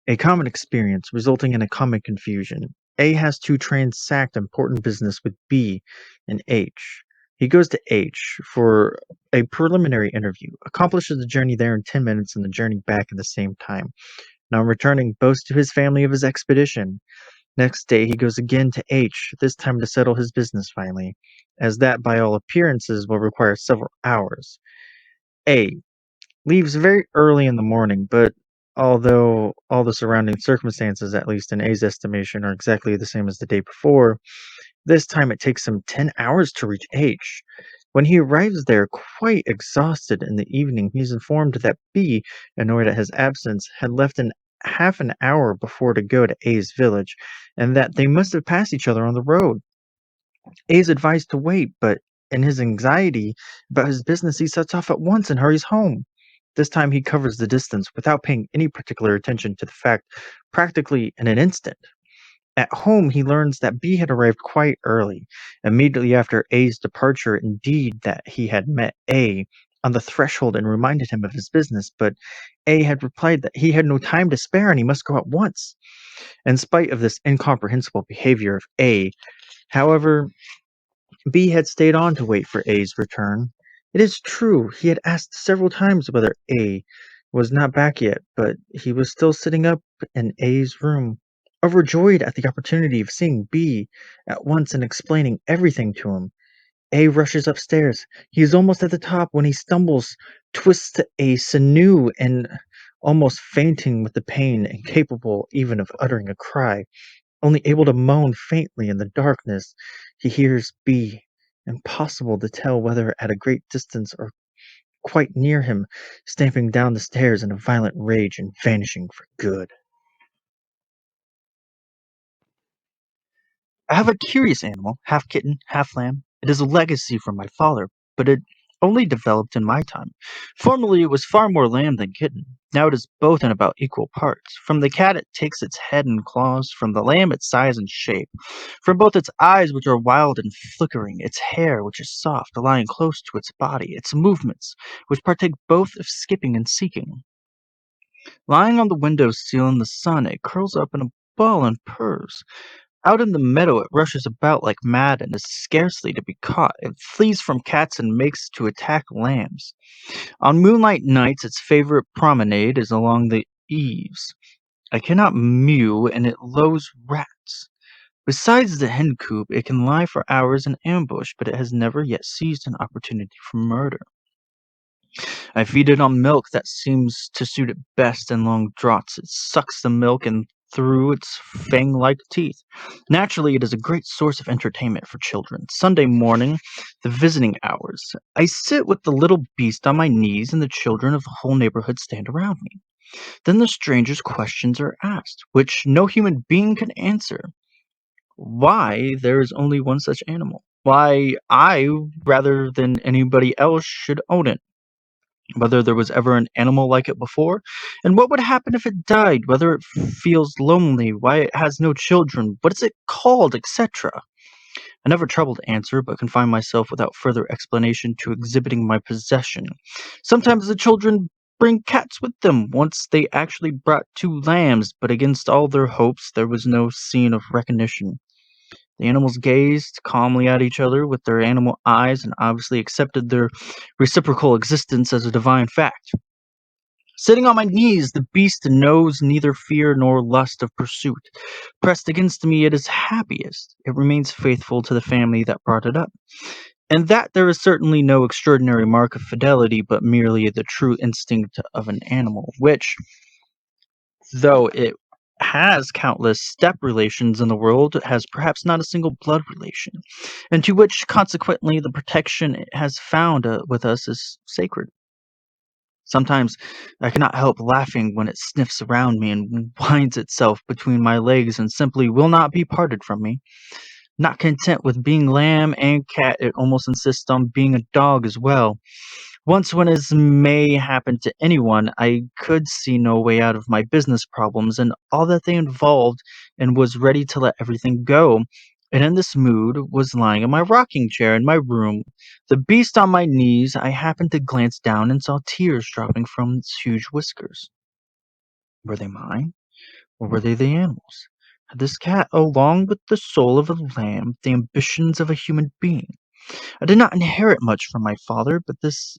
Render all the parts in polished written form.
A common experience resulting in a common confusion. A has to transact important business with B and H. He goes to H for a preliminary interview, accomplishes the journey there in 10 minutes and the journey back at the same time. Now returning, boasts to his family of his expedition. Next day he goes again to H, this time to settle his business finally, as that by all appearances will require several hours. A leaves very early in the morning, but although all the surrounding circumstances, at least in A's estimation, are exactly the same as the day before, this time it takes him 10 hours to reach H. When he arrives there quite exhausted in the evening, he is informed that B, annoyed at his absence, had left in half an hour before to go to A's village, and that they must have passed each other on the road. A is advised to wait, but in his anxiety about his business, he sets off at once and hurries home. This time he covers the distance without paying any particular attention to the fact practically in an instant. At home, he learns that B had arrived quite early, immediately after A's departure, indeed, that he had met A on the threshold and reminded him of his business, but A had replied that he had no time to spare and he must go at once. In spite of this incomprehensible behavior of A, however, B had stayed on to wait for A's return. It is true, he had asked several times whether A was not back yet, but he was still sitting up in A's room, overjoyed at the opportunity of seeing B at once and explaining everything to him. A rushes upstairs. He is almost at the top when he stumbles, twists a sinew, and almost fainting with the pain, incapable even of uttering a cry. Only able to moan faintly in the darkness, he hears B, impossible to tell whether at a great distance or quite near him, stamping down the stairs in a violent rage and vanishing for good. I have a curious animal, half kitten, half lamb. It is a legacy from my father, but it only developed in my time. Formerly it was far more lamb than kitten. Now it is both in about equal parts. From the cat it takes its head and claws, from the lamb its size and shape, from both its eyes which are wild and flickering, its hair which is soft, lying close to its body, its movements, which partake both of skipping and seeking. Lying on the window sill in the sun, it curls up in a ball and purrs. Out in the meadow it rushes about like mad and is scarcely to be caught. It flees from cats and makes to attack lambs. On moonlight nights its favorite promenade is along the eaves. I cannot mew, and it lows rats. Besides the hen coop, it can lie for hours in ambush, but it has never yet seized an opportunity for murder. I feed it on milk that seems to suit it best in long draughts. It sucks the milk and through its fang-like teeth. Naturally, it is a great source of entertainment for children. Sunday morning, the visiting hours. I sit with the little beast on my knees, and the children of the whole neighborhood stand around me. Then the stranger's questions are asked, which no human being can answer. Why there is only one such animal? Why I, rather than anybody else, should own it? Whether there was ever an animal like it before, and what would happen if it died, whether it feels lonely, why it has no children, what is it called, etc. I never trouble to answer, but confine myself without further explanation to exhibiting my possession. Sometimes the children bring cats with them. Once they actually brought two lambs, but against all their hopes there was no scene of recognition. The animals gazed calmly at each other with their animal eyes and obviously accepted their reciprocal existence as a divine fact. Sitting on my knees, the beast knows neither fear nor lust of pursuit. Pressed against me, it is happiest. It remains faithful to the family that brought it up. And that there is certainly no extraordinary mark of fidelity, but merely the true instinct of an animal, which, though it has countless step relations in the world, has perhaps not a single blood relation, and to which, consequently, the protection it has found with us is sacred. Sometimes I cannot help laughing when it sniffs around me and winds itself between my legs and simply will not be parted from me. Not content with being lamb and cat, it almost insists on being a dog as well. Once, when as may happen to anyone, I could see no way out of my business problems and all that they involved, and was ready to let everything go. And in this mood, was lying in my rocking chair in my room, the beast on my knees. I happened to glance down and saw tears dropping from its huge whiskers. Were they mine? Or were they the animals? Had this cat, along with the soul of a lamb, the ambitions of a human being? I did not inherit much from my father, but this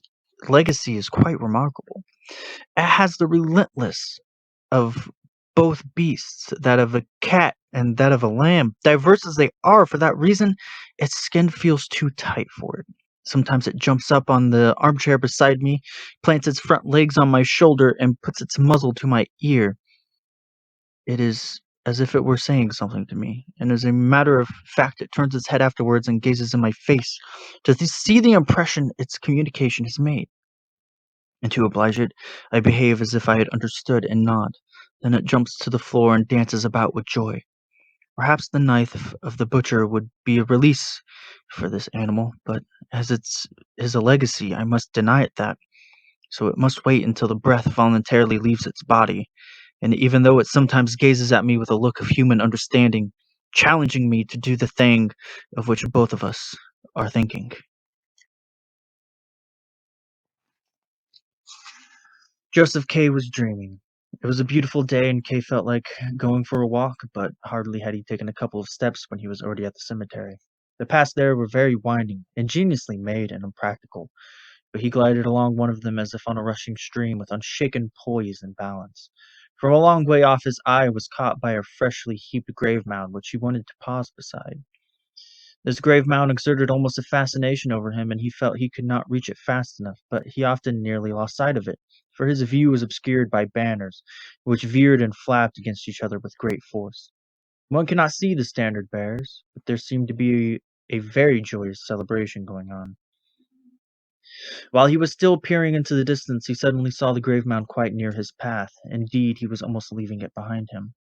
legacy is quite remarkable. It has the relentless of both beasts, that of a cat and that of a lamb. Diverse as they are, for that reason, its skin feels too tight for it. Sometimes it jumps up on the armchair beside me, plants its front legs on my shoulder, and puts its muzzle to my ear. It is as if it were saying something to me, and as a matter of fact, it turns its head afterwards and gazes in my face to see the impression its communication has made. And to oblige it, I behave as if I had understood and nod. Then it jumps to the floor and dances about with joy. Perhaps the knife of the butcher would be a release for this animal, but as it is a legacy, I must deny it that. So it must wait until the breath voluntarily leaves its body. And even though it sometimes gazes at me with a look of human understanding, challenging me to do the thing of which both of us are thinking. Joseph K. was dreaming. It was a beautiful day, and K felt like going for a walk, but hardly had he taken a couple of steps when he was already at the cemetery. The paths there were very winding, ingeniously made and impractical, but he glided along one of them as if on a rushing stream with unshaken poise and balance. From a long way off his eye was caught by a freshly heaped grave mound which he wanted to pause beside. This grave mound exerted almost a fascination over him, and he felt he could not reach it fast enough, but he often nearly lost sight of it, for his view was obscured by banners, which veered and flapped against each other with great force. One cannot see the standard bearers, but there seemed to be a very joyous celebration going on. While he was still peering into the distance, he suddenly saw the grave mound quite near his path. Indeed, he was almost leaving it behind him.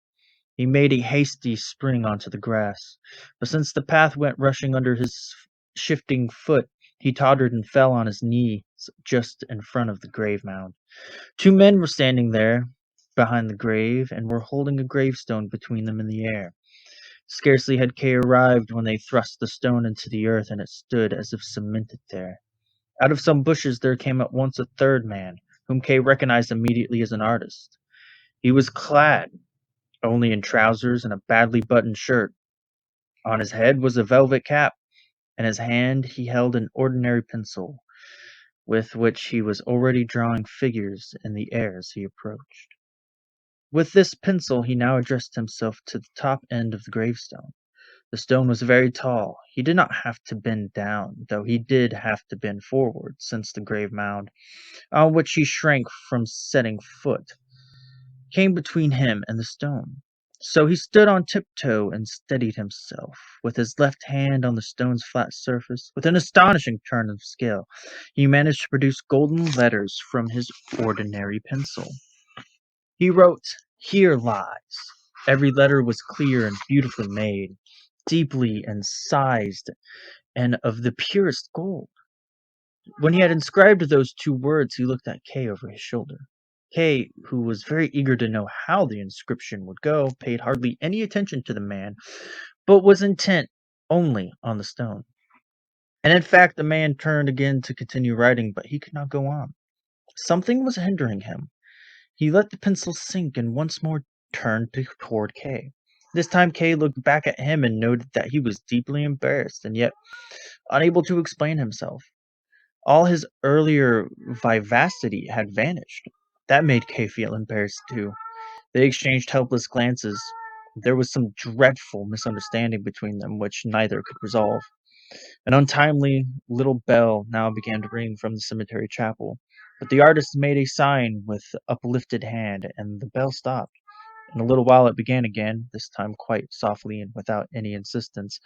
He made a hasty spring onto the grass, but since the path went rushing under his shifting foot, he tottered and fell on his knees just in front of the grave mound. Two men were standing there behind the grave and were holding a gravestone between them in the air. Scarcely had Kay arrived when they thrust the stone into the earth, and it stood as if cemented there. Out of some bushes there came at once a third man, whom Kay recognized immediately as an artist. He was clad only in trousers and a badly buttoned shirt. On his head was a velvet cap. In his hand he held an ordinary pencil, with which he was already drawing figures in the air as he approached. With this pencil he now addressed himself to the top end of the gravestone. The stone was very tall. He did not have to bend down, though he did have to bend forward, since the grave mound, on which he shrank from setting foot, came between him and the stone. So he stood on tiptoe and steadied himself, with his left hand on the stone's flat surface. With an astonishing turn of skill, he managed to produce golden letters from his ordinary pencil. He wrote, "Here lies." Every letter was clear and beautifully made, deeply incised, and of the purest gold. When he had inscribed those two words, he looked at Kay over his shoulder. Kay, who was very eager to know how the inscription would go, paid hardly any attention to the man, but was intent only on the stone. And in fact, the man turned again to continue writing, but he could not go on. Something was hindering him. He let the pencil sink and once more turned toward Kay. This time Kay looked back at him and noted that he was deeply embarrassed and yet unable to explain himself. All his earlier vivacity had vanished. That made Kay feel embarrassed too. They exchanged helpless glances. There was some dreadful misunderstanding between them which neither could resolve. An untimely little bell now began to ring from the cemetery chapel, but the artist made a sign with uplifted hand, and the bell stopped. In a little while it began again, this time quite softly and without any insistence,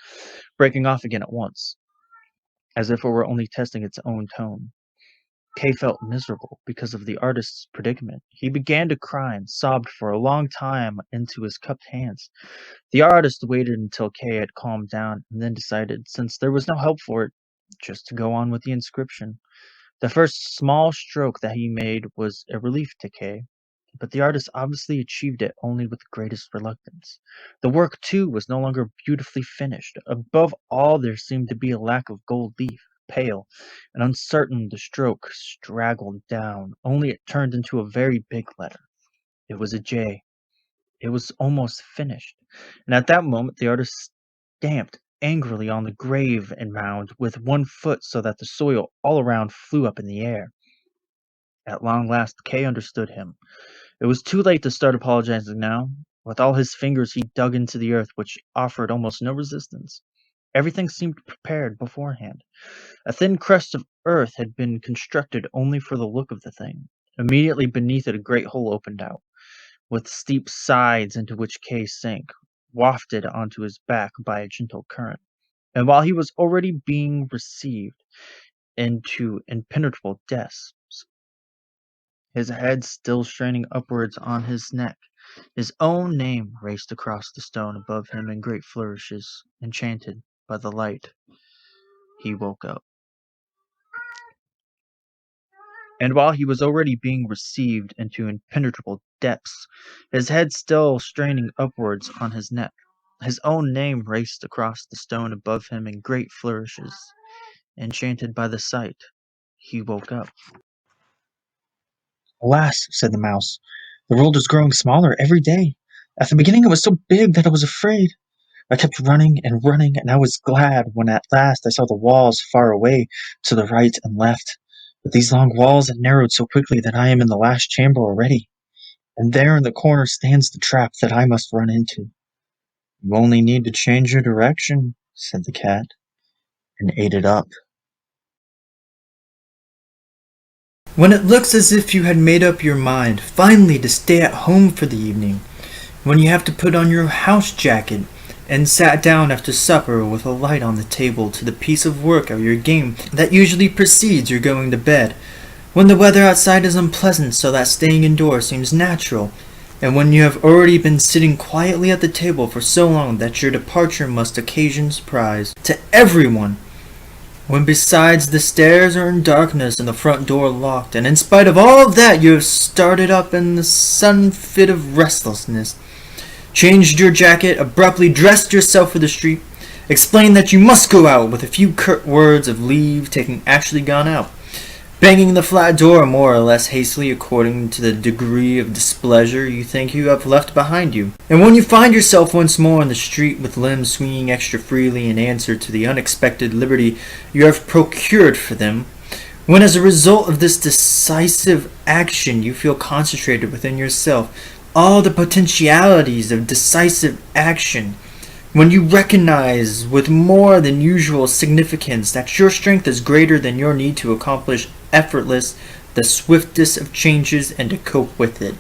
breaking off again at once, as if it were only testing its own tone. Kay felt miserable because of the artist's predicament. He began to cry and sobbed for a long time into his cupped hands. The artist waited until Kay had calmed down and then decided, since there was no help for it, just to go on with the inscription. The first small stroke that he made was a relief to Kay, but the artist obviously achieved it only with the greatest reluctance. The work, too, was no longer beautifully finished. Above all, there seemed to be a lack of gold leaf. Pale and uncertain, the stroke straggled down. Only it turned into a very big letter. It was a J. It was almost finished, and at that moment the artist stamped angrily on the grave and mound with one foot so that the soil all around flew up in the air. At long last Kay understood him. It was too late to start apologizing now. With all his fingers he dug into the earth, which offered almost no resistance. Everything seemed prepared beforehand. A thin crust of earth had been constructed only for the look of the thing. Immediately beneath it a great hole opened out, with steep sides into which Kay sank, wafted onto his back by a gentle current. And while he was already being received into impenetrable depths, his head still straining upwards on his neck, his own name raced across the stone above him in great flourishes. Enchanted by the light, he woke up. And while he was already being received into impenetrable depths, his head still straining upwards on his neck, his own name raced across the stone above him in great flourishes. Enchanted by the sight, he woke up. Alas, said the mouse, the world is growing smaller every day. At the beginning it was so big that I was afraid. I kept running and running, and I was glad when at last I saw the walls far away to the right and left. But these long walls have narrowed so quickly that I am in the last chamber already, and there in the corner stands the trap that I must run into. You only need to change your direction, said the cat, and ate it up. When it looks as if you had made up your mind finally to stay at home for the evening, when you have to put on your house jacket and sat down after supper with a light on the table to the piece of work or your game that usually precedes your going to bed, when the weather outside is unpleasant so that staying indoors seems natural, and when you have already been sitting quietly at the table for so long that your departure must occasion surprise to everyone, when besides the stairs are in darkness and the front door locked, and in spite of all that you have started up in the sudden fit of restlessness, changed your jacket, abruptly dressed yourself for the street, explained that you must go out with a few curt words of leave taking actually gone out, banging the flat door more or less hastily according to the degree of displeasure you think you have left behind you. And when you find yourself once more in the street with limbs swinging extra freely in answer to the unexpected liberty you have procured for them, when as a result of this decisive action you feel concentrated within yourself all the potentialities of decisive action, when you recognize with more than usual significance that your strength is greater than your need to accomplish effortless the swiftest of changes and to cope with it.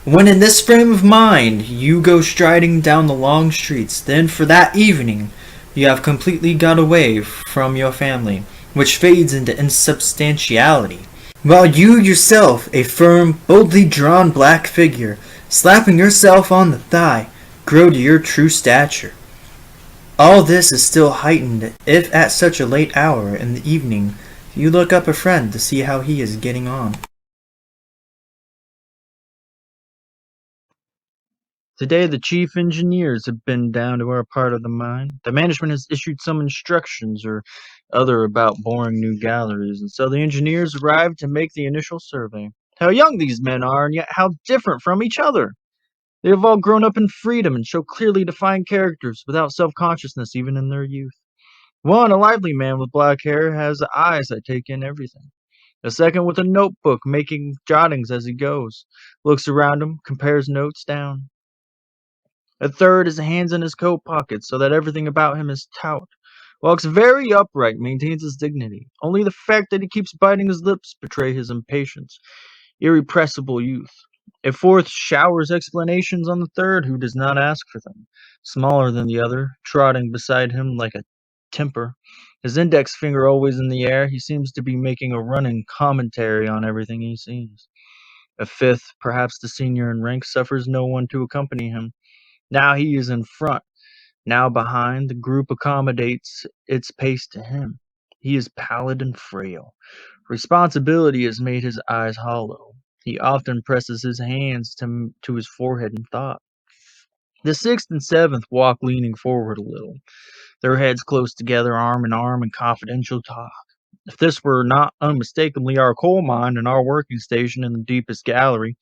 When in this frame of mind you go striding down the long streets, then for that evening you have completely got away from your family, which fades into insubstantiality, while you yourself, a firm, boldly drawn black figure, slapping yourself on the thigh, grow to your true stature. All this is still heightened if at such a late hour in the evening you look up a friend to see how he is getting on. Today the chief engineers have been down to our part of the mine. The management has issued some instructions or other about boring new galleries, and so the engineers arrived to make the initial survey. How young these men are, and yet how different from each other! They have all grown up in freedom and show clearly defined characters without self-consciousness even in their youth. One, a lively man with black hair, has eyes that take in everything. A second, with a notebook, making jottings as he goes, looks around him, compares notes down. A third, his hands in his coat pockets so that everything about him is taut. Walks very upright, maintains his dignity. Only the fact that he keeps biting his lips betray his impatience, irrepressible youth. A fourth showers explanations on the third, who does not ask for them. Smaller than the other, trotting beside him like a timper, his index finger always in the air, he seems to be making a running commentary on everything he sees. A fifth, perhaps the senior in rank, suffers no one to accompany him. Now he is in front, now behind, the group accommodates its pace to him. He is pallid and frail. Responsibility has made his eyes hollow. He often presses his hands to his forehead in thought. The sixth and seventh walk leaning forward a little, their heads close together, arm in arm, in confidential talk. If this were not unmistakably our coal mine and our working station in the deepest gallery,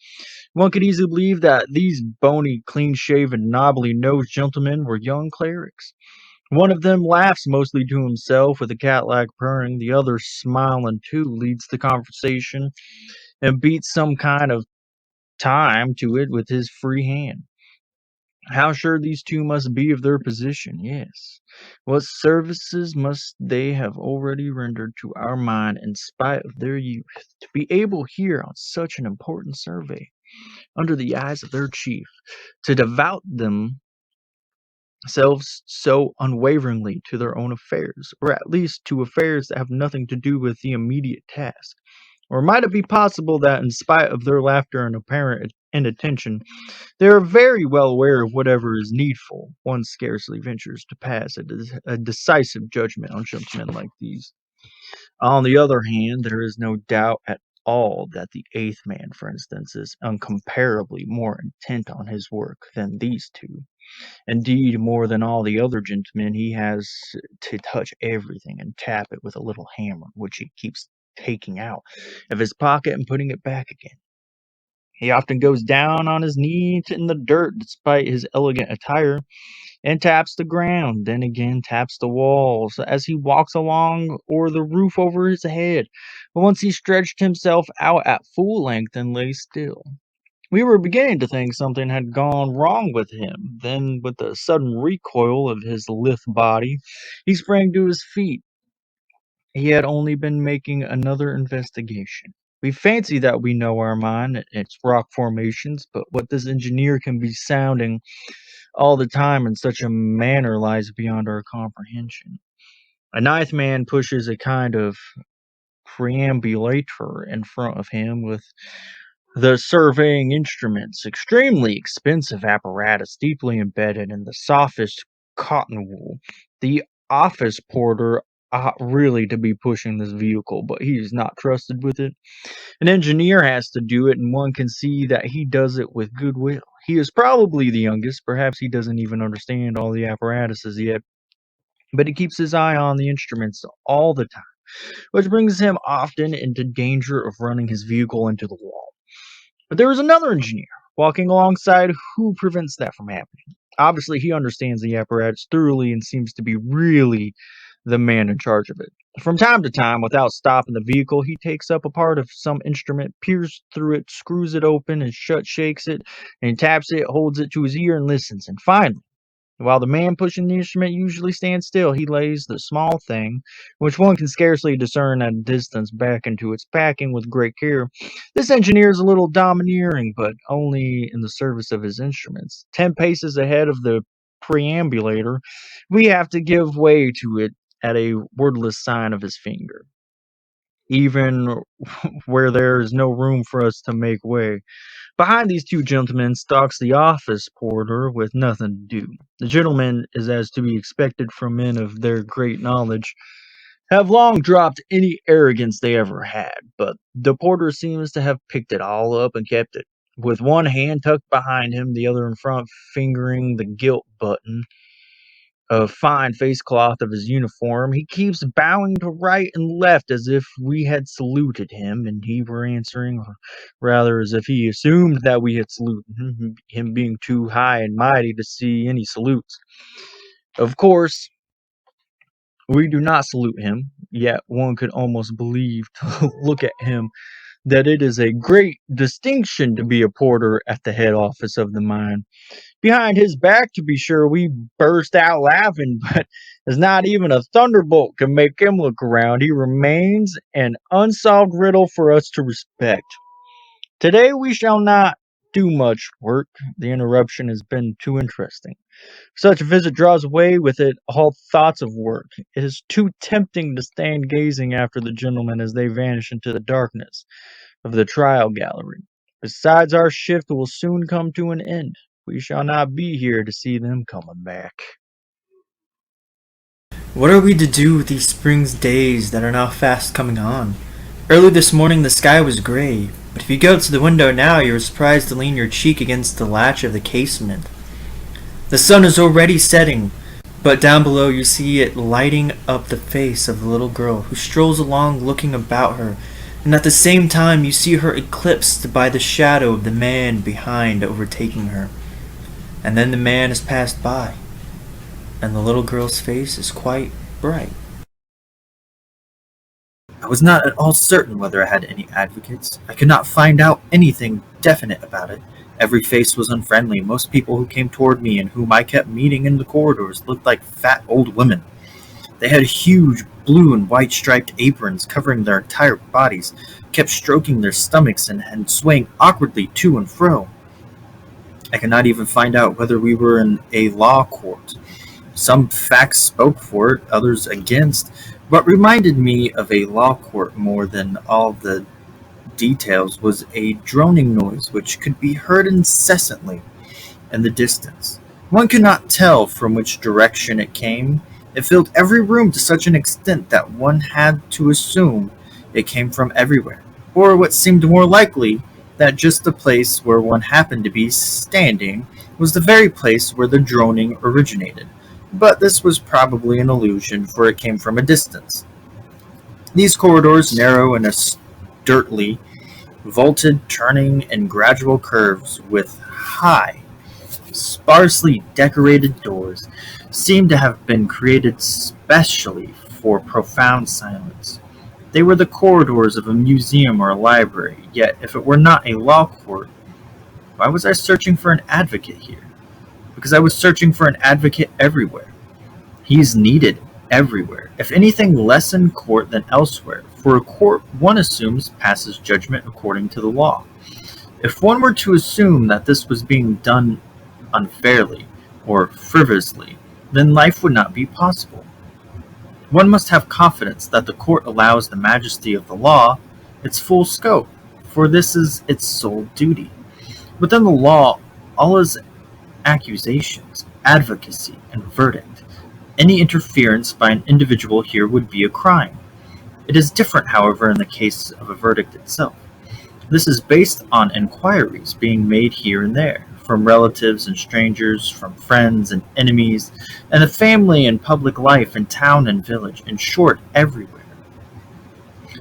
one could easily believe that these bony, clean-shaven, knobbly-nosed gentlemen were young clerics. One of them laughs mostly to himself with a cat-like purring, the other, smiling too, leads the conversation and beats some kind of time to it with his free hand. How sure these two must be of their position, yes. What services must they have already rendered to our mine in spite of their youth, to be able here on such an important survey, under the eyes of their chief, to devote themselves so unwaveringly to their own affairs, or at least to affairs that have nothing to do with the immediate task. Or might it be possible that, in spite of their laughter and apparent inattention, they are very well aware of whatever is needful? One scarcely ventures to pass a decisive judgment on gentlemen like these. On the other hand, there is no doubt at all that the eighth man, for instance, is incomparably more intent on his work than these two. Indeed, more than all the other gentlemen, he has to touch everything and tap it with a little hammer, which he keeps taking out of his pocket and putting it back again. He often goes down on his knees in the dirt despite his elegant attire, and taps the ground, then again taps the walls as he walks along or the roof over his head. But once he stretched himself out at full length and lay still. We were beginning to think something had gone wrong with him. Then, with a sudden recoil of his lithe body, he sprang to his feet. He had only been making another investigation. We fancy that we know our mine and its rock formations, but what this engineer can be sounding all the time in such a manner lies beyond our comprehension. A ninth man pushes a kind of preambulator in front of him with the surveying instruments, extremely expensive apparatus deeply embedded in the softest cotton wool. The office porter ought really to be pushing this vehicle, but he is not trusted with it. An engineer has to do it, and one can see that he does it with good will. He is probably the youngest, perhaps he doesn't even understand all the apparatuses yet, but he keeps his eye on the instruments all the time, which brings him often into danger of running his vehicle into the wall. But there is another engineer walking alongside who prevents that from happening. Obviously, he understands the apparatus thoroughly and seems to be really the man in charge of it. From time to time, without stopping the vehicle, he takes up a part of some instrument, peers through it, screws it open and shut, shakes it, and taps it, holds it to his ear, and listens. And finally, while the man pushing the instrument usually stands still, he lays the small thing, which one can scarcely discern at a distance, back into its packing with great care. This engineer is a little domineering, but only in the service of his instruments. 10 paces ahead of the preambulator, we have to give way to it at a wordless sign of his finger, even where there is no room for us to make way. Behind these two gentlemen stalks the office porter with nothing to do. The gentleman, is as to be expected from men of their great knowledge, have long dropped any arrogance they ever had, but the porter seems to have picked it all up and kept it, with one hand tucked behind him, the other in front, fingering the gilt button of fine face cloth of his uniform. He keeps bowing to right and left as if we had saluted him and he were answering, or rather as if he assumed that we had saluted him being too high and mighty to see any salutes. Of course, we do not salute him, yet one could almost believe to look at him that it is a great distinction to be a porter at the head office of the mine. Behind his back, to be sure, we burst out laughing, but as not even a thunderbolt can make him look around, he remains an unsolved riddle for us to respect. Today we shall not do much work. The interruption has been too interesting. Such a visit draws away with it all thoughts of work. It is too tempting to stand gazing after the gentlemen as they vanish into the darkness of the trial gallery. Besides, our shift will soon come to an end. We shall not be here to see them coming back. What are we to do with these spring's days that are now fast coming on? Early this morning the sky was gray, but if you go to the window now you are surprised to lean your cheek against the latch of the casement. The sun is already setting, But down below you see it lighting up the face of the little girl who strolls along looking about her, and at the same time you see her eclipsed by the shadow of the man behind overtaking her. And then the man has passed by, and the little girl's face is quite bright. I was not at all certain whether I had any advocates. I could not find out anything definite about it. Every face was unfriendly. Most people who came toward me and whom I kept meeting in the corridors looked like fat old women. They had huge blue and white striped aprons covering their entire bodies, kept stroking their stomachs and swaying awkwardly to and fro. I could not even find out whether we were in a law court. Some facts spoke for it, others against. What reminded me of a law court more than all the details was a droning noise which could be heard incessantly in the distance. One could not tell from which direction it came. It filled every room to such an extent that one had to assume it came from everywhere, or what seemed more likely, that just the place where one happened to be standing was the very place where the droning originated. But this was probably an illusion, for it came from a distance. These corridors, narrow and sturdily vaulted, turning in gradual curves with high, sparsely decorated doors, seemed to have been created specially for profound silence. They were the corridors of a museum or a library, yet if it were not a law court, why was I searching for an advocate here? Because I was searching for an advocate everywhere. He is needed everywhere, if anything less in court than elsewhere, for a court, one assumes, passes judgment according to the law. If one were to assume that this was being done unfairly or frivolously, then life would not be possible. One must have confidence that the court allows the majesty of the law its full scope, for this is its sole duty. Within the law, all is accusations, advocacy, and verdict. Any interference by an individual here would be a crime. It is different, however, in the case of a verdict itself. This is based on inquiries being made here and there, from relatives and strangers, from friends and enemies, and the family and public life in town and village, in short, everywhere.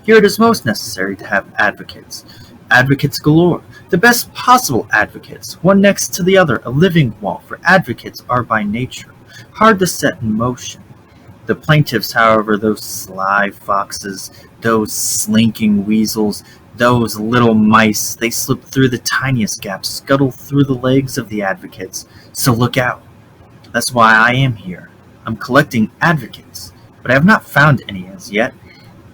Here it is most necessary to have advocates. Advocates galore, the best possible advocates, one next to the other, a living wall, for advocates are by nature hard to set in motion. The plaintiffs, however, those sly foxes, those slinking weasels, those little mice, they slip through the tiniest gaps, scuttle through the legs of the advocates. So look out. That's why I am here. I'm collecting advocates, but I have not found any as yet.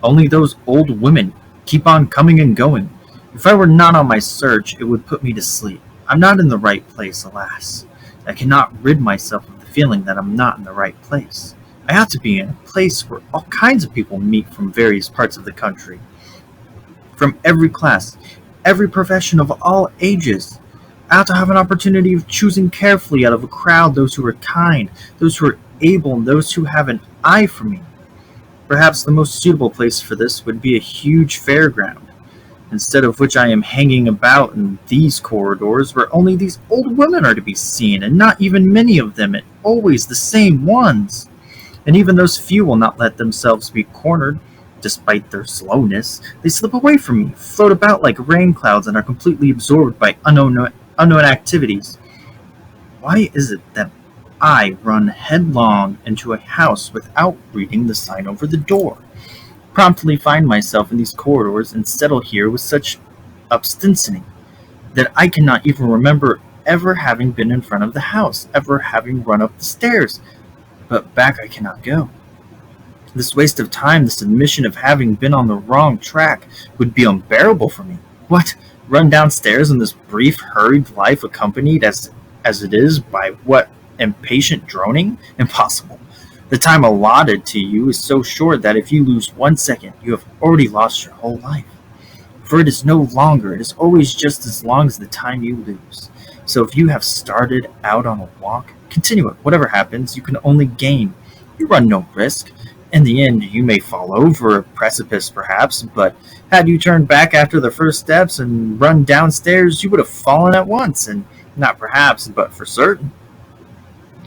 Only those old women keep on coming and going. If I were not on my search, it would put me to sleep. I'm not in the right place, alas. I cannot rid myself of the feeling that I'm not in the right place. I ought to be in a place where all kinds of people meet from various parts of the country, from every class, every profession of all ages. I ought to have an opportunity of choosing carefully out of a crowd those who are kind, those who are able, and those who have an eye for me. Perhaps the most suitable place for this would be a huge fairground, instead of which I am hanging about in these corridors where only these old women are to be seen, and not even many of them, and always the same ones. And even those few will not let themselves be cornered. Despite their slowness, they slip away from me, float about like rain clouds, and are completely absorbed by unknown activities. Why is it that I run headlong into a house without reading the sign over the door, promptly find myself in these corridors, and settle here with such obstinacy that I cannot even remember ever having been in front of the house, ever having run up the stairs, but back I cannot go? This waste of time, this admission of having been on the wrong track, would be unbearable for me. What? Run downstairs in this brief, hurried life, accompanied as it is by what impatient droning? Impossible. The time allotted to you is so short that if you lose 1 second, you have already lost your whole life. For it is no longer, it is always just as long as the time you lose. So if you have started out on a walk, continue it. Whatever happens, you can only gain. You run no risk. In the end, you may fall over a precipice, perhaps, but had you turned back after the first steps and run downstairs, you would have fallen at once, and not perhaps, but for certain.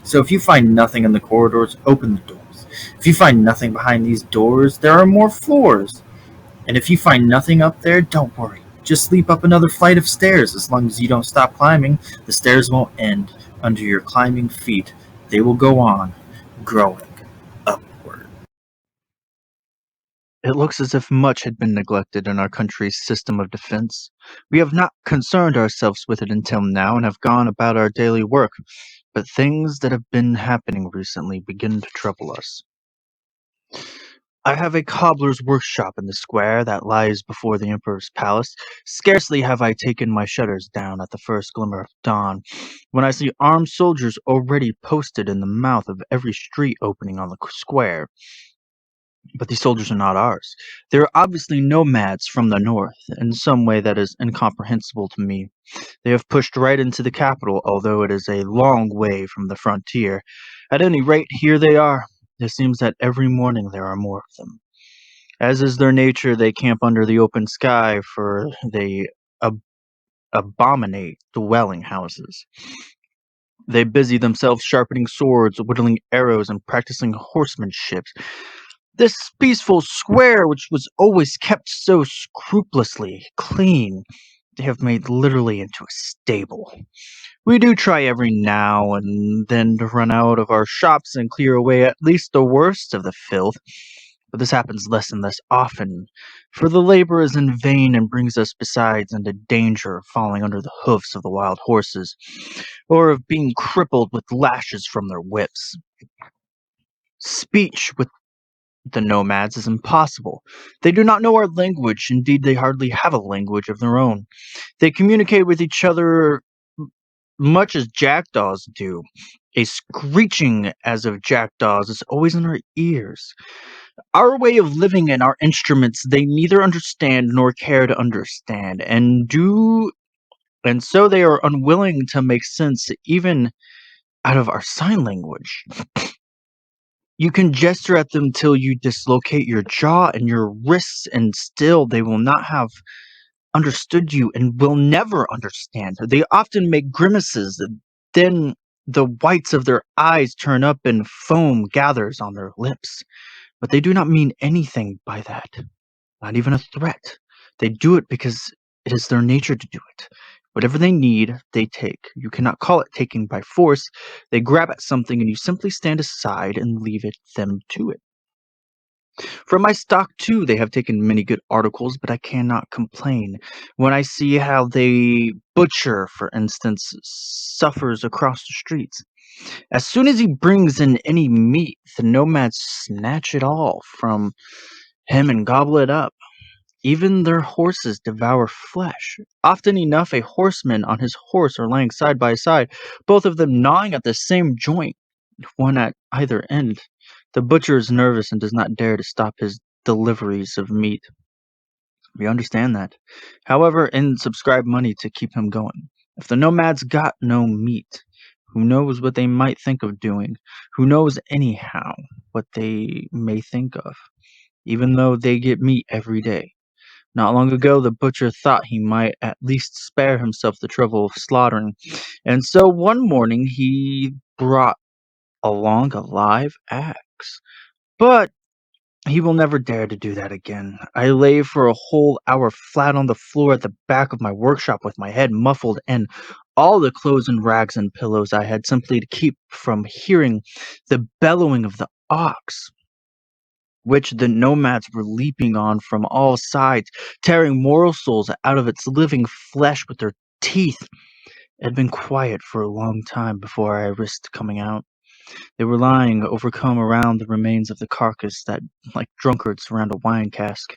So if you find nothing in the corridors, open the doors. If you find nothing behind these doors, there are more floors. And if you find nothing up there, don't worry. Just leap up another flight of stairs. As long as you don't stop climbing, the stairs won't end under your climbing feet. They will go on, growing upward. It looks as if much had been neglected in our country's system of defense. We have not concerned ourselves with it until now and have gone about our daily work, but things that have been happening recently begin to trouble us. I have a cobbler's workshop in the square that lies before the Emperor's palace. Scarcely have I taken my shutters down at the first glimmer of dawn, when I see armed soldiers already posted in the mouth of every street opening on the square. But these soldiers are not ours. They are obviously nomads from the north, in some way that is incomprehensible to me. They have pushed right into the capital, although it is a long way from the frontier. At any rate, here they are. It seems that every morning there are more of them. As is their nature, they camp under the open sky, for they ab- abominate dwelling houses. They busy themselves sharpening swords, whittling arrows, and practicing horsemanship. This peaceful square, which was always kept so scrupulously clean, they have made literally into a stable. We do try every now and then to run out of our shops and clear away at least the worst of the filth, but this happens less and less often, for the labor is in vain and brings us besides into danger of falling under the hoofs of the wild horses, or of being crippled with lashes from their whips. Speech with the nomads is impossible. They do not know our language, indeed, they hardly have a language of their own. They communicate with each other much as jackdaws do. A screeching as of jackdaws is always in our ears. Our way of living and our instruments they neither understand nor care to understand, and so they are unwilling to make sense even out of our sign language. You can gesture at them till you dislocate your jaw and your wrists, and still they will not have understood you and will never understand. They often make grimaces, then the whites of their eyes turn up and foam gathers on their lips. But they do not mean anything by that, not even a threat. They do it because it is their nature to do it. Whatever they need, they take. You cannot call it taking by force. They grab at something and you simply stand aside and leave them to it. From my stock, too, they have taken many good articles, but I cannot complain. When I see how the butcher, for instance, suffers across the streets, as soon as he brings in any meat, the nomads snatch it all from him and gobble it up. Even their horses devour flesh. Often enough, a horseman on his horse are lying side by side, both of them gnawing at the same joint, one at either end. The butcher is nervous and does not dare to stop his deliveries of meat. We understand that. However, and subscribe money to keep him going. If the nomads got no meat, who knows what they might think of doing? Who knows anyhow what they may think of, even though they get meat every day? Not long ago, the butcher thought he might at least spare himself the trouble of slaughtering, and so one morning he brought along a live axe. But he will never dare to do that again. I lay for a whole hour flat on the floor at the back of my workshop with my head muffled in all the clothes and rags and pillows I had, simply to keep from hearing the bellowing of the ox, which the nomads were leaping on from all sides, tearing morsels out of its living flesh with their teeth. It had been quiet for a long time before I risked coming out. They were lying overcome around the remains of the carcass that, like drunkards around a wine cask.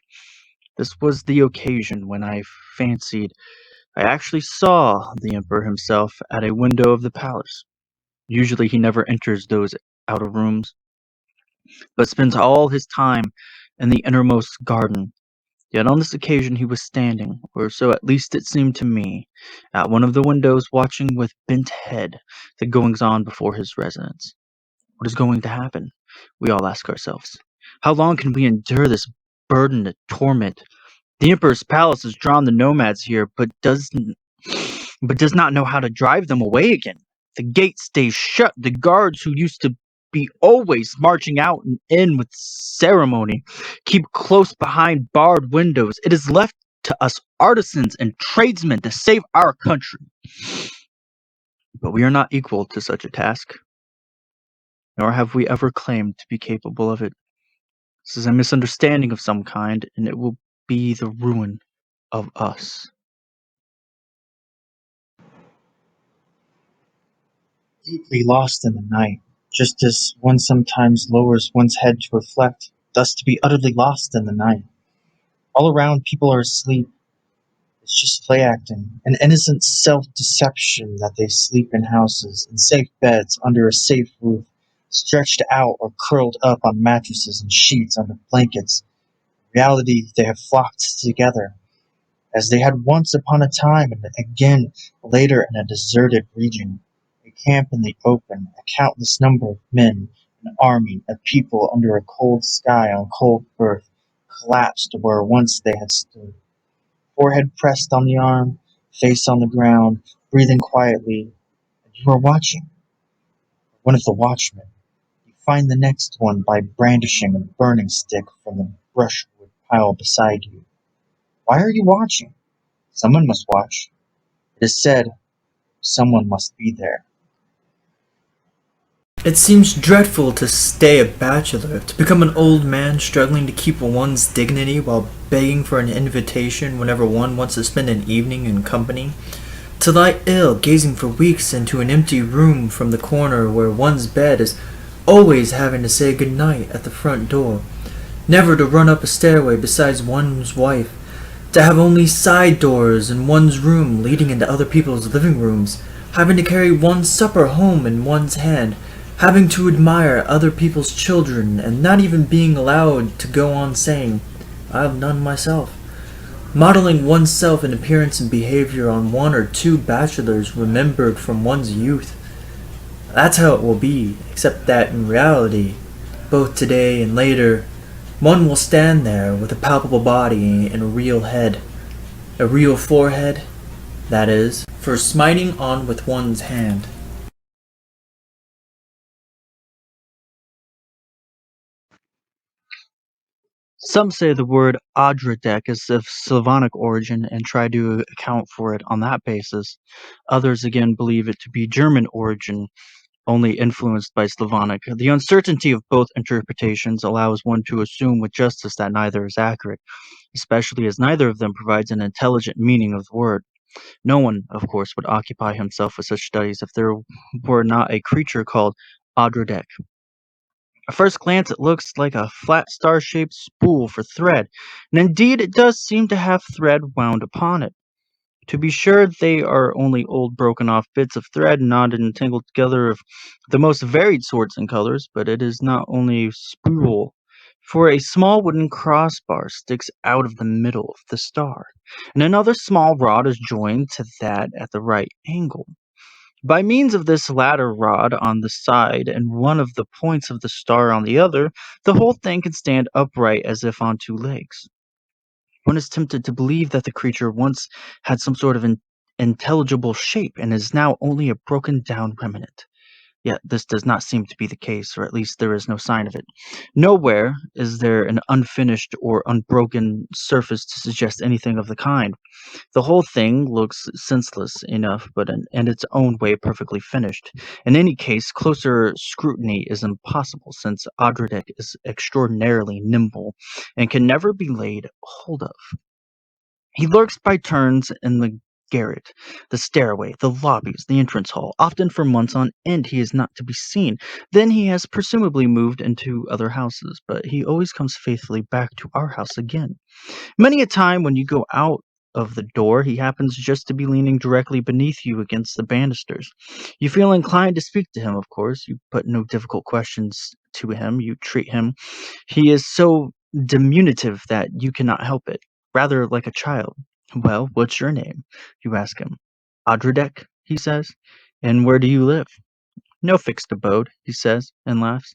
This was the occasion when I fancied I actually saw the Emperor himself at a window of the palace. Usually he never enters those outer rooms, but spends all his time in the innermost garden. Yet on this occasion he was standing, or so at least it seemed to me, at one of the windows watching with bent head the goings-on before his residence. What is going to happen? We all ask ourselves. How long can we endure this burden and torment? The Emperor's palace has drawn the nomads here, but does not know how to drive them away again. The gate stays shut. The guards who used to be always marching out and in with ceremony keep close behind barred windows. It is left to us artisans and tradesmen to save our country. But we are not equal to such a task, nor have we ever claimed to be capable of it. This is a misunderstanding of some kind, and it will be the ruin of us. Deeply lost in the night, just as one sometimes lowers one's head to reflect, thus to be utterly lost in the night. All around people are asleep. It's just play acting, an innocent self-deception that they sleep in houses, in safe beds, under a safe roof, stretched out or curled up on mattresses and sheets under blankets. In reality, they have flocked together, as they had once upon a time, and again later in a deserted region. A camp in the open, a countless number of men, an army, a people under a cold sky on cold earth, collapsed where once they had stood. Forehead pressed on the arm, face on the ground, breathing quietly, and you are watching. One of the watchmen. You find the next one by brandishing a burning stick from the brushwood pile beside you. Why are you watching? Someone must watch. It is said, someone must be there. It seems dreadful to stay a bachelor, to become an old man struggling to keep one's dignity while begging for an invitation whenever one wants to spend an evening in company. To lie ill, gazing for weeks into an empty room from the corner where one's bed is always having to say good night at the front door. Never to run up a stairway besides one's wife. To have only side doors in one's room leading into other people's living rooms. Having to carry one's supper home in one's hand. Having to admire other people's children and not even being allowed to go on saying, I have none myself. Modeling oneself in appearance and behavior on one or two bachelors remembered from one's youth. That's how it will be, except that in reality, both today and later, one will stand there with a palpable body and a real head. A real forehead, that is, for smiting on with one's hand. Some say the word Adradek is of Slavonic origin and try to account for it on that basis. Others again believe it to be German origin, only influenced by Slavonic. The uncertainty of both interpretations allows one to assume with justice that neither is accurate, especially as neither of them provides an intelligent meaning of the word. No one, of course, would occupy himself with such studies if there were not a creature called Adradek. At first glance, it looks like a flat star-shaped spool for thread, and indeed it does seem to have thread wound upon it. To be sure, they are only old broken-off bits of thread knotted and tangled together of the most varied sorts and colors, but it is not only a spool, for a small wooden crossbar sticks out of the middle of the star, and another small rod is joined to that at the right angle. By means of this latter rod on the side and one of the points of the star on the other, the whole thing can stand upright as if on two legs. One is tempted to believe that the creature once had some sort of intelligible shape and is now only a broken down remnant. Yet this does not seem to be the case, or at least there is no sign of it. Nowhere is there an unfinished or unbroken surface to suggest anything of the kind. The whole thing looks senseless enough, but in its own way perfectly finished. In any case, closer scrutiny is impossible, since Odradek is extraordinarily nimble and can never be laid hold of. He lurks by turns in the garret, the stairway, the lobbies, the entrance hall. Often for months on end he is not to be seen. Then he has presumably moved into other houses, but he always comes faithfully back to our house again. Many a time when you go out of the door, he happens just to be leaning directly beneath you against the banisters. You feel inclined to speak to him, of course. You put no difficult questions to him. You treat him. He is so diminutive that you cannot help it, rather like a child. Well, what's your name? You ask him. Adradek, he says. And where do you live? No fixed abode, he says, and laughs.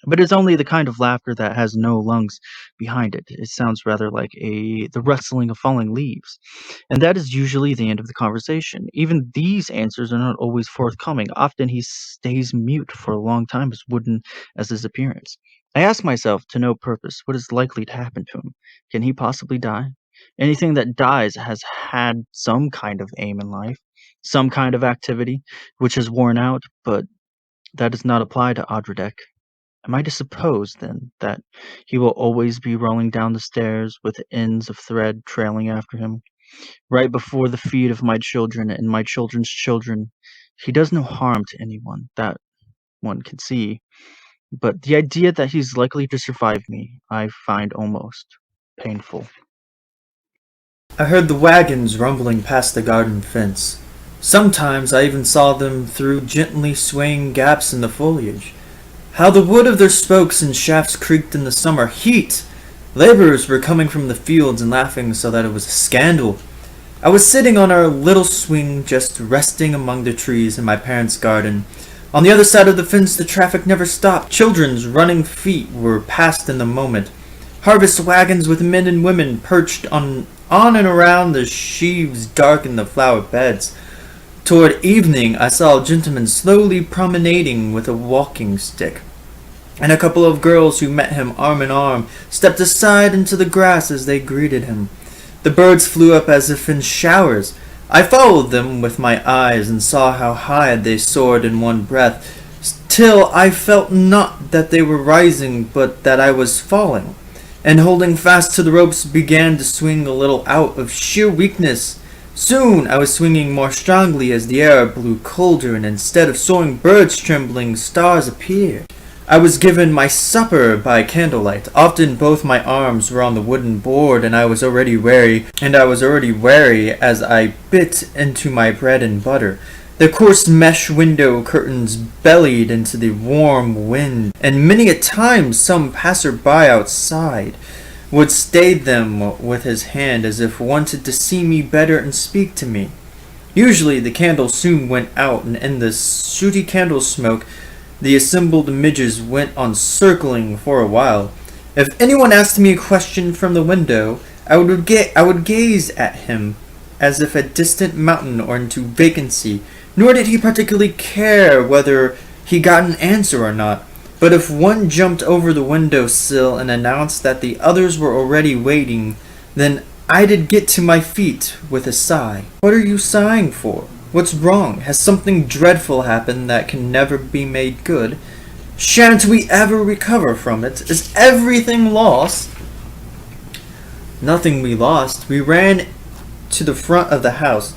But it's only the kind of laughter that has no lungs behind it. It sounds rather like the rustling of falling leaves. And that is usually the end of the conversation. Even these answers are not always forthcoming. Often he stays mute for a long time, as wooden as his appearance. I ask myself, to no purpose, what is likely to happen to him. Can he possibly die? Anything that dies has had some kind of aim in life, some kind of activity, which has worn out, but that does not apply to Odradek. Am I to suppose, then, that he will always be rolling down the stairs with ends of thread trailing after him, right before the feet of my children and my children's children? He does no harm to anyone, that one can see, but the idea that he's likely to survive me, I find almost painful. I heard the wagons rumbling past the garden fence. Sometimes I even saw them through gently swaying gaps in the foliage. How the wood of their spokes and shafts creaked in the summer heat! Laborers were coming from the fields and laughing so that it was a scandal. I was sitting on our little swing, just resting among the trees in my parents' garden. On the other side of the fence, the traffic never stopped. Children's running feet were past in a moment. Harvest wagons with men and women perched on and around the sheaves darkened the flower beds. Toward evening, I saw a gentleman slowly promenading with a walking stick, and a couple of girls who met him arm in arm stepped aside into the grass as they greeted him. The birds flew up as if in showers. I followed them with my eyes and saw how high they soared in one breath, till I felt not that they were rising, but that I was falling, and holding fast to the ropes began to swing a little out of sheer weakness. Soon I was swinging more strongly as the air blew colder, and instead of soaring birds trembling, stars appeared. I was given my supper by candlelight. Often both my arms were on the wooden board, and I was already weary as I bit into my bread and butter. The coarse mesh window curtains bellied into the warm wind, and many a time some passer-by outside would stay them with his hand as if wanted to see me better and speak to me. Usually the candle soon went out, and in the sooty candle smoke the assembled midges went on circling for a while. If anyone asked me a question from the window, I would gaze at him as if a distant mountain or into vacancy, nor did he particularly care whether he got an answer or not. But if one jumped over the window sill and announced that the others were already waiting, then I did get to my feet with a sigh. What are you sighing for? What's wrong? Has something dreadful happened that can never be made good? Shan't we ever recover from it? Is everything lost? Nothing we lost. We ran to the front of the house.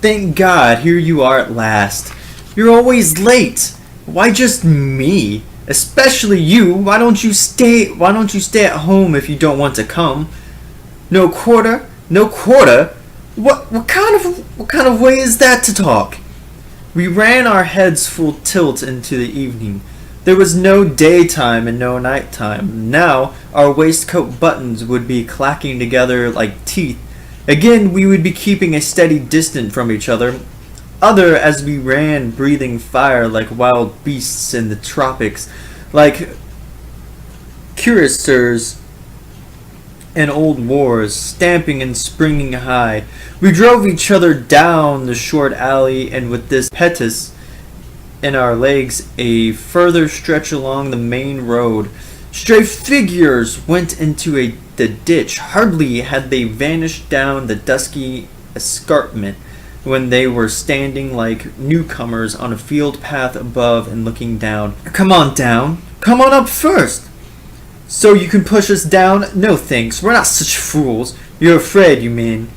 Thank God, here you are at last. You're always late. Why just me? Especially you. Why don't you stay at home if you don't want to come? No quarter? No quarter? What kind of way is that to talk? We ran our heads full tilt into the evening. There was no daytime and no nighttime. Now our waistcoat buttons would be clacking together like teeth. Again we would be keeping a steady distance from each other. As we ran, breathing fire like wild beasts in the tropics, like cuirassiers in old wars, stamping and springing high. We drove each other down the short alley, and with this impetus in our legs, a further stretch along the main road. Stray figures went into the ditch. Hardly had they vanished down the dusky escarpment when they were standing like newcomers on a field path above and looking down. Come on down. Come on up first. So you can push us down? No thanks, we're not such fools. You're afraid, you mean.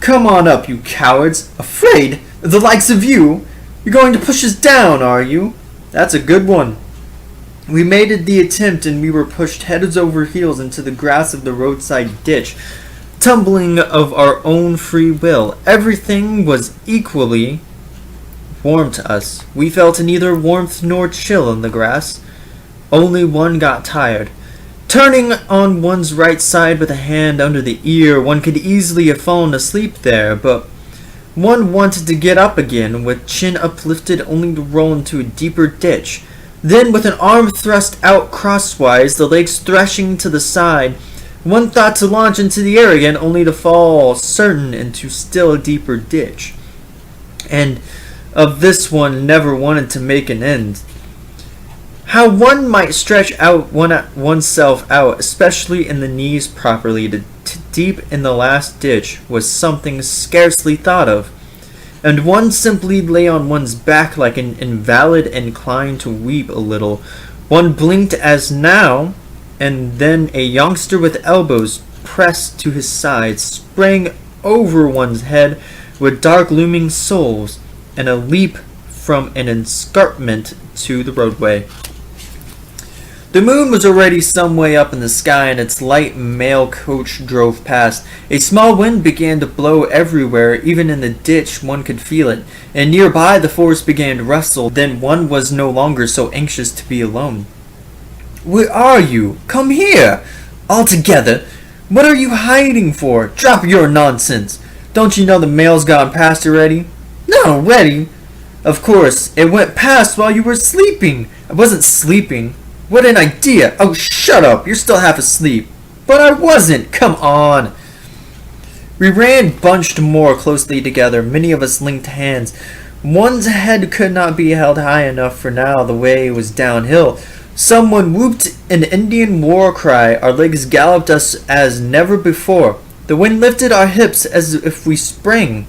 Come on up, you cowards. Afraid? The likes of you? You're going to push us down, are you? That's a good one. We made the attempt, and we were pushed heads over heels into the grass of the roadside ditch, tumbling of our own free will. Everything was equally warm to us. We felt neither warmth nor chill in the grass. Only one got tired. Turning on one's right side with a hand under the ear, one could easily have fallen asleep there, but one wanted to get up again with chin uplifted only to roll into a deeper ditch. Then, with an arm thrust out crosswise, the legs threshing to the side, one thought to launch into the air again, only to fall certain into still a deeper ditch. And of this one never wanted to make an end. How one might stretch out oneself out, especially in the knees properly, to deep in the last ditch, was something scarcely thought of. And one simply lay on one's back like an invalid, inclined to weep a little. One blinked as now, and then a youngster with elbows pressed to his sides sprang over one's head with dark looming soles, and a leap from an escarpment to the roadway. The moon was already some way up in the sky, and its light mail coach drove past. A small wind began to blow everywhere, even in the ditch one could feel it, and nearby the forest began to rustle. Then one was no longer so anxious to be alone. "Where are you? Come here! All together! What are you hiding for? Drop your nonsense! Don't you know the mail's gone past already?" "Not already? Of course, it went past while you were sleeping." "I wasn't sleeping." "What an idea! Oh, shut up! You're still half asleep." "But I wasn't! Come on!" We ran bunched more closely together, many of us linked hands. One's head could not be held high enough for now, the way was downhill. Someone whooped an Indian war cry. Our legs galloped us as never before. The wind lifted our hips as if we sprang.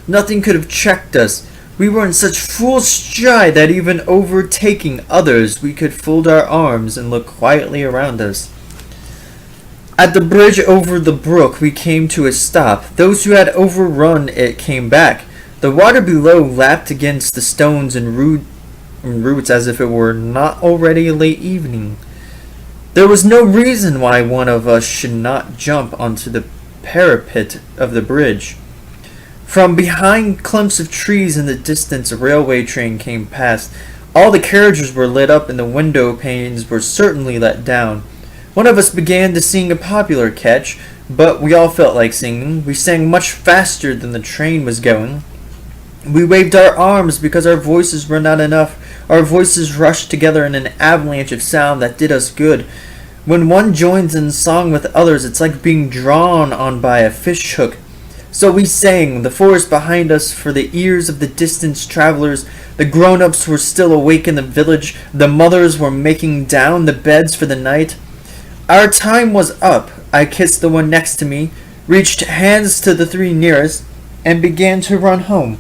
Nothing could have checked us. We were in such full stride that even overtaking others, we could fold our arms and look quietly around us. At the bridge over the brook, we came to a stop. Those who had overrun it came back. The water below lapped against the stones and roots as if it were not already late evening. There was no reason why one of us should not jump onto the parapet of the bridge. From behind clumps of trees in the distance, a railway train came past. All the carriages were lit up and the window panes were certainly let down. One of us began to sing a popular catch, but we all felt like singing. We sang much faster than the train was going. We waved our arms because our voices were not enough. Our voices rushed together in an avalanche of sound that did us good. When one joins in song with others, it's like being drawn on by a fish hook. So we sang, the forest behind us for the ears of the distant travelers. The grown-ups were still awake in the village. The mothers were making down the beds for the night. Our time was up. I kissed the one next to me, reached hands to the three nearest, and began to run home.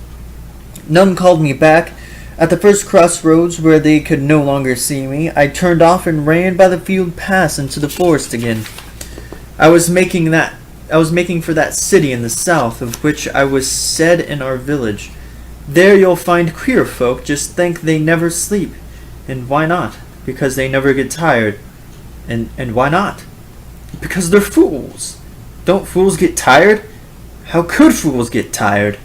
None called me back. At the first crossroads, where they could no longer see me, I turned off and ran by the field path into the forest again. I was making for that city in the south, of which I was said in our village. There you'll find queer folk just think they never sleep. And why not? Because they never get tired. And why not? Because they're fools. Don't fools get tired? How could fools get tired?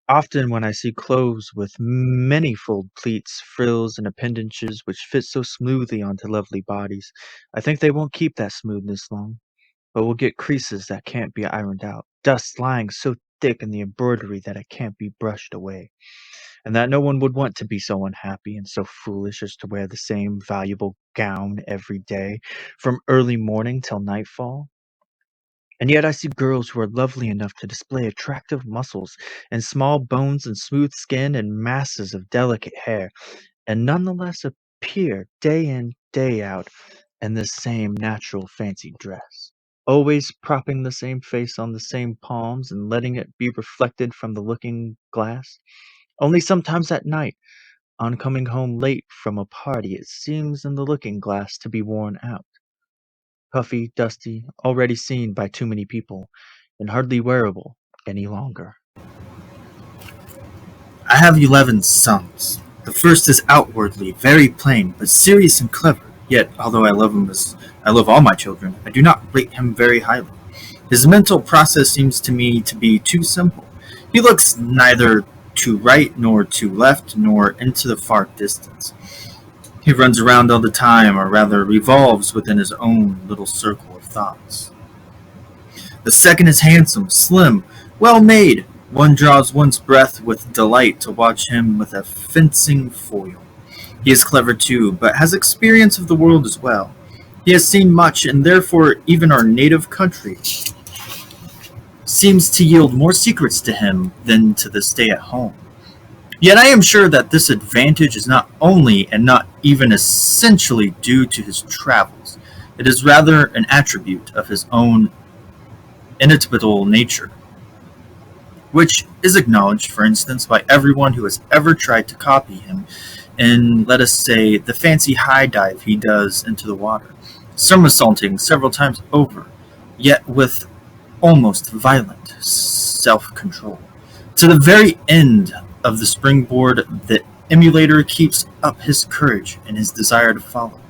Often when I see clothes with many-fold pleats, frills, and appendages which fit so smoothly onto lovely bodies, I think they won't keep that smoothness long, but will get creases that can't be ironed out, dust lying so thick in the embroidery that it can't be brushed away, and that no one would want to be so unhappy and so foolish as to wear the same valuable gown every day, from early morning till nightfall. And yet I see girls who are lovely enough to display attractive muscles and small bones and smooth skin and masses of delicate hair, and nonetheless appear day in, day out in the same natural fancy dress, always propping the same face on the same palms and letting it be reflected from the looking glass. Only sometimes at night, on coming home late from a party, it seems in the looking glass to be worn out. Puffy, dusty, already seen by too many people, and hardly wearable any longer. I have 11 sons. The first is outwardly very plain, but serious and clever. Yet, although I love him as I love all my children, I do not rate him very highly. His mental process seems to me to be too simple. He looks neither to right nor to left nor into the far distance. He runs around all the time, or rather revolves within his own little circle of thoughts. The second is handsome, slim, well made, One draws one's breath with delight to watch him with a fencing foil. He is clever too, but has experience of the world as well. He has seen much, and therefore even our native country seems to yield more secrets to him than to the stay at home. Yet I am sure that this advantage is not only and not even essentially due to his travels. It is rather an attribute of his own inimitable nature, which is acknowledged, for instance, by everyone who has ever tried to copy him in, let us say, the fancy high dive he does into the water, somersaulting several times over, yet with almost violent self-control. To the very end of the springboard, the emulator keeps up his courage and his desire to follow.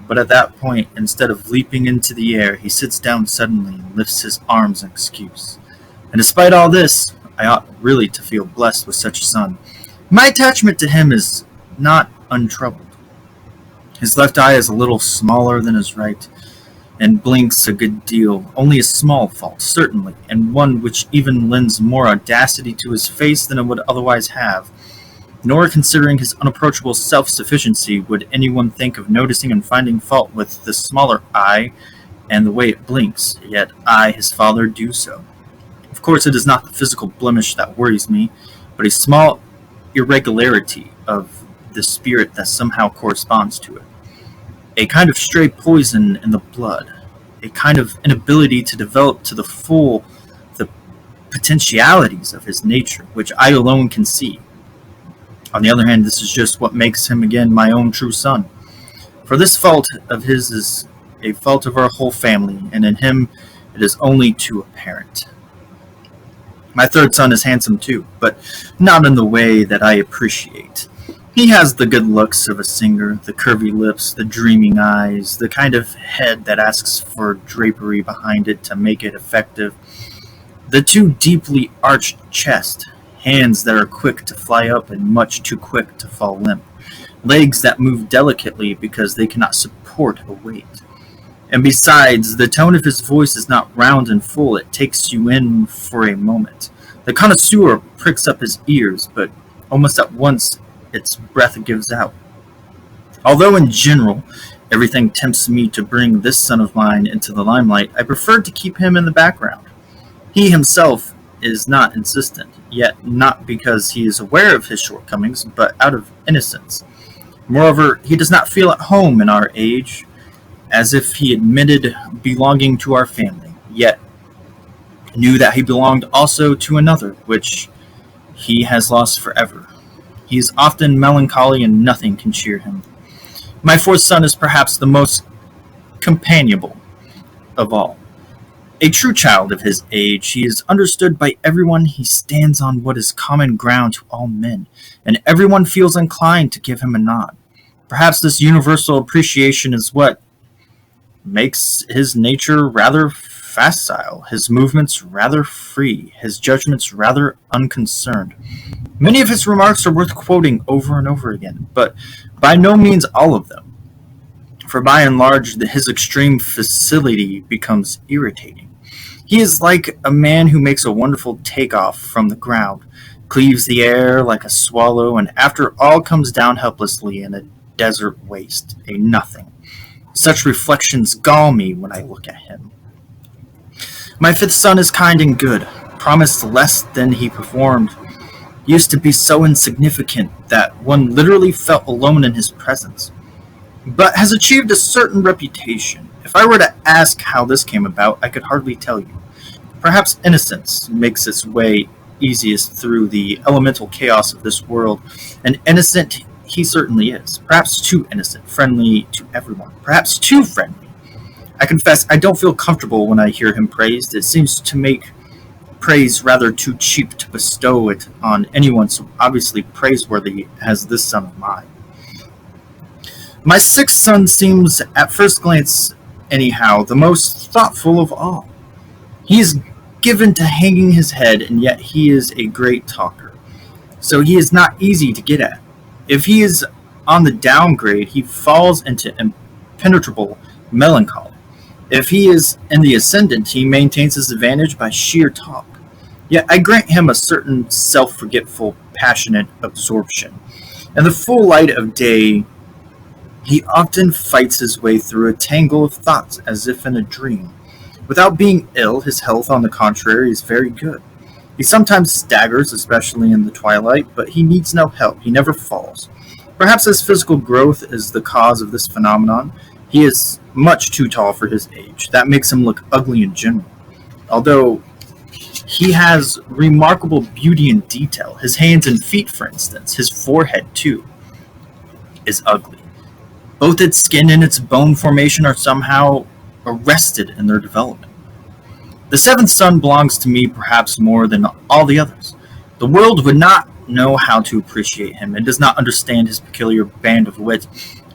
But at that point, instead of leaping into the air, he sits down suddenly and lifts his arms in excuse. And despite all this, I ought really to feel blessed with such a son. My attachment to him is not untroubled. His left eye is a little smaller than his right, and blinks a good deal, only a small fault, certainly, and one which even lends more audacity to his face than it would otherwise have. Nor, considering his unapproachable self-sufficiency, would anyone think of noticing and finding fault with the smaller eye and the way it blinks, yet I, his father, do so. Of course, it is not the physical blemish that worries me, but a small irregularity of the spirit that somehow corresponds to it. A kind of stray poison in the blood, a kind of inability to develop to the full the potentialities of his nature, which I alone can see. On the other hand, this is just what makes him again my own true son. For this fault of his is a fault of our whole family, and in him it is only too apparent. My third son is handsome too, but not in the way that I appreciate. He has the good looks of a singer, the curvy lips, the dreaming eyes, the kind of head that asks for drapery behind it to make it effective, the too deeply arched chest, hands that are quick to fly up and much too quick to fall limp, legs that move delicately because they cannot support a weight. And besides, the tone of his voice is not round and full, it takes you in for a moment. The connoisseur pricks up his ears, but almost at once its breath gives out. Although in general, everything tempts me to bring this son of mine into the limelight, I prefer to keep him in the background. He himself is not insistent, yet not because he is aware of his shortcomings, but out of innocence. Moreover, he does not feel at home in our age, as if he admitted belonging to our family, yet knew that he belonged also to another, which he has lost forever. He is often melancholy and nothing can cheer him. My fourth son is perhaps the most companionable of all. A true child of his age, he is understood by everyone. He stands on what is common ground to all men, and everyone feels inclined to give him a nod. Perhaps this universal appreciation is what makes his nature rather facile, his movements rather free, his judgments rather unconcerned. Many of his remarks are worth quoting over and over again, but by no means all of them, for by and large his extreme facility becomes irritating. He is like a man who makes a wonderful take-off from the ground, cleaves the air like a swallow, and after all comes down helplessly in a desert waste, a nothing. Such reflections gall me when I look at him. My fifth son is kind and good, promised less than he performed, used to be so insignificant that one literally felt alone in his presence, but has achieved a certain reputation. If I were to ask how this came about, I could hardly tell you. Perhaps innocence makes its way easiest through the elemental chaos of this world, and innocent he certainly is. Perhaps too innocent, friendly to everyone, perhaps too friendly. I confess I don't feel comfortable when I hear him praised. It seems to make praise rather too cheap to bestow it on anyone so obviously praiseworthy as this son of mine. My sixth son seems, at first glance anyhow, the most thoughtful of all. He is given to hanging his head, and yet he is a great talker, so he is not easy to get at. If he is on the downgrade, he falls into impenetrable melancholy. If he is in the ascendant, he maintains his advantage by sheer talk. Yet I grant him a certain self-forgetful, passionate absorption. In the full light of day, he often fights his way through a tangle of thoughts as if in a dream. Without being ill, his health, on the contrary, is very good. He sometimes staggers, especially in the twilight, but he needs no help. He never falls. Perhaps his physical growth is the cause of this phenomenon. He is much too tall for his age. That makes him look ugly in general. Although he has remarkable beauty and detail. His hands and feet, for instance, his forehead, too, is ugly. Both its skin and its bone formation are somehow arrested in their development. The seventh son belongs to me perhaps more than all the others. The world would not know how to appreciate him. It does not understand his peculiar band of wit.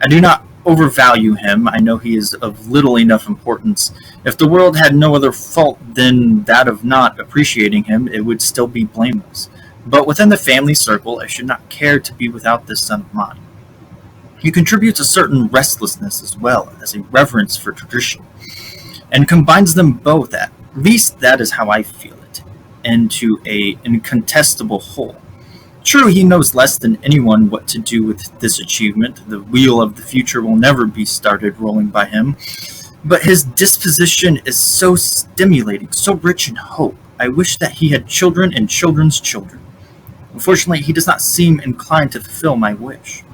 I do not overvalue him. I know he is of little enough importance. If the world had no other fault than that of not appreciating him, it would still be blameless. But within the family circle, I should not care to be without this son of mine. He contributes a certain restlessness as well as a reverence for tradition, and combines them both, at least that is how I feel it, into a incontestable whole. True, he knows less than anyone what to do with this achievement. The wheel of the future will never be started rolling by him, but his disposition is so stimulating, so rich in hope. I wish that he had children and children's children. Unfortunately, he does not seem inclined to fulfill my wish.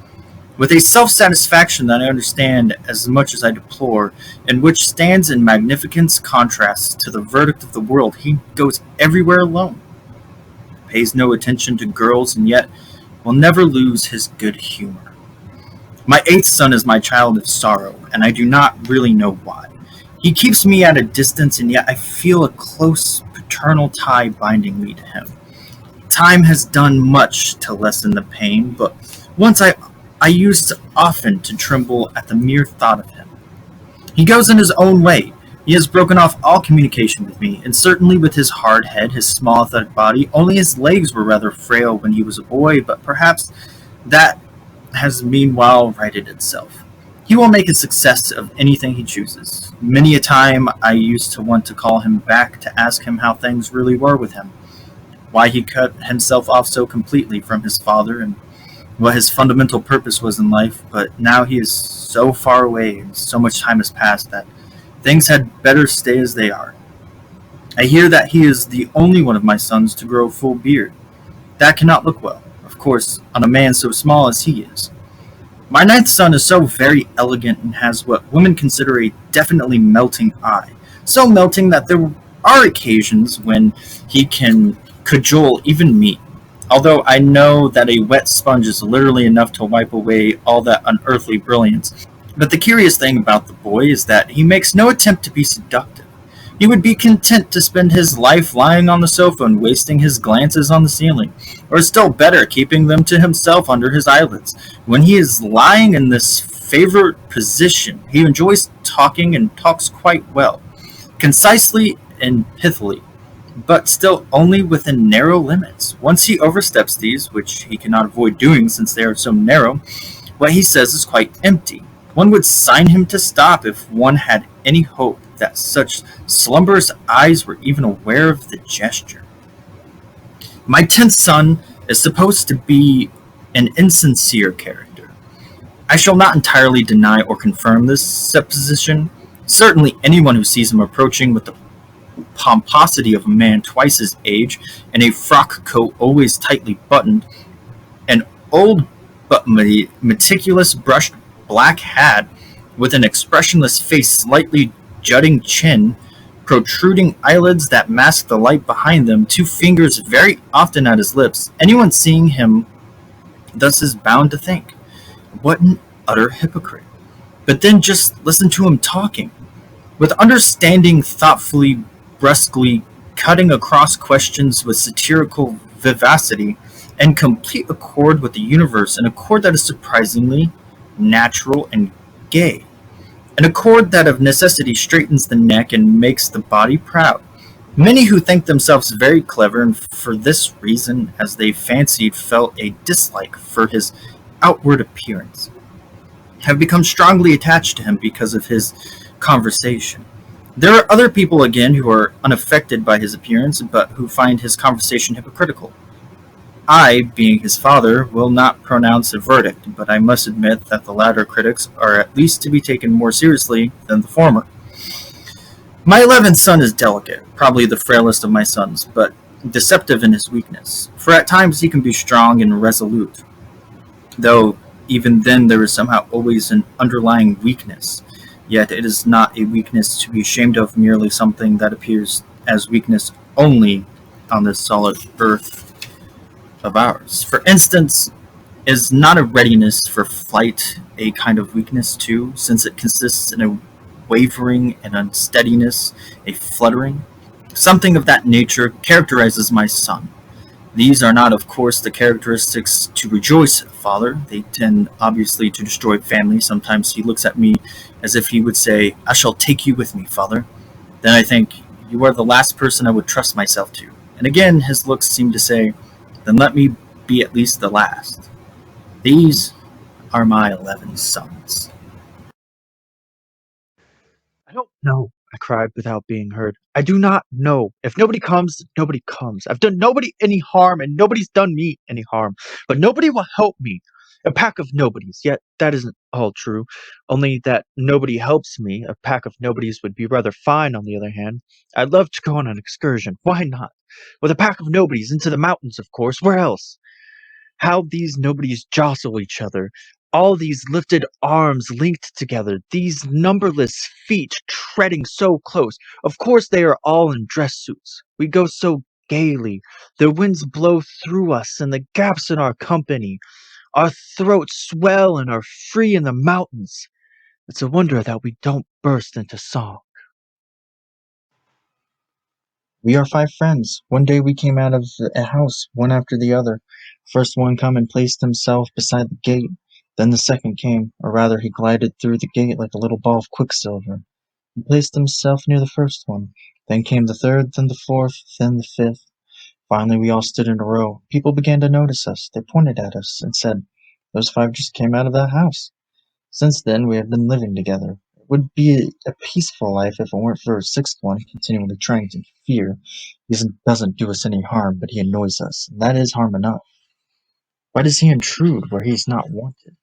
With a self-satisfaction that I understand as much as I deplore, and which stands in magnificent contrast to the verdict of the world, he goes everywhere alone, pays no attention to girls, and yet will never lose his good humor. My eighth son is my child of sorrow, and I do not really know why. He keeps me at a distance, and yet I feel a close paternal tie binding me to him. Time has done much to lessen the pain, but once I used often to tremble at the mere thought of him. He goes in his own way. He has broken off all communication with me, and certainly with his hard head, his small athletic body. Only his legs were rather frail when he was a boy, but perhaps that has meanwhile righted itself. He will make a success of anything he chooses. Many a time I used to want to call him back to ask him how things really were with him, why he cut himself off so completely from his father, and what his fundamental purpose was in life, but now he is so far away and so much time has passed that things had better stay as they are. I hear that he is the only one of my sons to grow a full beard. That cannot look well, of course, on a man so small as he is. My ninth son is so very elegant and has what women consider a definitely melting eye, so melting that there are occasions when he can cajole even me. Although I know that a wet sponge is literally enough to wipe away all that unearthly brilliance. But the curious thing about the boy is that he makes no attempt to be seductive. He would be content to spend his life lying on the sofa and wasting his glances on the ceiling, or still better, keeping them to himself under his eyelids. When he is lying in this favorite position, he enjoys talking and talks quite well, concisely and pithily, but still only within narrow limits. Once he oversteps these, which he cannot avoid doing since they are so narrow, what he says is quite empty. One would sign him to stop if one had any hope that such slumberous eyes were even aware of the gesture. My 10th son is supposed to be an insincere character. I shall not entirely deny or confirm this supposition. Certainly anyone who sees him approaching with the pomposity of a man twice his age, in a frock coat always tightly buttoned, an old but meticulous brushed black hat, with an expressionless face, slightly jutting chin, protruding eyelids that mask the light behind them, 2 fingers very often at his lips. Anyone seeing him thus is bound to think, what an utter hypocrite. But then just listen to him talking, with understanding, thoughtfully, brusquely, cutting across questions with satirical vivacity, and complete accord with the universe, an accord that is surprisingly natural and gay, an accord that of necessity straightens the neck and makes the body proud. Many who think themselves very clever, and for this reason, as they fancied, felt a dislike for his outward appearance, have become strongly attached to him because of his conversation. There are other people again who are unaffected by his appearance, but who find his conversation hypocritical. I, being his father, will not pronounce a verdict, but I must admit that the latter critics are at least to be taken more seriously than the former. My 11th son is delicate, probably the frailest of my sons, but deceptive in his weakness, for at times he can be strong and resolute, though even then there is somehow always an underlying weakness. Yet it is not a weakness to be ashamed of, merely something that appears as weakness only on this solid earth of ours. For instance, is not a readiness for flight a kind of weakness too, since it consists in a wavering and unsteadiness, a fluttering? Something of that nature characterizes my son. These are not, of course, the characteristics to rejoice, father. They tend obviously to destroy family. Sometimes he looks at me as if he would say, I shall take you with me, father. Then I think, you are the last person I would trust myself to. And again, his looks seem to say, then let me be at least the last. These are my 11 sons. I don't know, I cried without being heard. I do not know. If nobody comes, nobody comes. I've done nobody any harm, and nobody's done me any harm. But nobody will help me. A pack of nobodies, yet that isn't all true. Only that nobody helps me. A pack of nobodies would be rather fine, on the other hand. I'd love to go on an excursion. Why not? With a pack of nobodies, into the mountains, of course. Where else? How these nobodies jostle each other, all these lifted arms linked together, these numberless feet treading so close. Of course they are all in dress suits. We go so gaily. The winds blow through us and the gaps in our company. Our throats swell and are free in the mountains. It's a wonder that we don't burst into song. We are 5 friends. One day we came out of a house, one after the other. First one come and placed himself beside the gate. Then the second came, or rather he glided through the gate like a little ball of quicksilver. He placed himself near the first one. Then came the third, then the fourth, then the fifth. Finally we all stood in a row. People began to notice us. They pointed at us and said, those 5 just came out of that house. Since then we have been living together. It would be a peaceful life if it weren't for a sixth one continually trying to interfere. He doesn't do us any harm, but he annoys us, and that is harm enough. Why does he intrude where he is not wanted?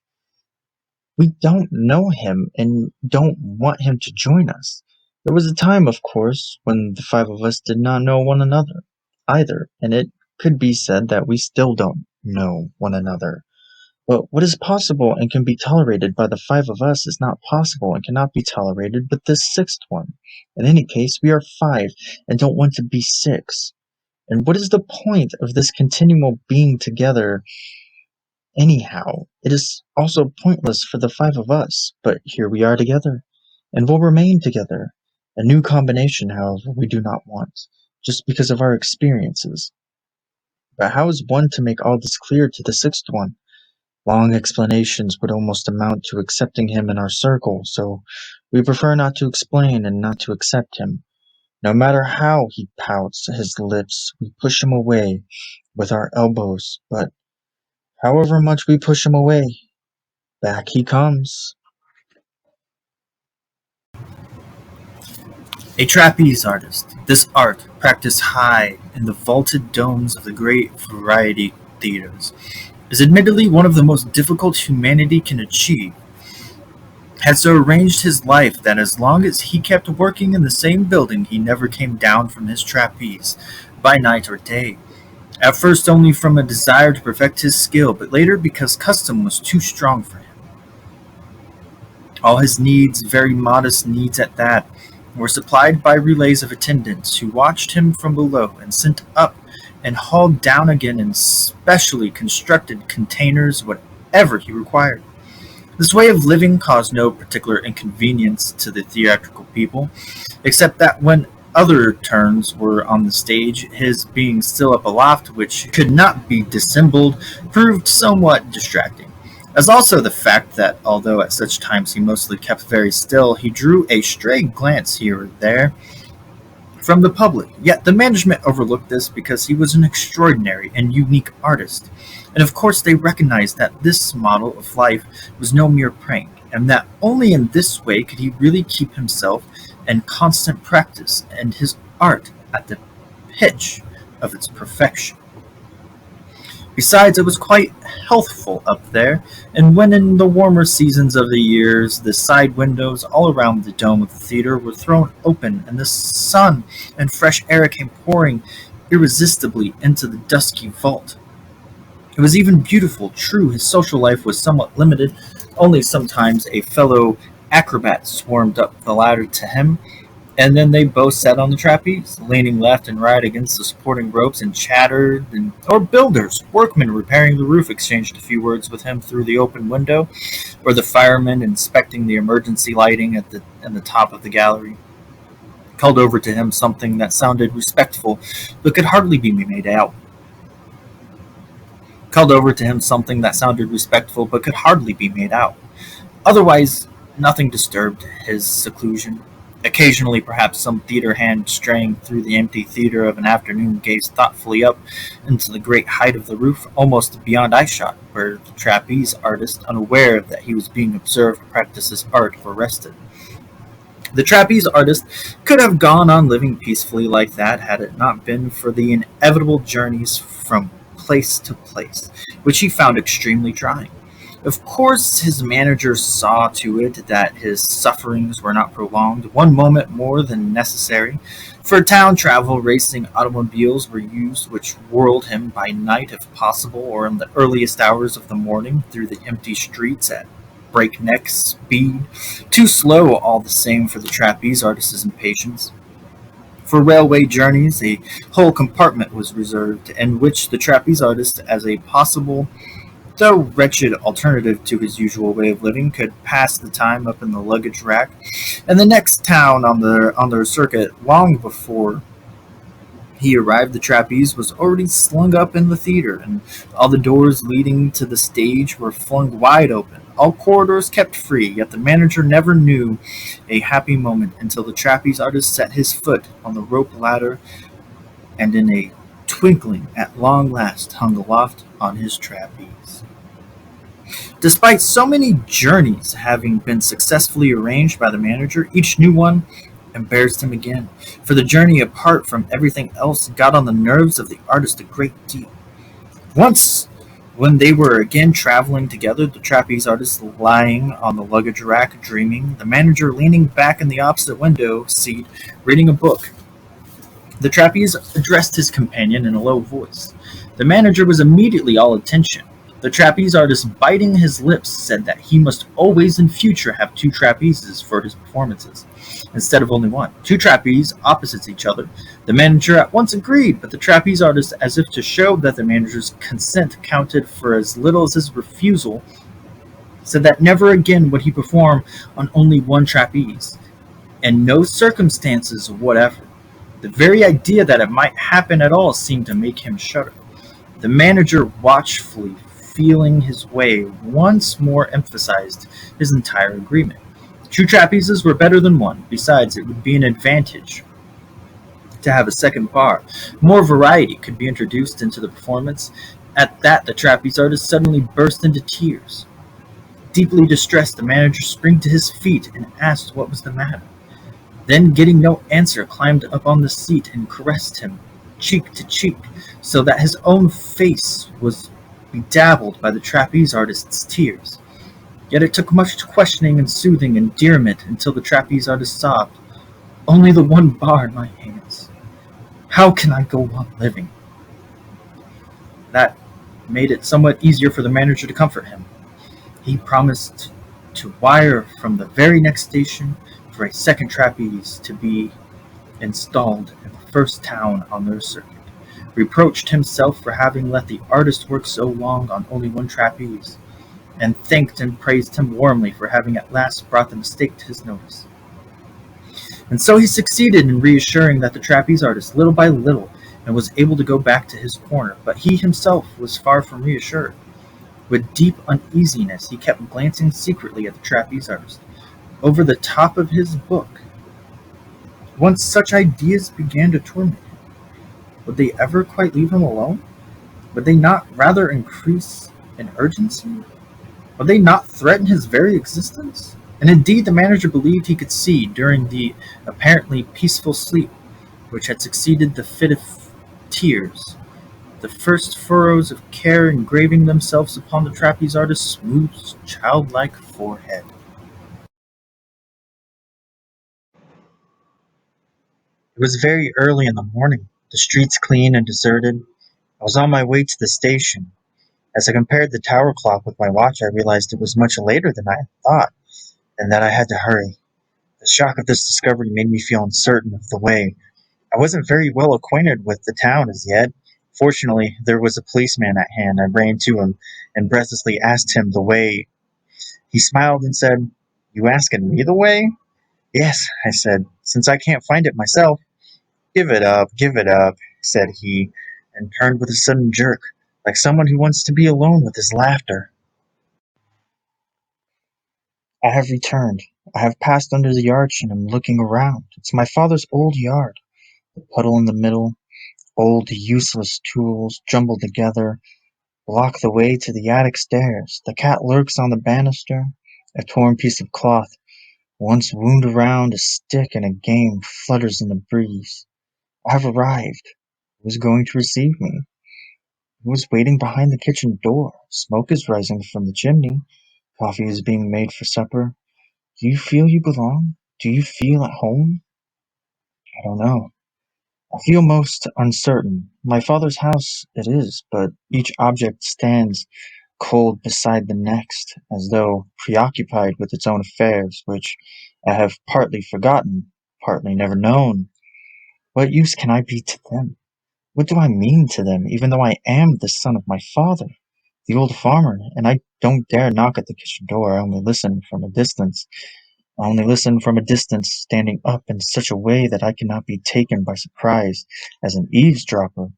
We don't know him and don't want him to join us. There was a time, of course, when the 5 of us did not know one another either, and it could be said that we still don't know one another. But what is possible and can be tolerated by the 5 of us is not possible and cannot be tolerated with this sixth one. In any case, we are 5 and don't want to be 6. And what is the point of this continual being together anyhow? It is also pointless for the 5 of us, but here we are together, and will remain together. A new combination, however, we do not want, just because of our experiences. But how is one to make all this clear to the sixth one? Long explanations would almost amount to accepting him in our circle, so we prefer not to explain and not to accept him. No matter how he pouts his lips, we push him away with our elbows, but however much we push him away, back he comes. A trapeze artist, this art, practiced high in the vaulted domes of the great variety theaters, is admittedly one of the most difficult humanity can achieve, had so arranged his life that as long as he kept working in the same building he never came down from his trapeze, by night or day. At first only from a desire to perfect his skill, but later because custom was too strong for him. All his needs, very modest needs at that, were supplied by relays of attendants who watched him from below and sent up and hauled down again in specially constructed containers whatever he required. This way of living caused no particular inconvenience to the theatrical people, except that when other turns were on the stage, his being still up aloft, which could not be dissembled, proved somewhat distracting, as also the fact that, although at such times he mostly kept very still, he drew a stray glance here or there from the public. Yet the management overlooked this because he was an extraordinary and unique artist, and of course they recognized that this model of life was no mere prank, and that only in this way could he really keep himself and constant practice, and his art at the pitch of its perfection. Besides, it was quite healthful up there, and when in the warmer seasons of the years the side windows all around the dome of the theater were thrown open and the sun and fresh air came pouring irresistibly into the dusky vault. It was even beautiful. True, his social life was somewhat limited. Only sometimes a fellow acrobat swarmed up the ladder to him, and then they both sat on the trapeze, leaning left and right against the supporting ropes and chattered, or builders, workmen repairing the roof exchanged a few words with him through the open window, or the firemen inspecting the emergency lighting at the top of the gallery called over to him something that sounded respectful but could hardly be made out. Called over to him something that sounded respectful but could hardly be made out. Otherwise, nothing disturbed his seclusion. Occasionally, perhaps some theater hand straying through the empty theater of an afternoon gazed thoughtfully up into the great height of the roof, almost beyond eyeshot, where the trapeze artist, unaware that he was being observed, practiced his art or rested. The trapeze artist could have gone on living peacefully like that had it not been for the inevitable journeys from place to place, which he found extremely trying. Of course, his manager saw to it that his sufferings were not prolonged one moment more than necessary, for town travel racing automobiles were used which whirled him by night if possible, or in the earliest hours of the morning through the empty streets at breakneck speed, too slow all the same for the trapeze artist's impatience. For railway journeys, a whole compartment was reserved, in which the trapeze artist, as a possible though wretched alternative to his usual way of living, could pass the time up in the luggage rack, and the next town on their circuit. Long before he arrived, the trapeze was already slung up in the theater, and all the doors leading to the stage were flung wide open. All corridors kept free, yet the manager never knew a happy moment until the trapeze artist set his foot on the rope ladder, and in a twinkling at long last hung aloft on his trapeze. Despite so many journeys having been successfully arranged by the manager, each new one embarrassed him again, for the journey apart from everything else got on the nerves of the artist a great deal. Once, when they were again traveling together, the trapeze artist lying on the luggage rack dreaming, the manager leaning back in the opposite window seat reading a book. The trapeze addressed his companion in a low voice. The manager was immediately all attention. The trapeze artist, biting his lips, said that he must always in future have two trapezes for his performances, instead of only one. Two trapezes opposite each other. The manager at once agreed, but the trapeze artist, as if to show that the manager's consent counted for as little as his refusal, said that never again would he perform on only one trapeze, in no circumstances whatever. The very idea that it might happen at all seemed to make him shudder. The manager, watchfully feeling his way, once more emphasized his entire agreement. Two trapezes were better than one. Besides, it would be an advantage to have a second bar. More variety could be introduced into the performance. At that, the trapeze artist suddenly burst into tears. Deeply distressed, the manager sprang to his feet and asked what was the matter. Then, getting no answer, climbed up on the seat and caressed him, cheek to cheek, so that his own face was bedabbled by the trapeze artist's tears. Yet it took much questioning and soothing endearment until the trapeze artist sobbed, "Only the one bar in my hands. How can I go on living?" That made it somewhat easier for the manager to comfort him. He promised to wire from the very next station for a second trapeze to be installed in the first town on their circuit, reproached himself for having let the artist work so long on only one trapeze, and thanked and praised him warmly for having at last brought the mistake to his notice. And so he succeeded in reassuring that the trapeze artist little by little, and was able to go back to his corner, but he himself was far from reassured. With deep uneasiness, he kept glancing secretly at the trapeze artist, over the top of his book. Once such ideas began to torment him, would they ever quite leave him alone? Would they not rather increase in urgency? Would they not threaten his very existence? And indeed the manager believed he could see, during the apparently peaceful sleep which had succeeded the fit of tears, the first furrows of care engraving themselves upon the trapeze artist's smooth, childlike forehead. It was very early in the morning, the streets clean and deserted. I was on my way to the station. As I compared the tower clock with my watch, I realized it was much later than I had thought, and that I had to hurry. The shock of this discovery made me feel uncertain of the way. I wasn't very well acquainted with the town as yet. Fortunately, there was a policeman at hand. I ran to him and breathlessly asked him the way. He smiled and said, "You asking me the way?" "Yes," I said, "since I can't find it myself." Give it up," said he, and turned with a sudden jerk, like someone who wants to be alone with his laughter. I have returned. I have passed under the arch and am looking around. It's my father's old yard. The puddle in the middle, old useless tools jumbled together, block the way to the attic stairs. The cat lurks on the banister. A torn piece of cloth, once wound around a stick in a game, flutters in the breeze. I have arrived. Who is going to receive me? Who is waiting behind the kitchen door? Smoke is rising from the chimney. Coffee is being made for supper. Do you feel you belong? Do you feel at home? I don't know. I feel most uncertain. My father's house it is, but each object stands cold beside the next, as though preoccupied with its own affairs, which I have partly forgotten, partly never known. What use can I be to them? What do I mean to them, even though I am the son of my father, the old farmer, and I don't dare knock at the kitchen door. I only listen from a distance. I only listen from a distance, standing up in such a way that I cannot be taken by surprise as an eavesdropper.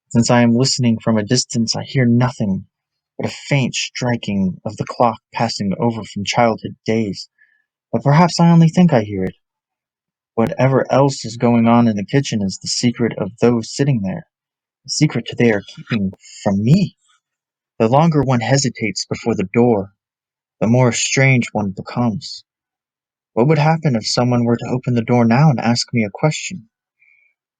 Since I am listening from a distance, I hear nothing but a faint striking of the clock passing over from childhood days. But perhaps I only think I hear it. Whatever else is going on in the kitchen is the secret of those sitting there, a secret they are keeping from me. The longer one hesitates before the door, the more strange one becomes. What would happen if someone were to open the door now and ask me a question?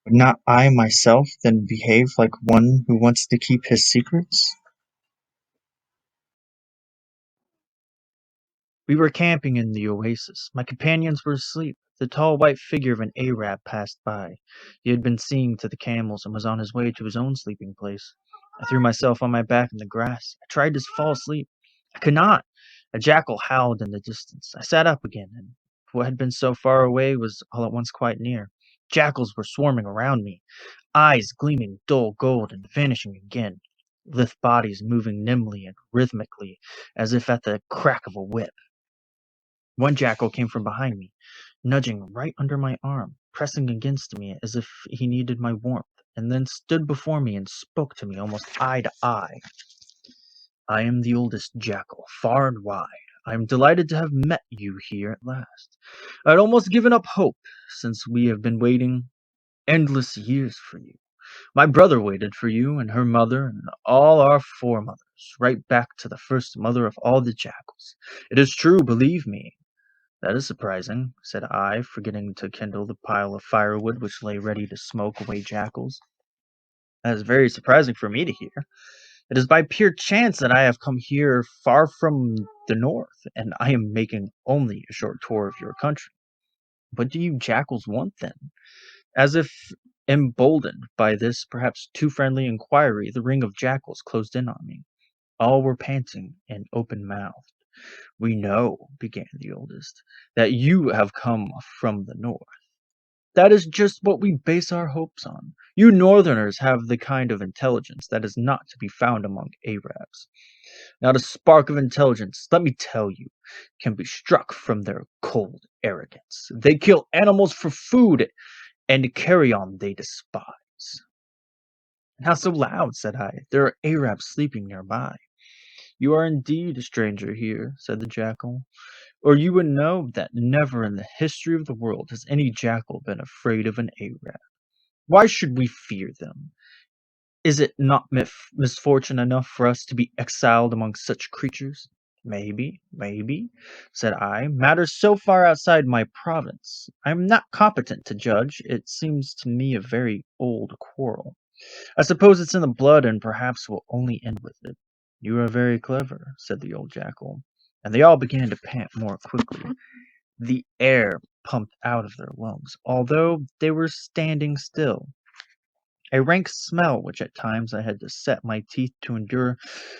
Would not I myself then behave like one who wants to keep his secrets? We were camping in the oasis. My companions were asleep. The tall white figure of an Arab passed by. He had been seeing to the camels and was on his way to his own sleeping place. I threw myself on my back in the grass. I tried to fall asleep. I could not. A jackal howled in the distance. I sat up again, and what had been so far away was all at once quite near. Jackals were swarming around me, eyes gleaming dull gold and vanishing again, lithe bodies moving nimbly and rhythmically, as if at the crack of a whip. One jackal came from behind me, nudging right under my arm, pressing against me as if he needed my warmth, and then stood before me and spoke to me almost eye to eye. I am the oldest jackal, far and wide. I am delighted to have met you here at last. I had almost given up hope, since we have been waiting endless years for you. My brother waited for you, and her mother, and all our foremothers, right back to the first mother of all the jackals. It is true, believe me. That is surprising, said I, forgetting to kindle the pile of firewood which lay ready to smoke away jackals. That is very surprising for me to hear. It is by pure chance that I have come here far from the north, and I am making only a short tour of your country. What do you jackals want, then? As if emboldened by this perhaps too friendly inquiry, the ring of jackals closed in on me. All were panting and open-mouthed. "We know," began the oldest, "that you have come from the north. That is just what we base our hopes on. You northerners have the kind of intelligence that is not to be found among Arabs. Not a spark of intelligence, let me tell you, can be struck from their cold arrogance. They kill animals for food, and carrion they despise." "Not so loud," said I. "There are Arabs sleeping nearby." "You are indeed a stranger here," said the jackal, "or you would know that never in the history of the world has any jackal been afraid of an Arab. Why should we fear them? Is it not misfortune enough for us to be exiled among such creatures? Maybe, said I. Matters so far outside my province. I am not competent to judge. It seems to me a very old quarrel. I suppose it's in the blood and perhaps will only end with it. You are very clever, said the old jackal, and they all began to pant more quickly. The air pumped out of their lungs, although they were standing still. A rank smell, which at times I had to set my teeth to endure,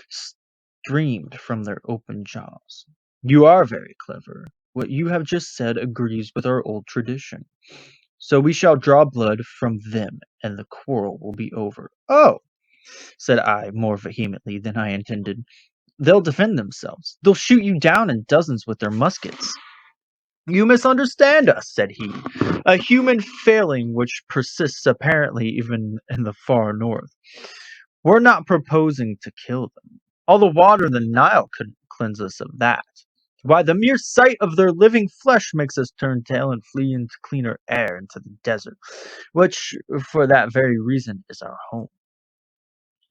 streamed from their open jaws. You are very clever. What you have just said agrees with our old tradition. So we shall draw blood from them, and the quarrel will be over. Oh, said I, more vehemently than I intended. They'll defend themselves. They'll shoot you down in dozens with their muskets. You misunderstand us, said he, a human failing which persists apparently even in the far north. We're not proposing to kill them. All the water in the Nile couldn't cleanse us of that. Why, the mere sight of their living flesh makes us turn tail and flee into cleaner air, into the desert, which, for that very reason, is our home.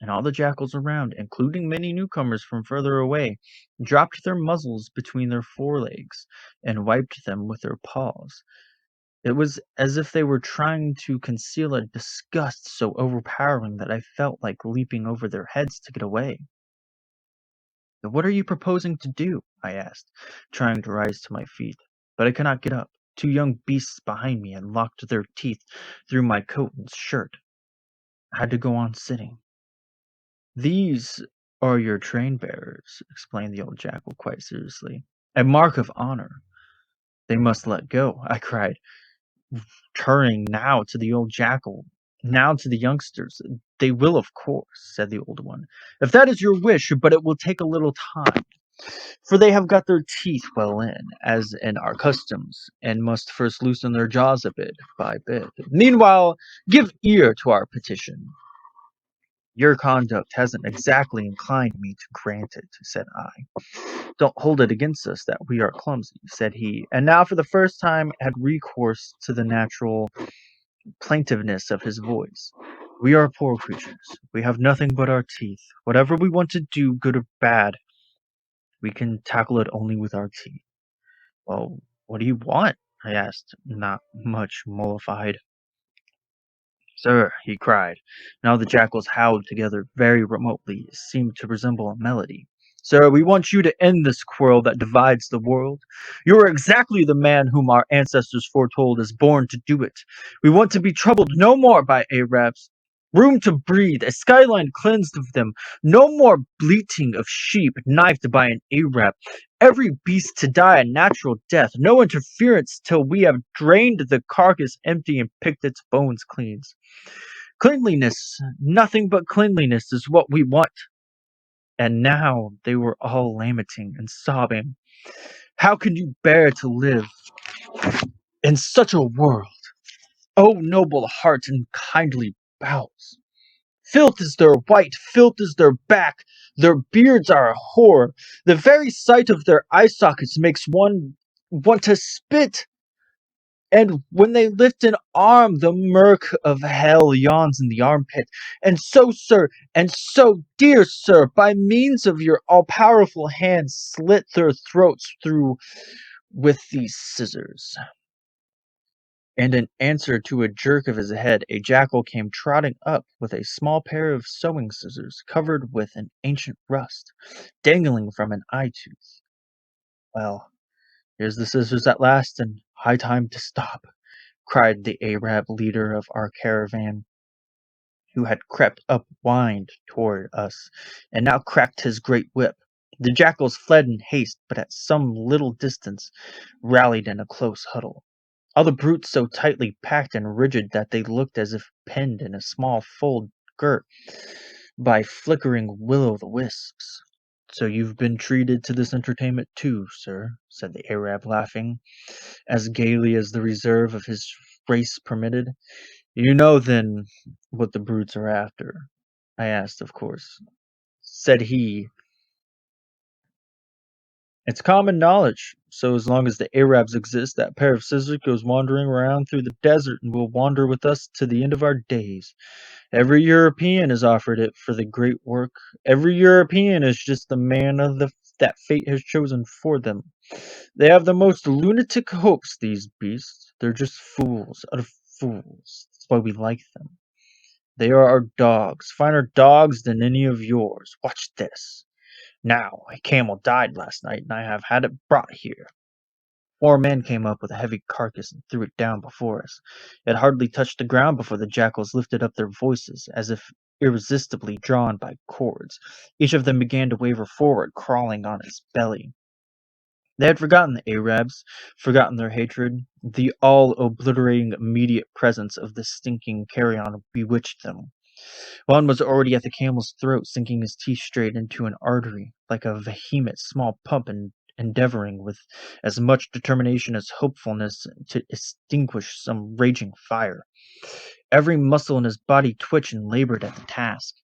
And all the jackals around, including many newcomers from further away, dropped their muzzles between their forelegs and wiped them with their paws. It was as if they were trying to conceal a disgust so overpowering that I felt like leaping over their heads to get away. What are you proposing to do? I asked, trying to rise to my feet. But I could not get up. Two young beasts behind me had locked their teeth through my coat and shirt. I had to go on sitting. These are your train bearers, explained the old jackal quite seriously. A mark of honor. They must let go, I cried, turning now to the old jackal, now to the youngsters. They will, of course, said the old one, if that is your wish, but it will take a little time. For they have got their teeth well in, as in our customs, and must first loosen their jaws a bit by bit. Meanwhile, give ear to our petition. Your conduct hasn't exactly inclined me to grant it, said I. Don't hold it against us that we are clumsy, said he, and now for the first time had recourse to the natural plaintiveness of his voice. We are poor creatures. We have nothing but our teeth. Whatever we want to do, good or bad, we can tackle it only with our teeth. Well, what do you want? I asked, not much mollified. Sir, he cried. Now the jackals howled together very remotely, seemed to resemble a melody. Sir, we want you to end this quarrel that divides the world. You are exactly the man whom our ancestors foretold is born to do it. We want to be troubled no more by Arabs. Room to breathe, a skyline cleansed of them. No more bleating of sheep knifed by an Arab. Every beast to die a natural death. No interference till we have drained the carcass empty and picked its bones clean. Cleanliness, nothing but cleanliness is what we want. And now they were all lamenting and sobbing. How can you bear to live in such a world? O noble heart and kindly bowels! Filth is their white, filth is their back, their beards are a horror. The very sight of their eye sockets makes one want to spit. And when they lift an arm, the murk of hell yawns in the armpit. And so, sir, and so, dear sir, by means of your all-powerful hands, slit their throats through with these scissors. And in answer to a jerk of his head, a jackal came trotting up with a small pair of sewing scissors covered with an ancient rust, dangling from an eye tooth. Well, here's the scissors at last, and high time to stop, cried the Arab leader of our caravan, who had crept upwind toward us, and now cracked his great whip. The jackals fled in haste, but at some little distance rallied in a close huddle. All the brutes so tightly packed and rigid that they looked as if pinned in a small fold girt by flickering will-o'-the-wisps. So you've been treated to this entertainment too, sir, said the Arab, laughing as gaily as the reserve of his race permitted. You know, then, what the brutes are after? I asked, of course. Said he, it's common knowledge. So as long as the Arabs exist, that pair of scissors goes wandering around through the desert and will wander with us to the end of our days. Every European is offered it for the great work. Every European is just the man of the that fate has chosen for them. They have the most lunatic hopes, these beasts. They're just fools out of fools. That's why we like them. They are our dogs, finer dogs than any of yours. Watch this. Now, a camel died last night, and I have had it brought here. 4 men came up with a heavy carcass and threw it down before us. It had hardly touched the ground before the jackals lifted up their voices, as if irresistibly drawn by cords. Each of them began to waver forward, crawling on its belly. They had forgotten the Arabs, forgotten their hatred. The all-obliterating immediate presence of the stinking carrion bewitched them. One was already at the camel's throat, sinking his teeth straight into an artery, like a vehement small pump, and endeavoring with as much determination as hopefulness to extinguish some raging fire. Every muscle in his body twitched and labored at the task.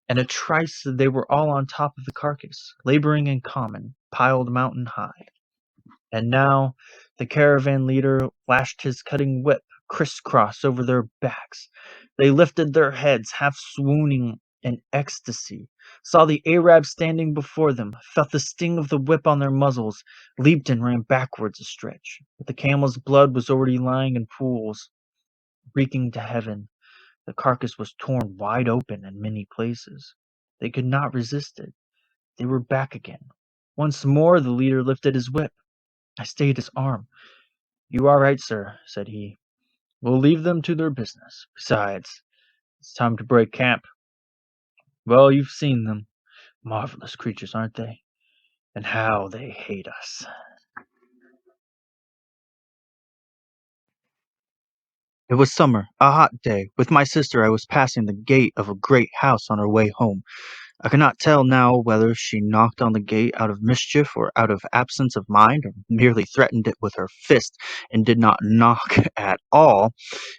In a trice they were all on top of the carcass, laboring in common, piled mountain high. And now the caravan leader lashed his cutting whip crisscross over their backs. They lifted their heads, half swooning in ecstasy, saw the Arabs standing before them, felt the sting of the whip on their muzzles, leaped and ran backwards a stretch. But the camel's blood was already lying in pools, reeking to heaven. The carcass was torn wide open in many places. They could not resist it. They were back again. Once more the leader lifted his whip. I stayed his arm. "You are right, sir," said he. "We'll leave them to their business. Besides, it's time to break camp. Well, you've seen them. Marvelous creatures, aren't they? And how they hate us." It was summer, a hot day. With my sister, I was passing the gate of a great house on our way home. I cannot tell now whether she knocked on the gate out of mischief or out of absence of mind, or merely threatened it with her fist and did not knock at all.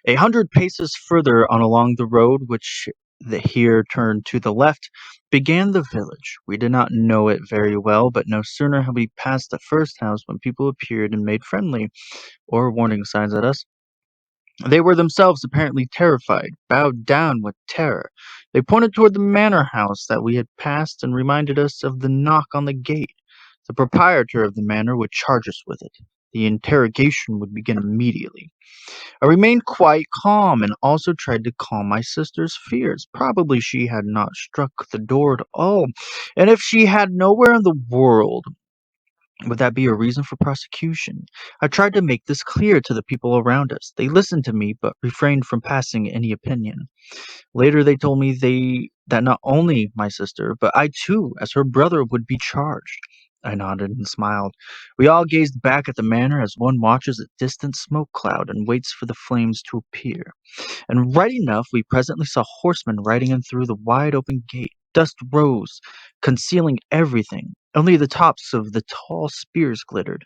100 paces further on along the road, which here turned to the left, began the village. We did not know it very well, but no sooner had we passed the first house when people appeared and made friendly, or warning signs at us. They were themselves apparently terrified, bowed down with terror. They pointed toward the manor house that we had passed and reminded us of the knock on the gate. The proprietor of the manor would charge us with it. The interrogation would begin immediately. I remained quite calm and also tried to calm my sister's fears. Probably she had not struck the door at all, and if she had, nowhere in the world would that be a reason for prosecution. I tried to make this clear to the people around us. They listened to me, but refrained from passing any opinion. Later they told me that not only my sister, but I too, as her brother, would be charged. I nodded and smiled. We all gazed back at the manor as one watches a distant smoke cloud and waits for the flames to appear. And right enough, we presently saw horsemen riding in through the wide open gate. Dust rose, concealing everything. Only the tops of the tall spears glittered,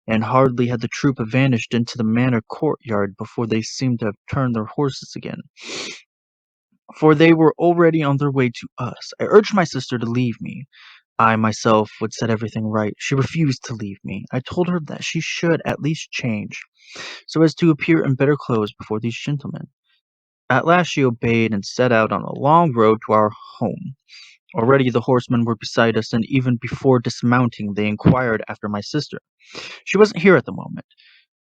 and hardly had the troop vanished into the manor courtyard before they seemed to have turned their horses again, for they were already on their way to us. I urged my sister to leave me. I myself would set everything right. She refused to leave me. I told her that she should at least change, so as to appear in better clothes before these gentlemen. At last she obeyed and set out on a long road to our home. Already the horsemen were beside us, and even before dismounting they inquired after my sister. She wasn't here at the moment,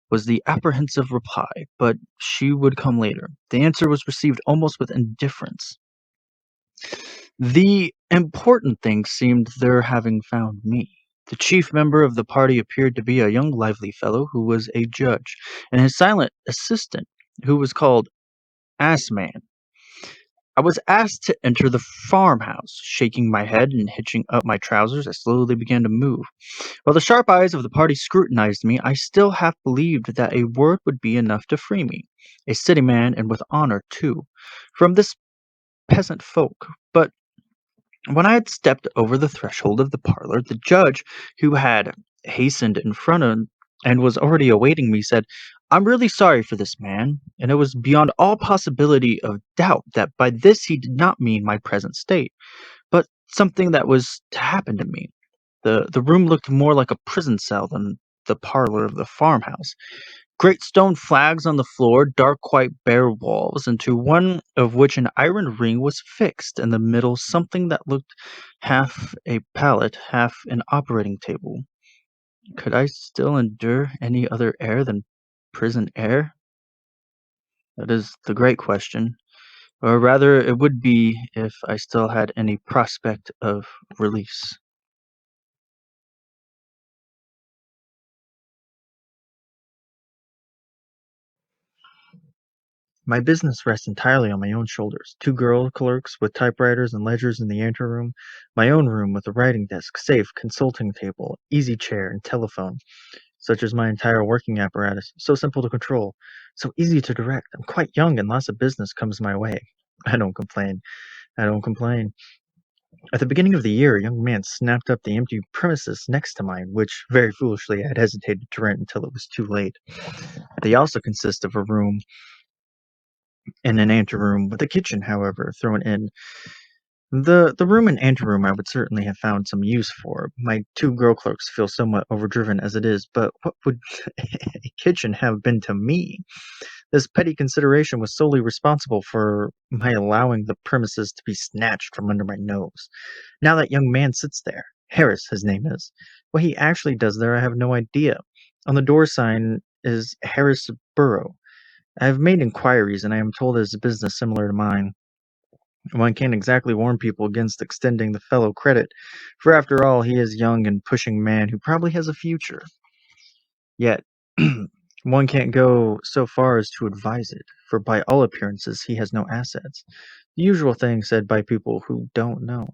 was the apprehensive reply, but she would come later. The answer was received almost with indifference. The important thing seemed their having found me. The chief member of the party appeared to be a young lively fellow who was a judge, and his silent assistant, who was called Assman. I was asked to enter the farmhouse. Shaking my head and hitching up my trousers, I slowly began to move. While the sharp eyes of the party scrutinized me, I still half believed that a word would be enough to free me. A city man, and with honor, too, from this peasant folk. But when I had stepped over the threshold of the parlor, the judge, who had hastened in front of and was already awaiting me, said, "I'm really sorry for this man," and it was beyond all possibility of doubt that by this he did not mean my present state, but something that was to happen to me. The room looked more like a prison cell than the parlor of the farmhouse. Great stone flags on the floor, dark white bare walls, into one of which an iron ring was fixed, in the middle something that looked half a pallet, half an operating table. Could I still endure any other air than prison air? That is the great question. Or rather, it would be if I still had any prospect of release. My business rests entirely on my own shoulders. Two girl clerks with typewriters and ledgers in the anteroom, my own room with a writing desk, safe, consulting table, easy chair, and telephone. Such is my entire working apparatus. So simple to control, so easy to direct. I'm quite young and lots of business comes my way. I don't complain. I don't complain. At the beginning of the year, a young man snapped up the empty premises next to mine, which, very foolishly, I had hesitated to rent until it was too late. They also consist of a room and an anteroom, with a kitchen, however, thrown in. The room and anteroom I would certainly have found some use for. My two girl clerks feel somewhat overdriven as it is, but what would a kitchen have been to me? This petty consideration was solely responsible for my allowing the premises to be snatched from under my nose. Now that young man sits there. Harris, his name is. What he actually does there, I have no idea. On the door sign is Harris Burrow. I have made inquiries, and I am told it is a business similar to mine. One can't exactly warn people against extending the fellow credit, for after all, he is a young and pushing man who probably has a future. Yet, one can't go so far as to advise it, for by all appearances he has no assets. The usual thing said by people who don't know.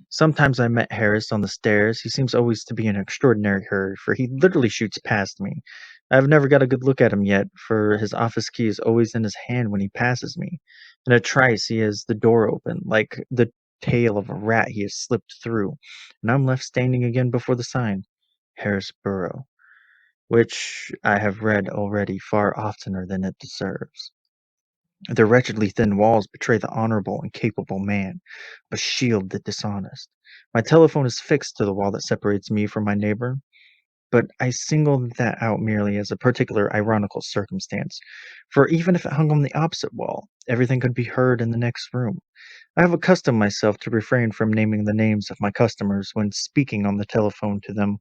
Sometimes I met Harris on the stairs. He seems always to be in an extraordinary hurry, for he literally shoots past me. I have never got a good look at him yet, for his office key is always in his hand when he passes me. In a trice, he has the door open, like the tail of a rat he has slipped through, and I'm left standing again before the sign, Harris Burrow, which I have read already far oftener than it deserves. The wretchedly thin walls betray the honorable and capable man, but shield the dishonest. My telephone is fixed to the wall that separates me from my neighbor, but I single that out merely as a particular ironical circumstance, for even if it hung on the opposite wall, everything could be heard in the next room. I have accustomed myself to refrain from naming the names of my customers when speaking on the telephone to them,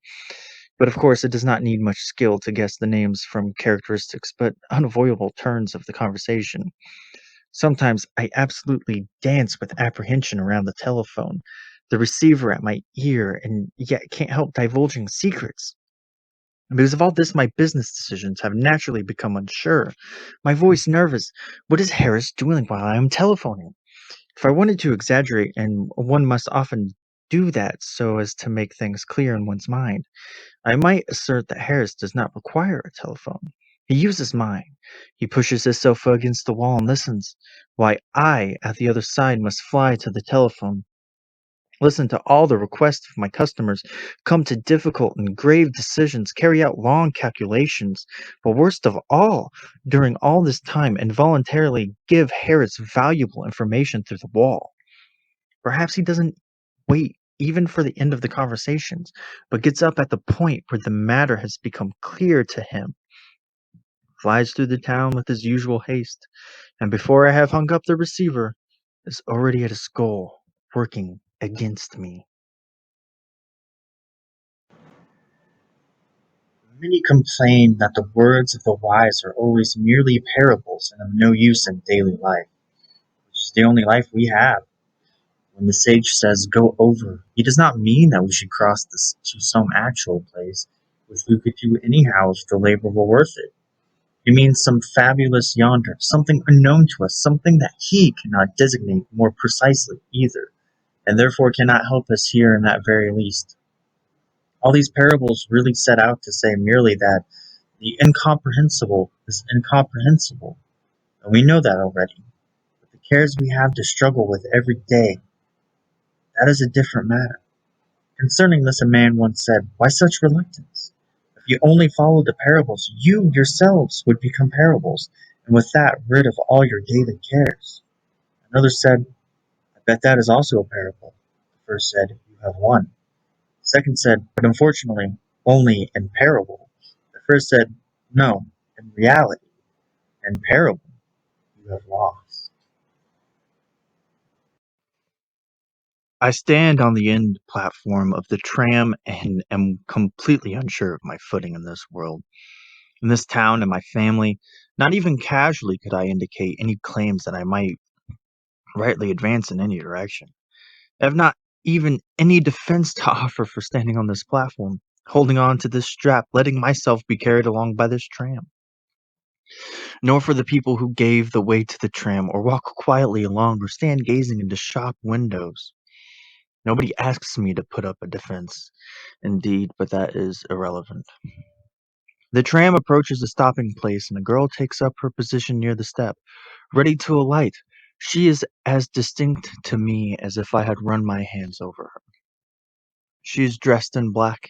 but of course it does not need much skill to guess the names from characteristics but unavoidable turns of the conversation. Sometimes I absolutely dance with apprehension around the telephone, the receiver at my ear, and yet can't help divulging secrets. Because of all this, my business decisions have naturally become unsure. My voice nervous. What is Harris doing while I am telephoning? If I wanted to exaggerate, and one must often do that so as to make things clear in one's mind, I might assert that Harris does not require a telephone. He uses mine. He pushes his sofa against the wall and listens, while I, at the other side, must fly to the telephone, listen to all the requests of my customers, come to difficult and grave decisions, carry out long calculations, but worst of all, during all this time, involuntarily give Harris valuable information through the wall. Perhaps he doesn't wait even for the end of the conversations, but gets up at the point where the matter has become clear to him, flies through the town with his usual haste, and before I have hung up the receiver, is already at his goal, working against me. Many complain that the words of the wise are always merely parables and of no use in daily life, which is the only life we have. When the sage says go over, he does not mean that we should cross this to some actual place, which we could do anyhow if the labor were worth it. He means some fabulous yonder, something unknown to us, something that he cannot designate more precisely either, and therefore cannot help us here in that very least. All these parables really set out to say merely that the incomprehensible is incomprehensible, and we know that already. But the cares we have to struggle with every day, that is a different matter. Concerning this, a man once said, why such reluctance? If you only followed the parables, you yourselves would become parables, and with that rid of all your daily cares. Another said, I bet that is also a parable. The first said, you have one. The second said, but unfortunately, only in parable. The first said, no, In reality, in parable, you have lost. I stand on the end platform of the tram and am completely unsure of my footing in this world. In this town and my family, not even casually could I indicate any claims that I might rightly advance in any direction. I have not even any defense to offer for standing on this platform, holding on to this strap, letting myself be carried along by this tram. Nor for the people who gave the way to the tram, or walk quietly along, or stand gazing into shop windows. Nobody asks me to put up a defense, indeed, but that is irrelevant. The tram approaches the stopping place, and a girl takes up her position near the step, ready to alight. She is as distinct to me as if I had run my hands over her. She is dressed in black.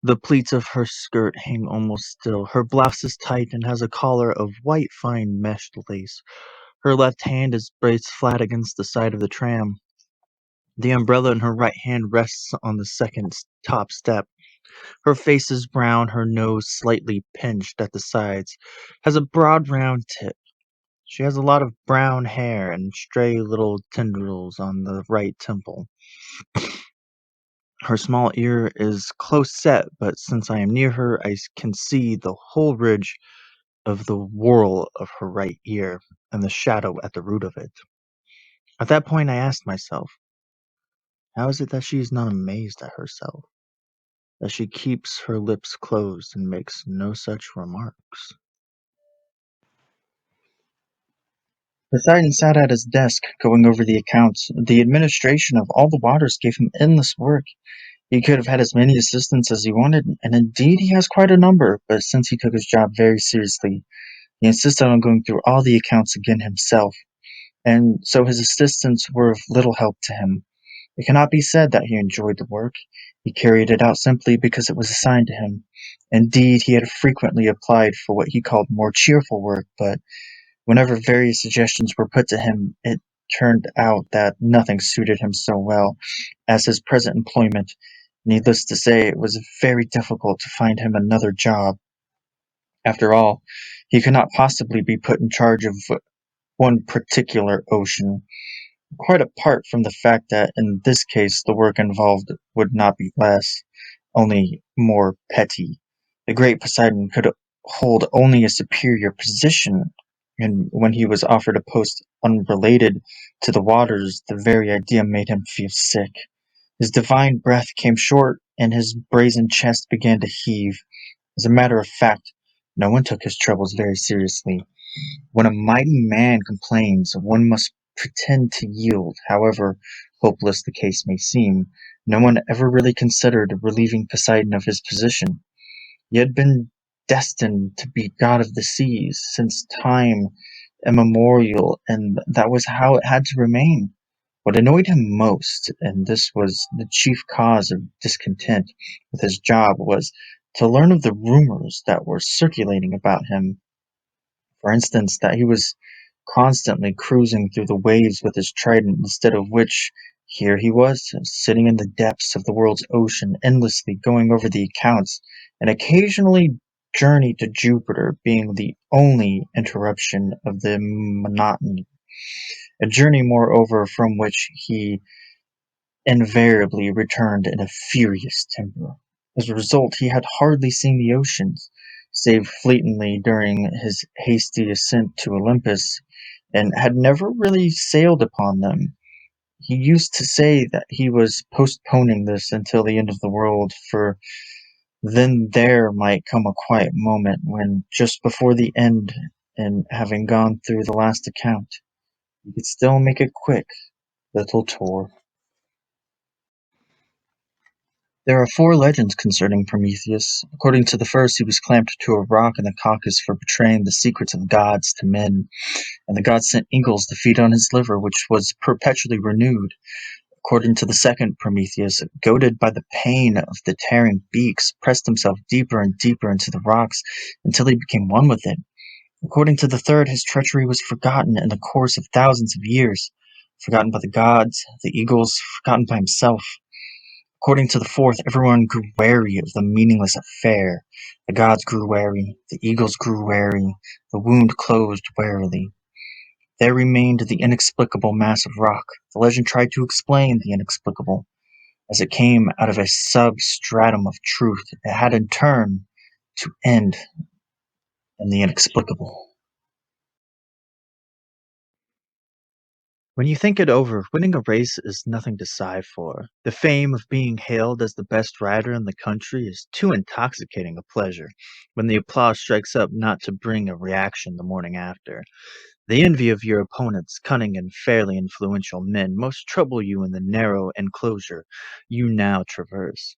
The pleats of her skirt hang almost still. Her blouse is tight and has a collar of white fine meshed lace. Her left hand is braced flat against the side of the tram. The umbrella in her right hand rests on the second top step. Her face is brown, her nose slightly pinched at the sides, has a broad round tip. She has a lot of brown hair and stray little tendrils on the right temple. Her small ear is close set, but since I am near her, I can see the whole ridge of the whorl of her right ear and the shadow at the root of it. At that point, I asked myself, how is it that she is not amazed at herself? That she keeps her lips closed and makes no such remarks? Poseidon sat at his desk, going over the accounts. The administration of all the waters gave him endless work. He could have had as many assistants as he wanted, and indeed he has quite a number, but since he took his job very seriously, he insisted on going through all the accounts again himself, and so his assistants were of little help to him. It cannot be said that he enjoyed the work. He carried it out simply because it was assigned to him. Indeed, he had frequently applied for what he called more cheerful work, but whenever various suggestions were put to him, it turned out that nothing suited him so well as his present employment. Needless to say, it was very difficult to find him another job. After all, he could not possibly be put in charge of one particular ocean, quite apart from the fact that in this case the work involved would not be less, only more petty. The great Poseidon could hold only a superior position, and when he was offered a post unrelated to the waters, the very idea made him feel sick. His divine breath came short, and his brazen chest began to heave. As a matter of fact, no one took his troubles very seriously. When a mighty man complains, one must pretend to yield, however hopeless the case may seem. No one ever really considered relieving Poseidon of his position. He had been destined to be god of the seas since time immemorial, and that was how it had to remain. What annoyed him most, and this was the chief cause of discontent with his job, was to learn of the rumors that were circulating about him. For instance, that he was constantly cruising through the waves with his trident, instead of which here he was, sitting in the depths of the world's ocean, endlessly going over the accounts, and occasionally journey to Jupiter being the only interruption of the monotony. A journey, moreover, from which he invariably returned in a furious temper. As a result, he had hardly seen the oceans, save fleetingly during his hasty ascent to Olympus, and had never really sailed upon them. He used to say that he was postponing this until the end of the world, for then there might come a quiet moment when, just before the end, and having gone through the last account, he could still make a quick little tour. There are four legends concerning Prometheus. According to the first, he was clamped to a rock in the Caucasus for betraying the secrets of gods to men, and the gods sent eagles to feed on his liver, which was perpetually renewed. According to the second, Prometheus, goaded by the pain of the tearing beaks, pressed himself deeper and deeper into the rocks until he became one with it. According to the third, his treachery was forgotten in the course of thousands of years, forgotten by the gods, the eagles, forgotten by himself. According to the fourth, everyone grew wary of the meaningless affair. The gods grew wary, the eagles grew wary, the wound closed warily. There remained the inexplicable mass of rock. The legend tried to explain the inexplicable. As it came out of a substratum of truth, it had in turn to end in the inexplicable. When you think it over, winning a race is nothing to sigh for. The fame of being hailed as the best rider in the country is too intoxicating a pleasure when the applause strikes up not to bring a reaction the morning after. The envy of your opponents, cunning and fairly influential men, most trouble you in the narrow enclosure you now traverse.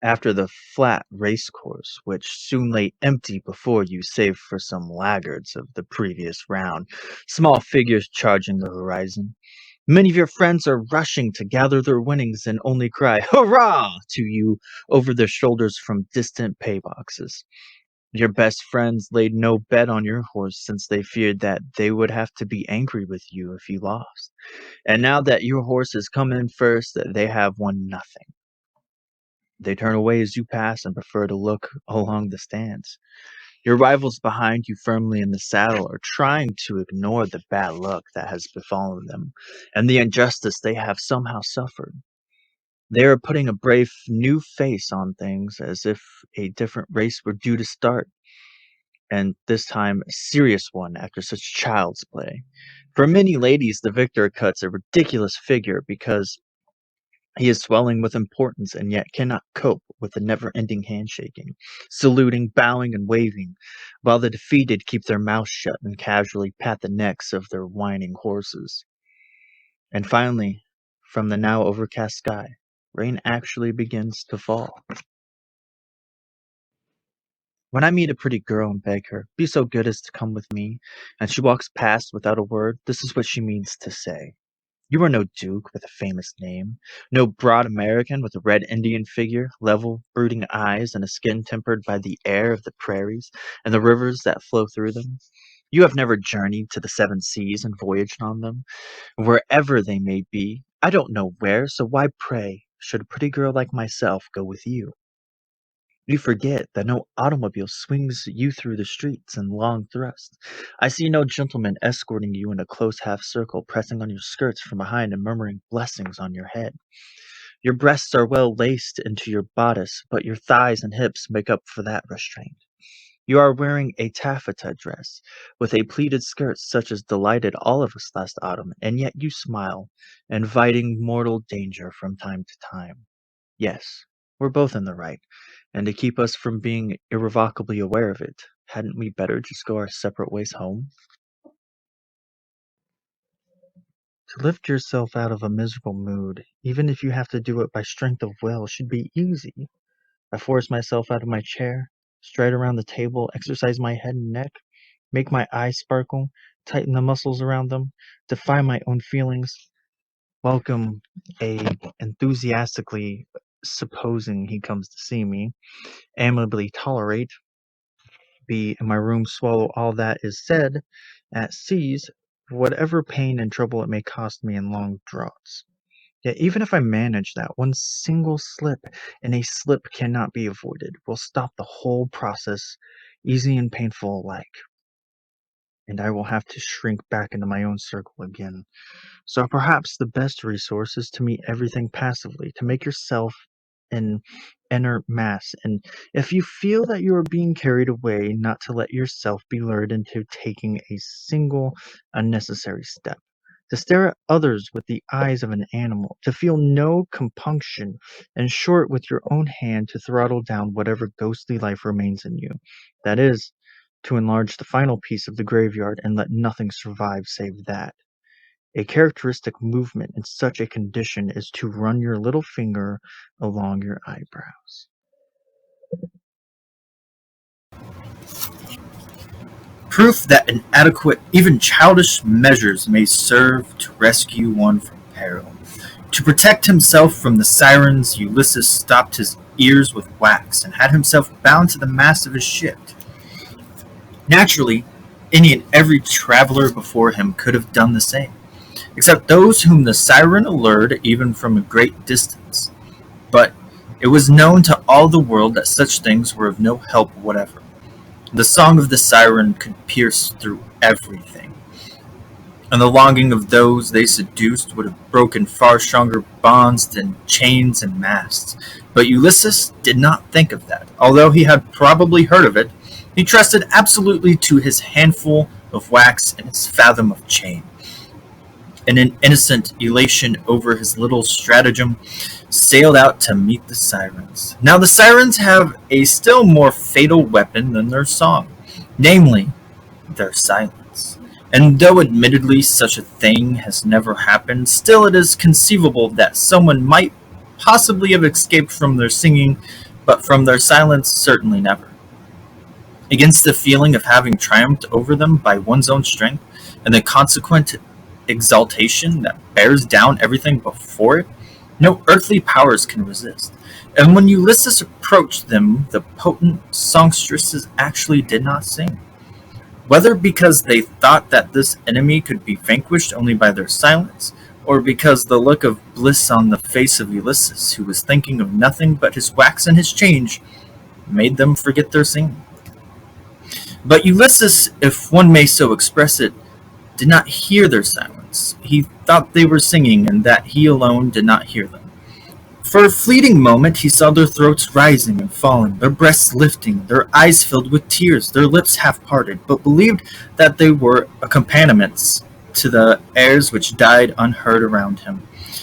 After the flat racecourse, which soon lay empty before you save for some laggards of the previous round, small figures charging the horizon. Many of your friends are rushing to gather their winnings and only cry, "Hurrah!" to you over their shoulders from distant pay boxes. Your best friends laid no bet on your horse since they feared that they would have to be angry with you if you lost. And now that your horse has come in first, they have won nothing. They turn away as you pass and prefer to look along the stands. Your rivals behind you firmly in the saddle are trying to ignore the bad luck that has befallen them and the injustice they have somehow suffered. They are putting a brave new face on things as if a different race were due to start, and this time a serious one after such child's play. For many ladies, the victor cuts a ridiculous figure because he is swelling with importance and yet cannot cope with the never-ending handshaking, saluting, bowing, and waving, while the defeated keep their mouths shut and casually pat the necks of their whining horses. And finally, from the now overcast sky, rain actually begins to fall. When I meet a pretty girl and beg her, "Be so good as to come with me," and she walks past without a word, this is what she means to say. You are no duke with a famous name, no broad American with a red Indian figure, level, brooding eyes, and a skin tempered by the air of the prairies and the rivers that flow through them. You have never journeyed to the seven seas and voyaged on them, wherever they may be. I don't know where, so why, pray, should a pretty girl like myself go with you? You forget that no automobile swings you through the streets in long thrusts. I see no gentleman escorting you in a close half circle, pressing on your skirts from behind and murmuring blessings on your head. Your breasts are well laced into your bodice, but your thighs and hips make up for that restraint. You are wearing a taffeta dress, with a pleated skirt such as delighted all of us last autumn, and yet you smile, inviting mortal danger from time to time. Yes, we're both in the right, and to keep us from being irrevocably aware of it, hadn't we better just go our separate ways home? To lift yourself out of a miserable mood, even if you have to do it by strength of will, should be easy. I force myself out of my chair, stride around the table, exercise my head and neck, make my eyes sparkle, tighten the muscles around them, defy my own feelings, welcome a enthusiastically supposing he comes to see me, amiably tolerate, be in my room, swallow all that is said, at seize whatever pain and trouble it may cost me in long draughts. Yet even if I manage that, one single slip, and a slip cannot be avoided, will stop the whole process, easy and painful alike, and I will have to shrink back into my own circle again. So perhaps the best resource is to meet everything passively, to make yourself an inert mass, and if you feel that you are being carried away, not to let yourself be lured into taking a single unnecessary step. To stare at others with the eyes of an animal, to feel no compunction, in short, with your own hand to throttle down whatever ghostly life remains in you. That is, to enlarge the final piece of the graveyard and let nothing survive save that. A characteristic movement in such a condition is to run your little finger along your eyebrows. Proof that inadequate, even childish measures may serve to rescue one from peril. To protect himself from the Sirens, Ulysses stopped his ears with wax and had himself bound to the mast of his ship. Naturally, any and every traveler before him could have done the same, except those whom the Siren allured even from a great distance. but it was known to all the world that such things were of no help whatever. The song of the siren could pierce through everything, and the longing of those they seduced would have broken far stronger bonds than chains and masts. But Ulysses did not think of that. Although he had probably heard of it, he trusted absolutely to his handful of wax and his fathom of chain. In an innocent elation over his little stratagem, sailed out to meet the Sirens. Now the Sirens have a still more fatal weapon than their song, namely their silence. And though admittedly such a thing has never happened, still it is conceivable that someone might possibly have escaped from their singing, but from their silence certainly never. Against the feeling of having triumphed over them by one's own strength, and the consequent exaltation that bears down everything before it, no earthly powers can resist. And when Ulysses approached them, the potent songstresses actually did not sing. Whether because they thought that this enemy could be vanquished only by their silence, or because the look of bliss on the face of Ulysses, who was thinking of nothing but his wax and his change, made them forget their singing. But Ulysses, if one may so express it, did not hear their silence. He thought they were singing, and that he alone did not hear them. For a fleeting moment he saw their throats rising and falling, their breasts lifting, their eyes filled with tears, their lips half parted, but believed that they were accompaniments to the airs which died unheard around him.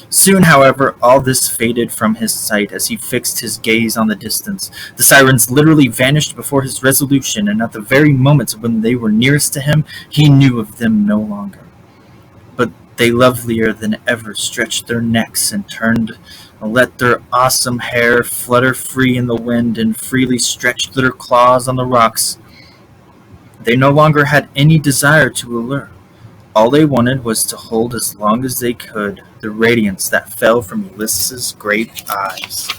Soon, however, all this faded from his sight as he fixed his gaze on the distance. The Sirens literally vanished before his resolution, and at the very moments when they were nearest to him, he knew of them no longer. But they lovelier than ever stretched their necks and turned and let their awesome hair flutter free in the wind and freely stretched their claws on the rocks. They no longer had any desire to allure. All they wanted was to hold as long as they could the radiance that fell from Ulysses' great eyes.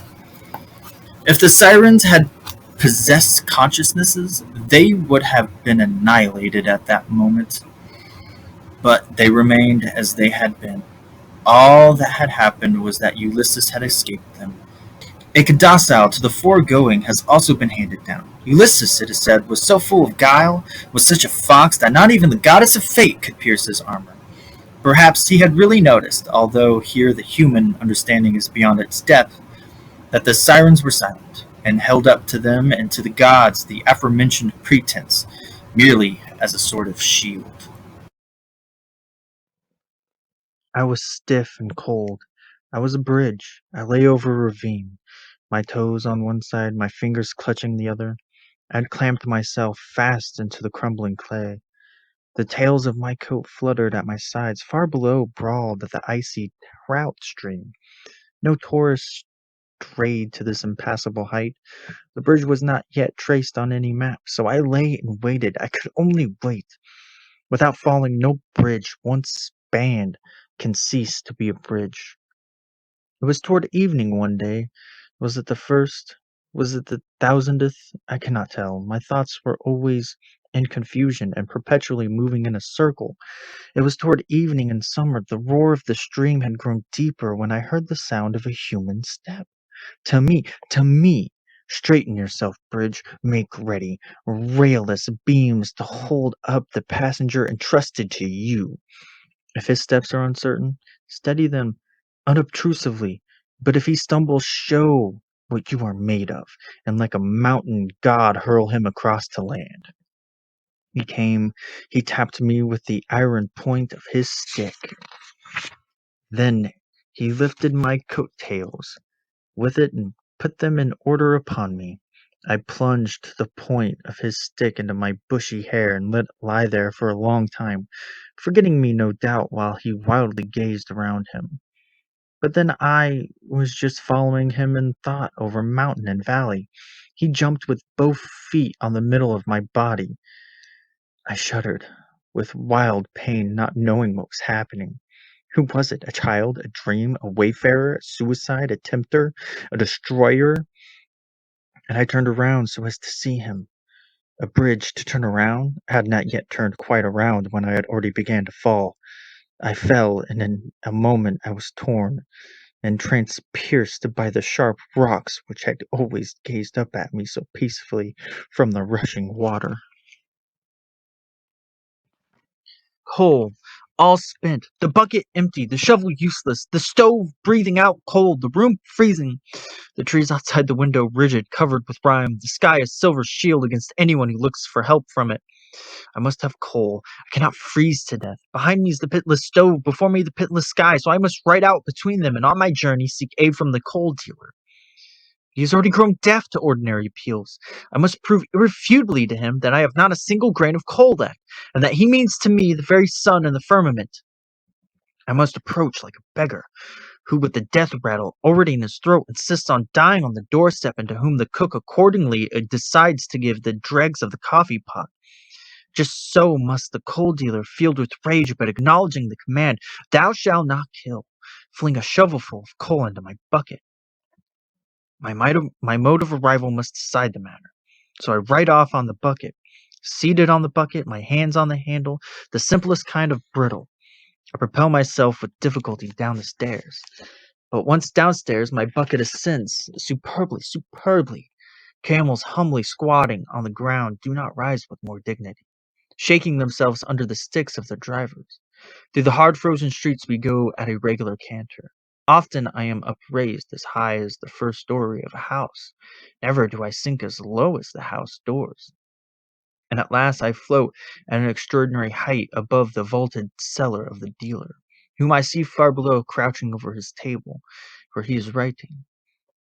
If the Sirens had possessed consciousnesses, they would have been annihilated at that moment. But they remained as they had been. All that had happened was that Ulysses had escaped them. A codicil to the foregoing has also been handed down. Ulysses, it is said, was so full of guile, was such a fox, that not even the goddess of fate could pierce his armor. Perhaps he had really noticed, although here the human understanding is beyond its depth, that the Sirens were silent, and held up to them and to the gods the aforementioned pretense, merely as a sort of shield. I was stiff and cold. I was a bridge. I lay over a ravine, my toes on one side, my fingers clutching the other. I had clamped myself fast into the crumbling clay. The tails of my coat fluttered at my sides. Far below brawled the icy trout stream. No tourist strayed to this impassable height. The bridge was not yet traced on any map, so I lay and waited. I could only wait. Without falling, no bridge, once spanned, can cease to be a bridge. It was toward evening one day. Was it the first? Was it the thousandth? I cannot tell. My thoughts were always in confusion and perpetually moving in a circle. It was toward evening in summer. The roar of the stream had grown deeper when I heard the sound of a human step. To me, to me! Straighten yourself, bridge. Make ready. Railless beams to hold up the passenger entrusted to you. If his steps are uncertain, steady them unobtrusively, but if he stumbles, show what you are made of, and like a mountain god hurl him across to land. He came, he tapped me with the iron point of his stick. Then he lifted my coat tails with it and put them in order upon me. I plunged the point of his stick into my bushy hair and let it lie there for a long time, forgetting me no doubt while he wildly gazed around him. But then I was just following him in thought over mountain and valley. He jumped with both feet on the middle of my body. I shuddered with wild pain, not knowing what was happening. Who was it? A child? A dream? A wayfarer? A suicide? A tempter? A destroyer? And I turned around so as to see him. A bridge to turn around? I had not yet turned quite around when I had already began to fall. I fell, and in a moment I was torn. and transpierced by the sharp rocks which had always gazed up at me so peacefully from the rushing water. Coal, all spent, the bucket empty, the shovel useless, the stove breathing out cold, the room freezing, the trees outside the window rigid, covered with rime, the sky a silver shield against anyone who looks for help from it. I must have coal. I cannot freeze to death. Behind me is the pitless stove, before me the pitless sky, so I must ride out between them, and on my journey seek aid from the coal dealer. He has already grown deaf to ordinary appeals. I must prove irrefutably to him that I have not a single grain of coal left, and that he means to me the very sun in the firmament. I must approach like a beggar, who with the death rattle already in his throat insists on dying on the doorstep, and to whom the cook accordingly decides to give the dregs of the coffee pot. Just so must the coal dealer, filled with rage, but acknowledging the command, "Thou shalt not kill," fling a shovelful of coal into my bucket. My mode of arrival must decide the matter. So I ride off on the bucket, seated on the bucket, my hands on the handle, the simplest kind of brittle. I propel myself with difficulty down the stairs. But once downstairs, my bucket ascends superbly. Camels humbly squatting on the ground do not rise with more dignity, shaking themselves under the sticks of their drivers. Through the hard frozen streets we go at a regular canter. Often I am upraised as high as the first story of a house. Never do I sink as low as the house doors. And at last I float at an extraordinary height above the vaulted cellar of the dealer, whom I see far below crouching over his table, where he is writing.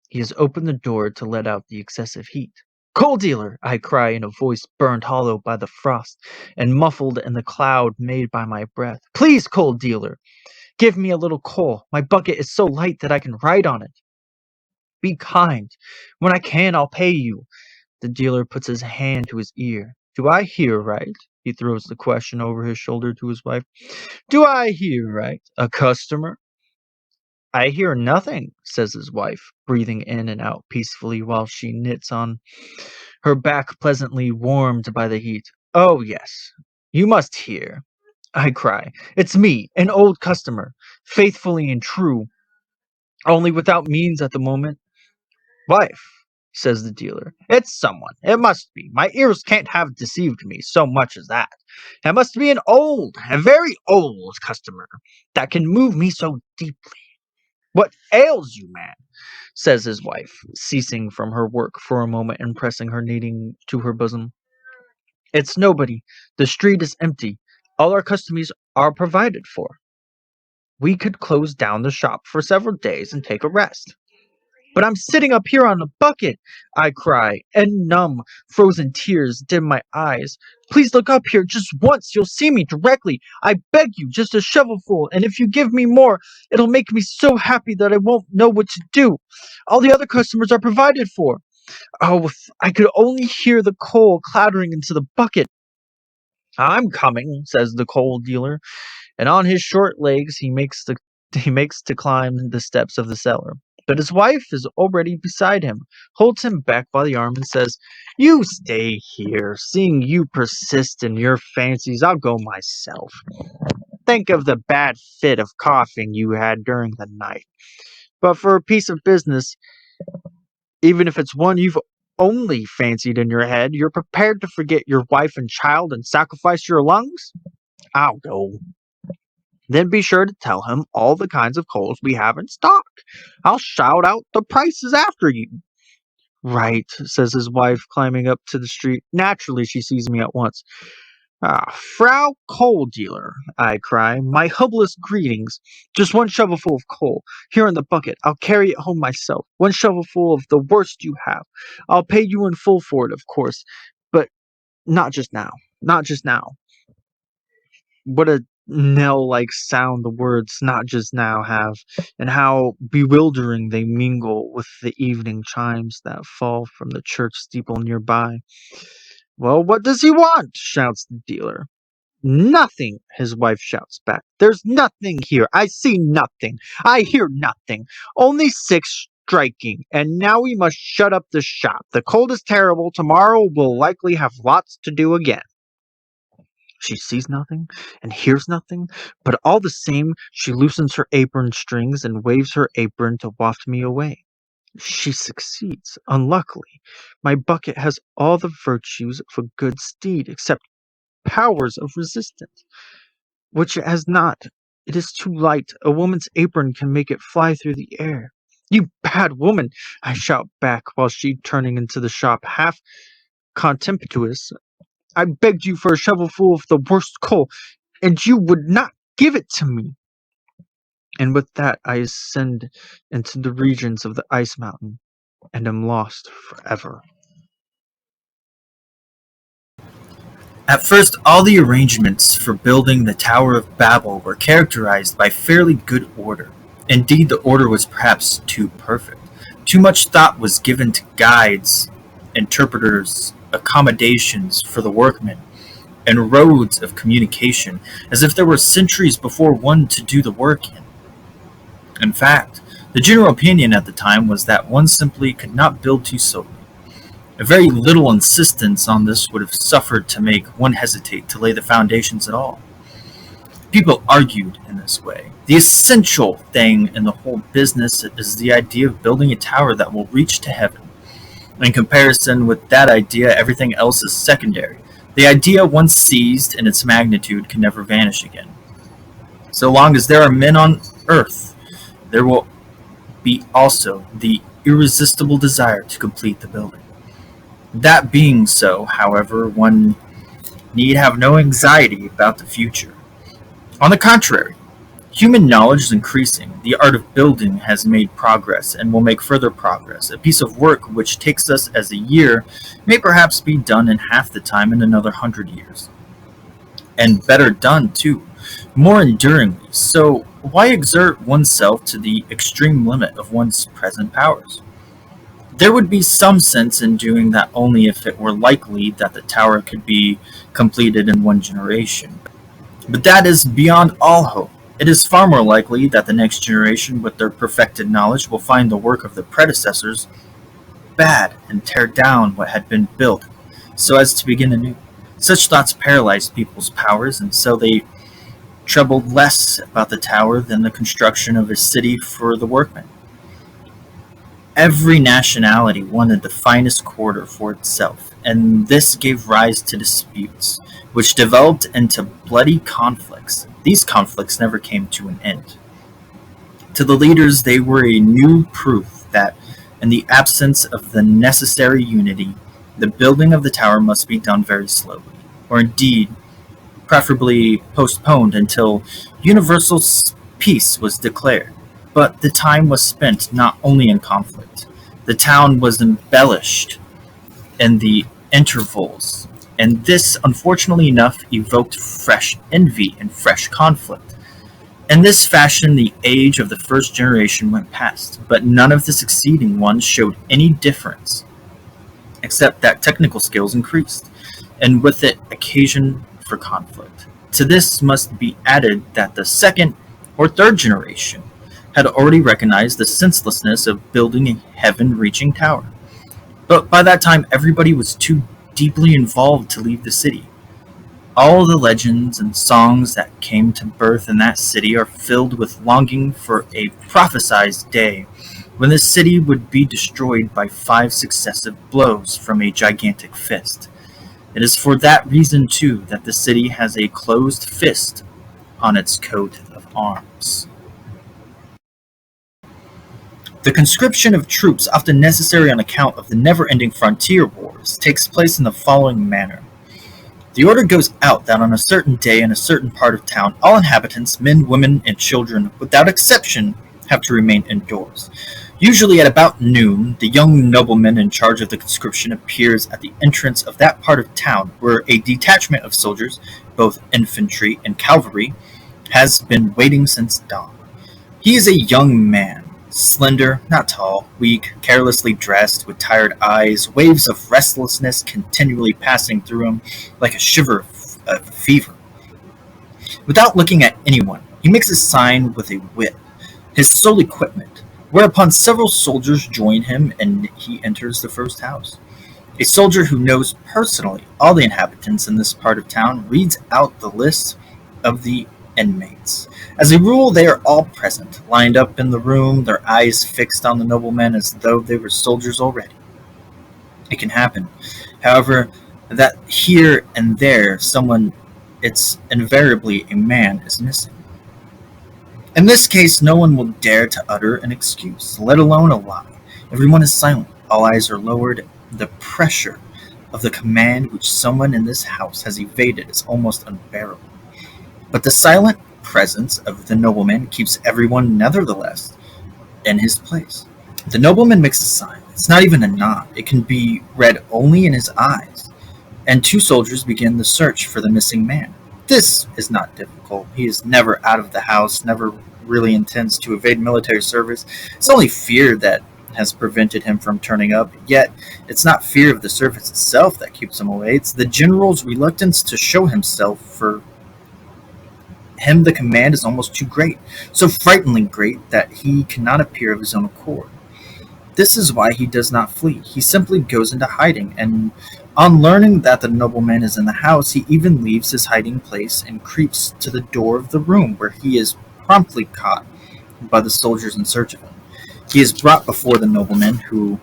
He has opened the door to let out the excessive heat. "Coal dealer!" I cry in a voice burned hollow by the frost, and muffled in the cloud made by my breath. "Please, coal dealer, give me a little coal. My bucket is so light that I can ride on it. Be kind. When I can, I'll pay you." The dealer puts his hand to his ear. "Do I hear right?" He throws the question over his shoulder to his wife. "Do I hear right? A customer?" "I hear nothing," says his wife, breathing in and out peacefully while she knits on, her back pleasantly warmed by the heat. "Oh, yes, you must hear," I cry. "It's me, an old customer, faithfully and true, only without means at the moment." "Wife," says the dealer, "it's someone. It must be. My ears can't have deceived me so much as that. It must be a very old customer, that can move me so deeply. What ails you, man?" says his wife, ceasing from her work for a moment and pressing her knitting to her bosom. "It's nobody. The street is empty. All our customers are provided for. We could close down the shop for several days and take a rest." "But I'm sitting up here on the bucket," I cry, and numb, frozen tears dim my eyes. "Please look up here just once. You'll see me directly. I beg you, just a shovelful, and if you give me more, it'll make me so happy that I won't know what to do. All the other customers are provided for. Oh, if I could only hear the coal clattering into the bucket." "I'm coming," says the coal dealer, and on his short legs he makes to climb the steps of the cellar. But his wife is already beside him, holds him back by the arm, and says, "You stay here. Seeing you persist in your fancies, I'll go myself. Think of the bad fit of coughing you had during the night. But for a piece of business, even if it's one you've only fancied in your head, you're prepared to forget your wife and child and sacrifice your lungs? I'll go." "Then be sure to tell him all the kinds of coals we have in stock. I'll shout out the prices after you." "Right," says his wife, climbing up to the street. Naturally, she sees me at once. "Ah, Frau Coal Dealer," I cry, "my humblest greetings. Just one shovelful of coal, here in the bucket. I'll carry it home myself. One shovelful of the worst you have. I'll pay you in full for it, of course, but not just now. Not just now." What a knell-like sound the words "not just now" have, and how bewildering they mingle with the evening chimes that fall from the church steeple nearby. "Well, what does he want?" shouts the dealer. "Nothing," his wife shouts back. "There's nothing here. I see nothing. I hear nothing. Only 6 striking, and now we must shut up the shop. The cold is terrible. Tomorrow we'll likely have lots to do again." She sees nothing and hears nothing, but all the same she loosens her apron strings and waves her apron to waft me away. She succeeds, unluckily. My bucket has all the virtues of a good steed, except powers of resistance, which it has not. It is too light. A woman's apron can make it fly through the air. You bad woman! I shout back, while she, turning into the shop, half contemptuous. I begged you for a shovelful of the worst coal, and you would not give it to me. And with that I ascend into the regions of the ice mountain, and am lost forever. At first, all the arrangements for building the Tower of Babel were characterized by fairly good order. Indeed, the order was perhaps too perfect. Too much thought was given to guides, interpreters, accommodations for the workmen, and roads of communication, as if there were centuries before one to do the work in. In fact, the general opinion at the time was that one simply could not build too slowly. A very little insistence on this would have suffered to make one hesitate to lay the foundations at all. People argued in this way. The essential thing in the whole business is the idea of building a tower that will reach to heaven. In comparison with that idea, everything else is secondary. The idea, once seized in its magnitude, can never vanish again. So long as there are men on earth, there will be also the irresistible desire to complete the building. That being so, however, one need have no anxiety about the future. On the contrary, human knowledge is increasing. The art of building has made progress and will make further progress. A piece of work which takes us as a year may perhaps be done in half the time in another 100 years. And better done, too, more enduringly. So why exert oneself to the extreme limit of one's present powers? There would be some sense in doing that only if it were likely that the tower could be completed in one generation. But that is beyond all hope. It is far more likely that the next generation, with their perfected knowledge, will find the work of the predecessors bad and tear down what had been built, so as to begin anew. Such thoughts paralyzed people's powers, and so they troubled less about the tower than the construction of a city for the workmen. Every nationality wanted the finest quarter for itself, and this gave rise to disputes, which developed into bloody conflicts. These conflicts never came to an end. To the leaders, they were a new proof that, in the absence of the necessary unity, the building of the tower must be done very slowly, or indeed, preferably postponed until universal peace was declared. But the time was spent not only in conflict. The town was embellished in the intervals, and this, unfortunately enough, evoked fresh envy and fresh conflict. In this fashion, the age of the first generation went past, but none of the succeeding ones showed any difference, except that technical skills increased, and with it occasion for conflict. To this must be added that the second or third generation had already recognized the senselessness of building a heaven-reaching tower. But by that time, everybody was too deeply involved to leave the city. All the legends and songs that came to birth in that city are filled with longing for a prophesied day when the city would be destroyed by 5 successive blows from a gigantic fist. It is for that reason, too, that the city has a closed fist on its coat of arms. The conscription of troops, often necessary on account of the never-ending frontier wars, takes place in the following manner. The order goes out that on a certain day in a certain part of town, all inhabitants, men, women, and children, without exception, have to remain indoors. Usually at about noon, the young nobleman in charge of the conscription appears at the entrance of that part of town where a detachment of soldiers, both infantry and cavalry, has been waiting since dawn. He is a young man, slender, not tall, weak, carelessly dressed, with tired eyes, waves of restlessness continually passing through him like a shiver of fever. Without looking at anyone, he makes a sign with a whip, his sole equipment, whereupon several soldiers join him and he enters the first house. A soldier who knows personally all the inhabitants in this part of town reads out the list of the inmates. As a rule, they are all present, lined up in the room, their eyes fixed on the noblemen as though they were soldiers already. It can happen, however, that here and there someone, it's invariably a man, is missing. In this case, no one will dare to utter an excuse, let alone a lie. Everyone is silent, all eyes are lowered. The pressure of the command which someone in this house has evaded is almost unbearable. But the silent presence of the nobleman keeps everyone nevertheless in his place. The nobleman makes a sign. It's not even a nod. It can be read only in his eyes. And two soldiers begin the search for the missing man. This is not difficult. He is never out of the house, never really intends to evade military service. It's only fear that has prevented him from turning up. Yet, it's not fear of the service itself that keeps him away. It's the general's reluctance to show himself. For him, the command is almost too great, so frighteningly great that he cannot appear of his own accord. This is why he does not flee. He simply goes into hiding, and on learning that the nobleman is in the house, he even leaves his hiding place and creeps to the door of the room, where he is promptly caught by the soldiers in search of him. He is brought before the nobleman, who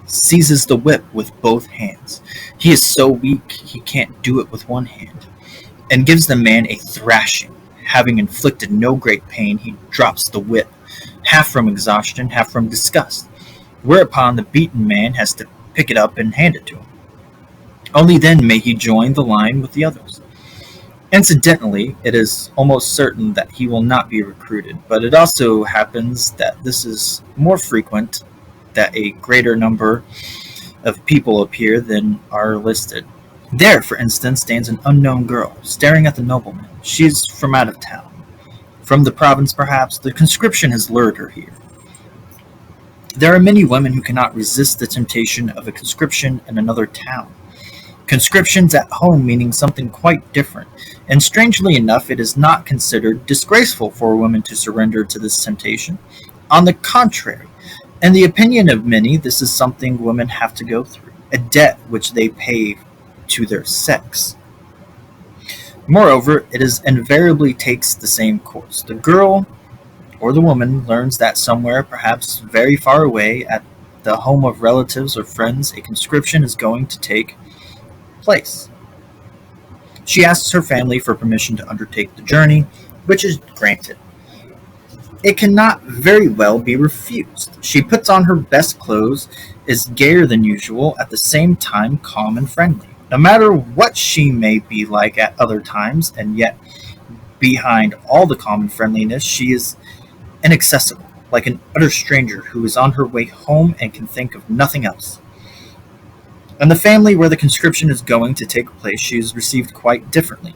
seizes the whip with both hands. He is so weak he can't do it with one hand, and gives the man a thrashing. Having inflicted no great pain, he drops the whip, half from exhaustion, half from disgust, whereupon the beaten man has to pick it up and hand it to him. Only then may he join the line with the others. Incidentally, it is almost certain that he will not be recruited, but it also happens that this is more frequent, that a greater number of people appear than are listed. There, for instance, stands an unknown girl, staring at the nobleman. She is from out of town. From the province, perhaps. The conscription has lured her here. There are many women who cannot resist the temptation of a conscription in another town. Conscriptions at home meaning something quite different, and strangely enough, it is not considered disgraceful for a woman to surrender to this temptation. On the contrary, in the opinion of many, this is something women have to go through, a debt which they pay to their sex. Moreover, it is invariably takes the same course. The girl or the woman learns that somewhere, perhaps very far away, at the home of relatives or friends, a conscription is going to take place. She asks her family for permission to undertake the journey, which is granted. It cannot very well be refused. She puts on her best clothes, is gayer than usual, at the same time calm and friendly. No matter what she may be like at other times, and yet behind all the calm and friendliness, she is inaccessible, like an utter stranger who is on her way home and can think of nothing else. In the family where the conscription is going to take place, she is received quite differently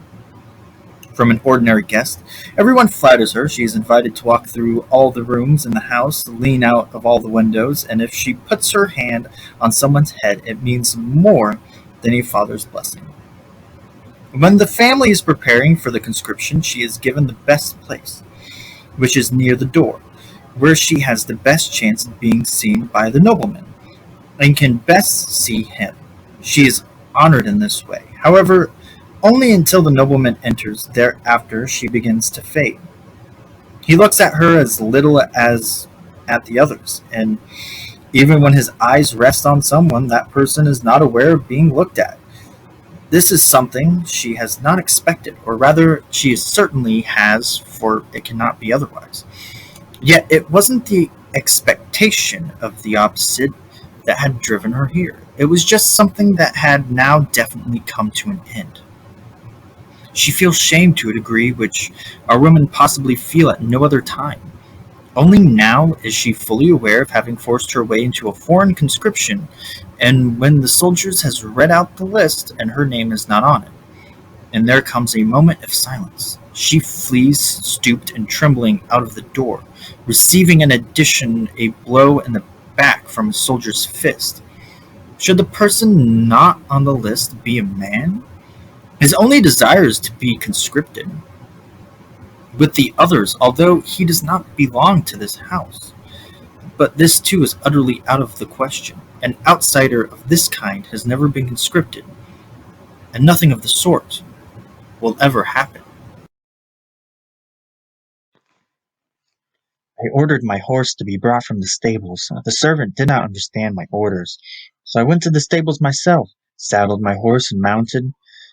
from an ordinary guest. Everyone flatters her. She is invited to walk through all the rooms in the house, lean out of all the windows, and if she puts her hand on someone's head, it means more than a father's blessing. When the family is preparing for the conscription, she is given the best place, which is near the door, where she has the best chance of being seen by the nobleman, and can best see him. She is honored in this way. However, only until the nobleman enters. Thereafter she begins to fade. He looks at her as little as at the others, and even when his eyes rest on someone, that person is not aware of being looked at. This is something she has not expected, or rather, she certainly has, for it cannot be otherwise. Yet it wasn't the expectation of the opposite that had driven her here. It was just something that had now definitely come to an end. She feels shame to a degree which our women possibly feel at no other time. Only now is she fully aware of having forced her way into a foreign conscription, and when the soldiers has read out the list and her name is not on it, and there comes a moment of silence. She flees, stooped and trembling, out of the door, receiving in addition a blow in the back from a soldier's fist. Should the person not on the list be a man? His only desire is to be conscripted with the others, although he does not belong to this house. But this too is utterly out of the question. An outsider of this kind has never been conscripted, and nothing of the sort will ever happen. I ordered my horse to be brought from the stables. The servant did not understand my orders, so I went to the stables myself, saddled my horse, and mounted.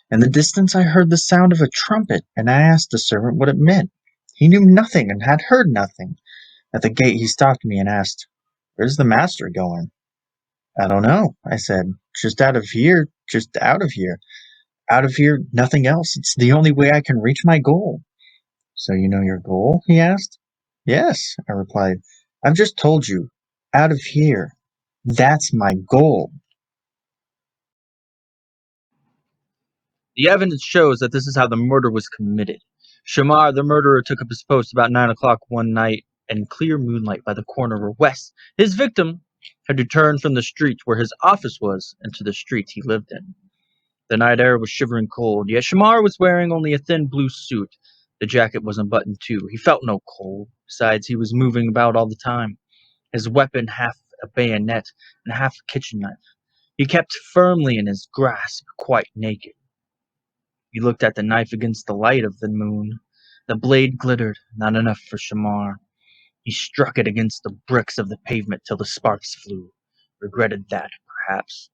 In the distance I heard the sound of a trumpet, and I asked the servant what it meant. He knew nothing and had heard nothing. At the gate he stopped me and asked, "Where's the master going?" "I don't know," I said. "Just out of here, just out of here. Out of here, nothing else. It's the only way I can reach my goal." "So you know your goal?" he asked. "Yes," I replied. "I've just told you. Out of here. That's my goal." The evidence shows that this is how the murder was committed. Shamar, the murderer, took up his post about 9 o'clock one night in clear moonlight by the corner where Wes, his victim, had returned from the street where his office was into the street he lived in. The night air was shivering cold, yet Shamar was wearing only a thin blue suit. The jacket wasn't buttoned too. He felt no cold. Besides, he was moving about all the time, his weapon half a bayonet and half a kitchen knife. He kept firmly in his grasp, quite naked. He looked at the knife against the light of the moon. The blade glittered, not enough for Shamar. He struck it against the bricks of the pavement till the sparks flew. Regretted that, perhaps.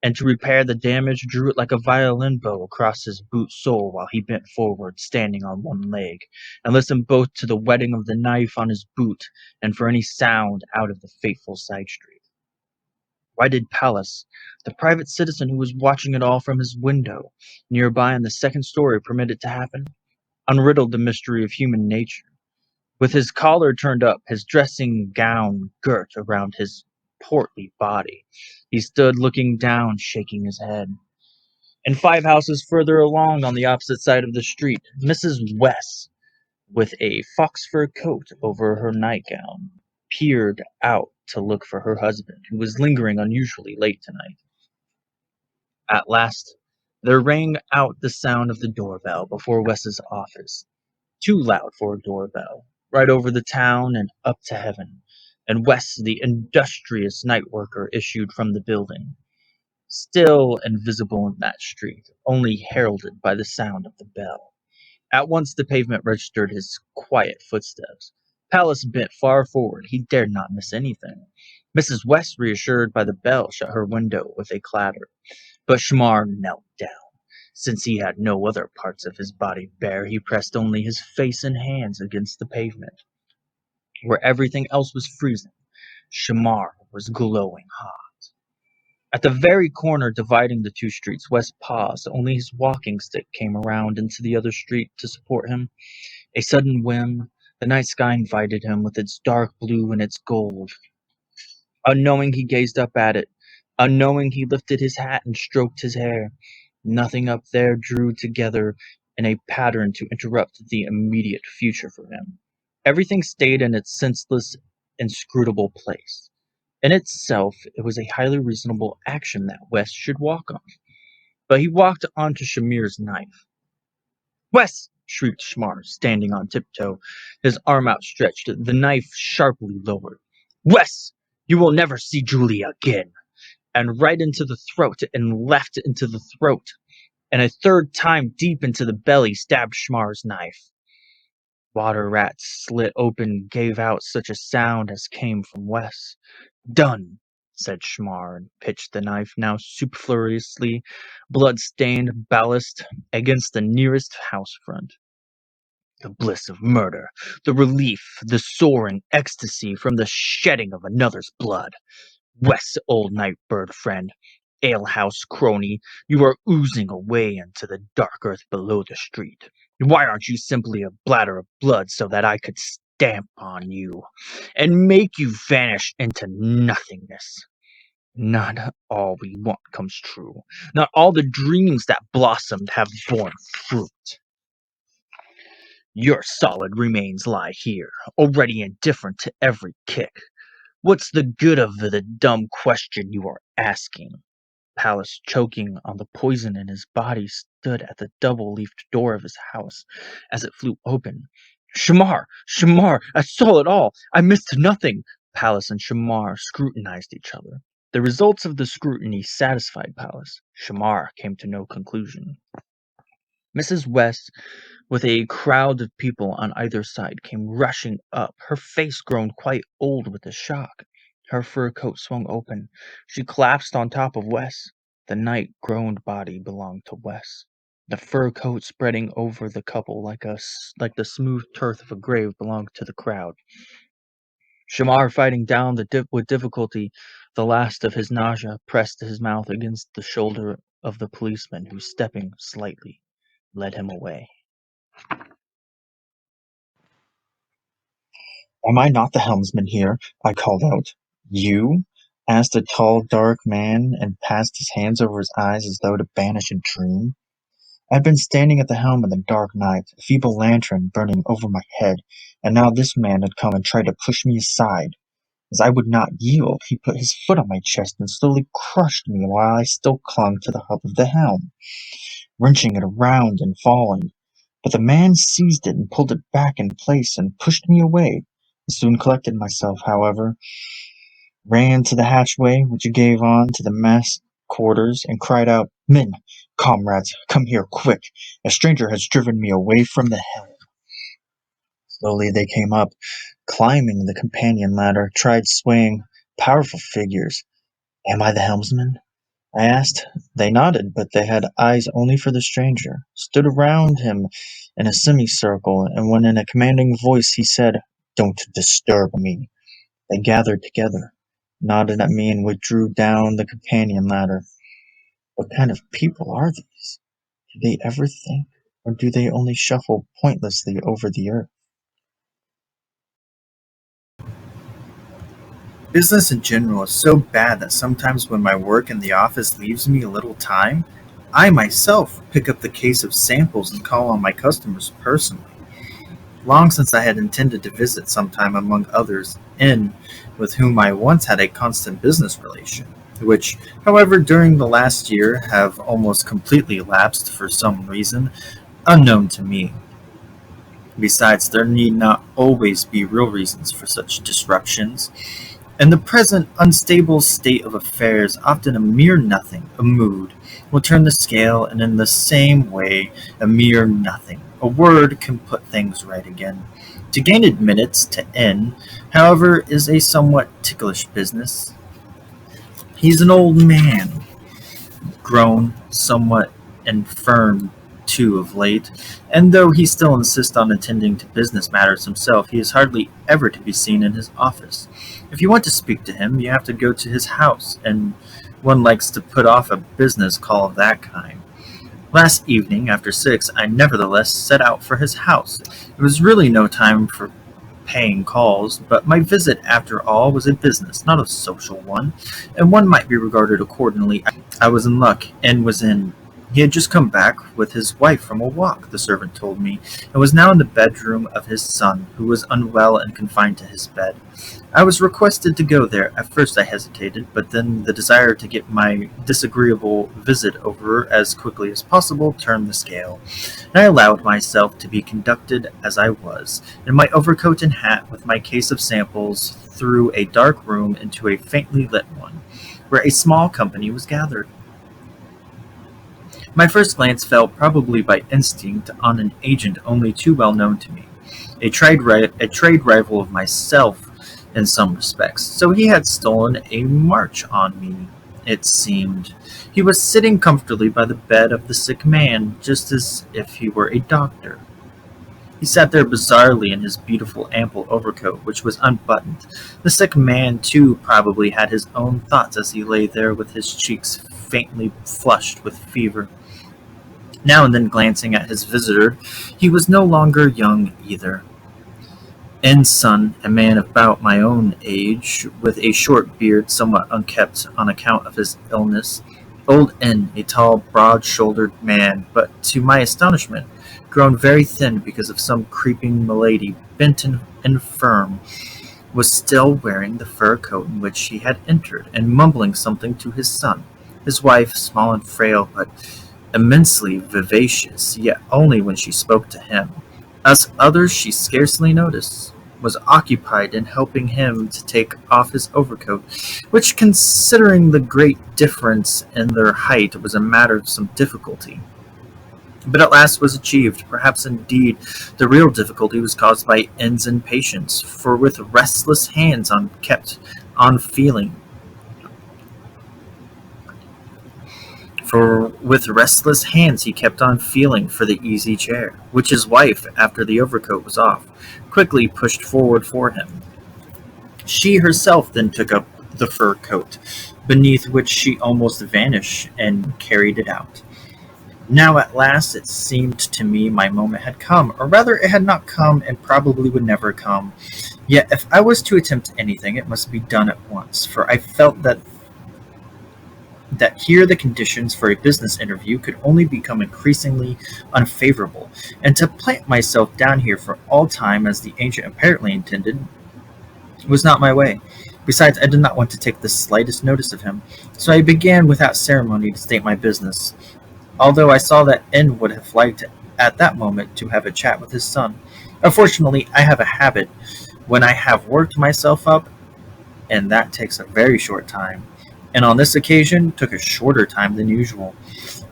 And to repair the damage, drew it like a violin bow across his boot sole while he bent forward, standing on one leg, and listened both to the whetting of the knife on his boot and for any sound out of the fateful side street. Why did Pallas, the private citizen who was watching it all from his window, nearby in the second story, permit it to happen? Unriddled the mystery of human nature. With his collar turned up, his dressing gown girt around his portly body, he stood looking down, shaking his head. And 5 houses further along on the opposite side of the street, Mrs. West, with a fox fur coat over her nightgown, peered out to look for her husband, who was lingering unusually late tonight. At last, there rang out the sound of the doorbell before Wes's office, too loud for a doorbell, right over the town and up to heaven, and Wes, the industrious night worker, issued from the building, still invisible in that street, only heralded by the sound of the bell. At once the pavement registered his quiet footsteps. Pallas bent far forward. He dared not miss anything. Mrs. West, reassured by the bell, shut her window with a clatter. But Shamar knelt down. Since he had no other parts of his body bare, he pressed only his face and hands against the pavement. Where everything else was freezing, Shamar was glowing hot. At the very corner dividing the two streets, West paused. Only his walking stick came around into the other street to support him. A sudden whim, the night sky invited him with its dark blue and its gold. Unknowing, he gazed up at it. Unknowing, he lifted his hat and stroked his hair. Nothing up there drew together in a pattern to interrupt the immediate future for him. Everything stayed in its senseless, inscrutable place. In itself, it was a highly reasonable action that West should walk on. But he walked onto Shamir's knife. "Wes!" shrieked Shamar, standing on tiptoe, his arm outstretched, the knife sharply lowered. "Wes! You will never see Julia again!" And right into the throat, and left into the throat, and a third time deep into the belly stabbed Shamar's knife. Water rats slit open, gave out such a sound as came from Wes. "Done!" said Shamar, and pitched the knife, now superfluously blood-stained ballast, against the nearest house front. The bliss of murder, the relief, the soaring ecstasy from the shedding of another's blood. Wes, old night-bird friend, alehouse crony, you are oozing away into the dark earth below the street. Why aren't you simply a bladder of blood so that I could stamp on you and make you vanish into nothingness? Not all we want comes true. Not all the dreams that blossomed have borne fruit. Your solid remains lie here, already indifferent to every kick. What's the good of the dumb question you are asking? Pallas, choking on the poison in his body, stood at the double-leafed door of his house as it flew open. Shamar! Shamar! I saw it all! I missed nothing! Pallas and Shamar scrutinized each other. The results of the scrutiny satisfied Pallas. Shamar came to no conclusion. Mrs. West, with a crowd of people on either side, came rushing up, her face grown quite old with the shock. Her fur coat swung open. She collapsed on top of Wes. The night-groaned body belonged to Wes. The fur coat spreading over the couple like the smooth turf of a grave belonged to the crowd. Shamar, fighting down with difficulty the last of his nausea, pressed his mouth against the shoulder of the policeman, who, stepping slightly, led him away. Am I not the helmsman here? I called out. You? Asked a tall, dark man and passed his hands over his eyes as though to banish a dream. I'd been standing at the helm in the dark night, a feeble lantern burning over my head, and now this man had come and tried to push me aside. As I would not yield, he put his foot on my chest and slowly crushed me while I still clung to the hub of the helm, wrenching it around and falling. But the man seized it and pulled it back in place and pushed me away. I soon collected myself, however, ran to the hatchway which gave on to the mess quarters, and cried out, "Men, comrades, come here, quick! A stranger has driven me away from the helm." Slowly they came up, climbing the companion ladder, tried swaying, powerful figures. "Am I the helmsman?" I asked. They nodded, but they had eyes only for the stranger, stood around him in a semicircle, and when in a commanding voice he said, "Don't disturb me," they gathered together, nodded at me, and withdrew down the companion ladder. What kind of people are these? Do they ever think, or do they only shuffle pointlessly over the earth? Business in general is so bad that sometimes when my work in the office leaves me a little time, I myself pick up the case of samples and call on my customers personally. Long since I had intended to visit sometime among others in with whom I once had a constant business relation, which, however, during the last year have almost completely lapsed for some reason unknown to me. Besides, there need not always be real reasons for such disruptions. In the present unstable state of affairs, often a mere nothing, a mood, will turn the scale, and in the same way, a mere nothing, a word, can put things right again. To gain admittance to N, however, is a somewhat ticklish business. He's an old man, grown somewhat infirm too of late, and though he still insists on attending to business matters himself, he is hardly ever to be seen in his office. If you want to speak to him, you have to go to his house, and one likes to put off a business call of that kind. Last evening, after 6, I nevertheless set out for his house. It was really no time for paying calls, but my visit, after all, was a business, not a social one, and one might be regarded accordingly. I was in luck, and was in. He had just come back with his wife from a walk, the servant told me, and was now in the bedroom of his son, who was unwell and confined to his bed. I was requested to go there. At first I hesitated, but then the desire to get my disagreeable visit over as quickly as possible turned the scale, and I allowed myself to be conducted as I was, in my overcoat and hat, with my case of samples, through a dark room into a faintly lit one, where a small company was gathered. My first glance fell, probably by instinct, on an agent only too well known to me, a trade rival of myself in some respects, so he had stolen a march on me, it seemed. He was sitting comfortably by the bed of the sick man, just as if he were a doctor. He sat there bizarrely in his beautiful ample overcoat, which was unbuttoned. The sick man, too, probably had his own thoughts as he lay there with his cheeks faintly flushed with fever. Now and then glancing at his visitor, he was no longer young either. N's son, a man about my own age, with a short beard somewhat unkempt on account of his illness. Old N, a tall, broad-shouldered man, but, to my astonishment, grown very thin because of some creeping malady, bent and infirm, was still wearing the fur coat in which he had entered, and mumbling something to his son. His wife, small and frail, but immensely vivacious, yet only when she spoke to him. Us others she scarcely noticed. was occupied in helping him to take off his overcoat, which, considering the great difference in their height, was a matter of some difficulty. But at last was achieved. Perhaps indeed the real difficulty was caused by N's impatience, for with restless hands kept on feeling For with restless hands he kept on feeling for the easy chair, which his wife, after the overcoat was off, quickly pushed forward for him. She herself then took up the fur coat, beneath which she almost vanished, and carried it out. Now at last it seemed to me my moment had come, or rather it had not come and probably would never come. Yet if I was to attempt anything, it must be done at once, for I felt that here the conditions for a business interview could only become increasingly unfavorable, and to plant myself down here for all time, as the ancient apparently intended, was not my way. Besides, I did not want to take the slightest notice of him, so I began without ceremony to state my business, although I saw that N would have liked at that moment to have a chat with his son. Unfortunately, I have a habit, when I have worked myself up, and that takes a very short time, and on this occasion took a shorter time than usual,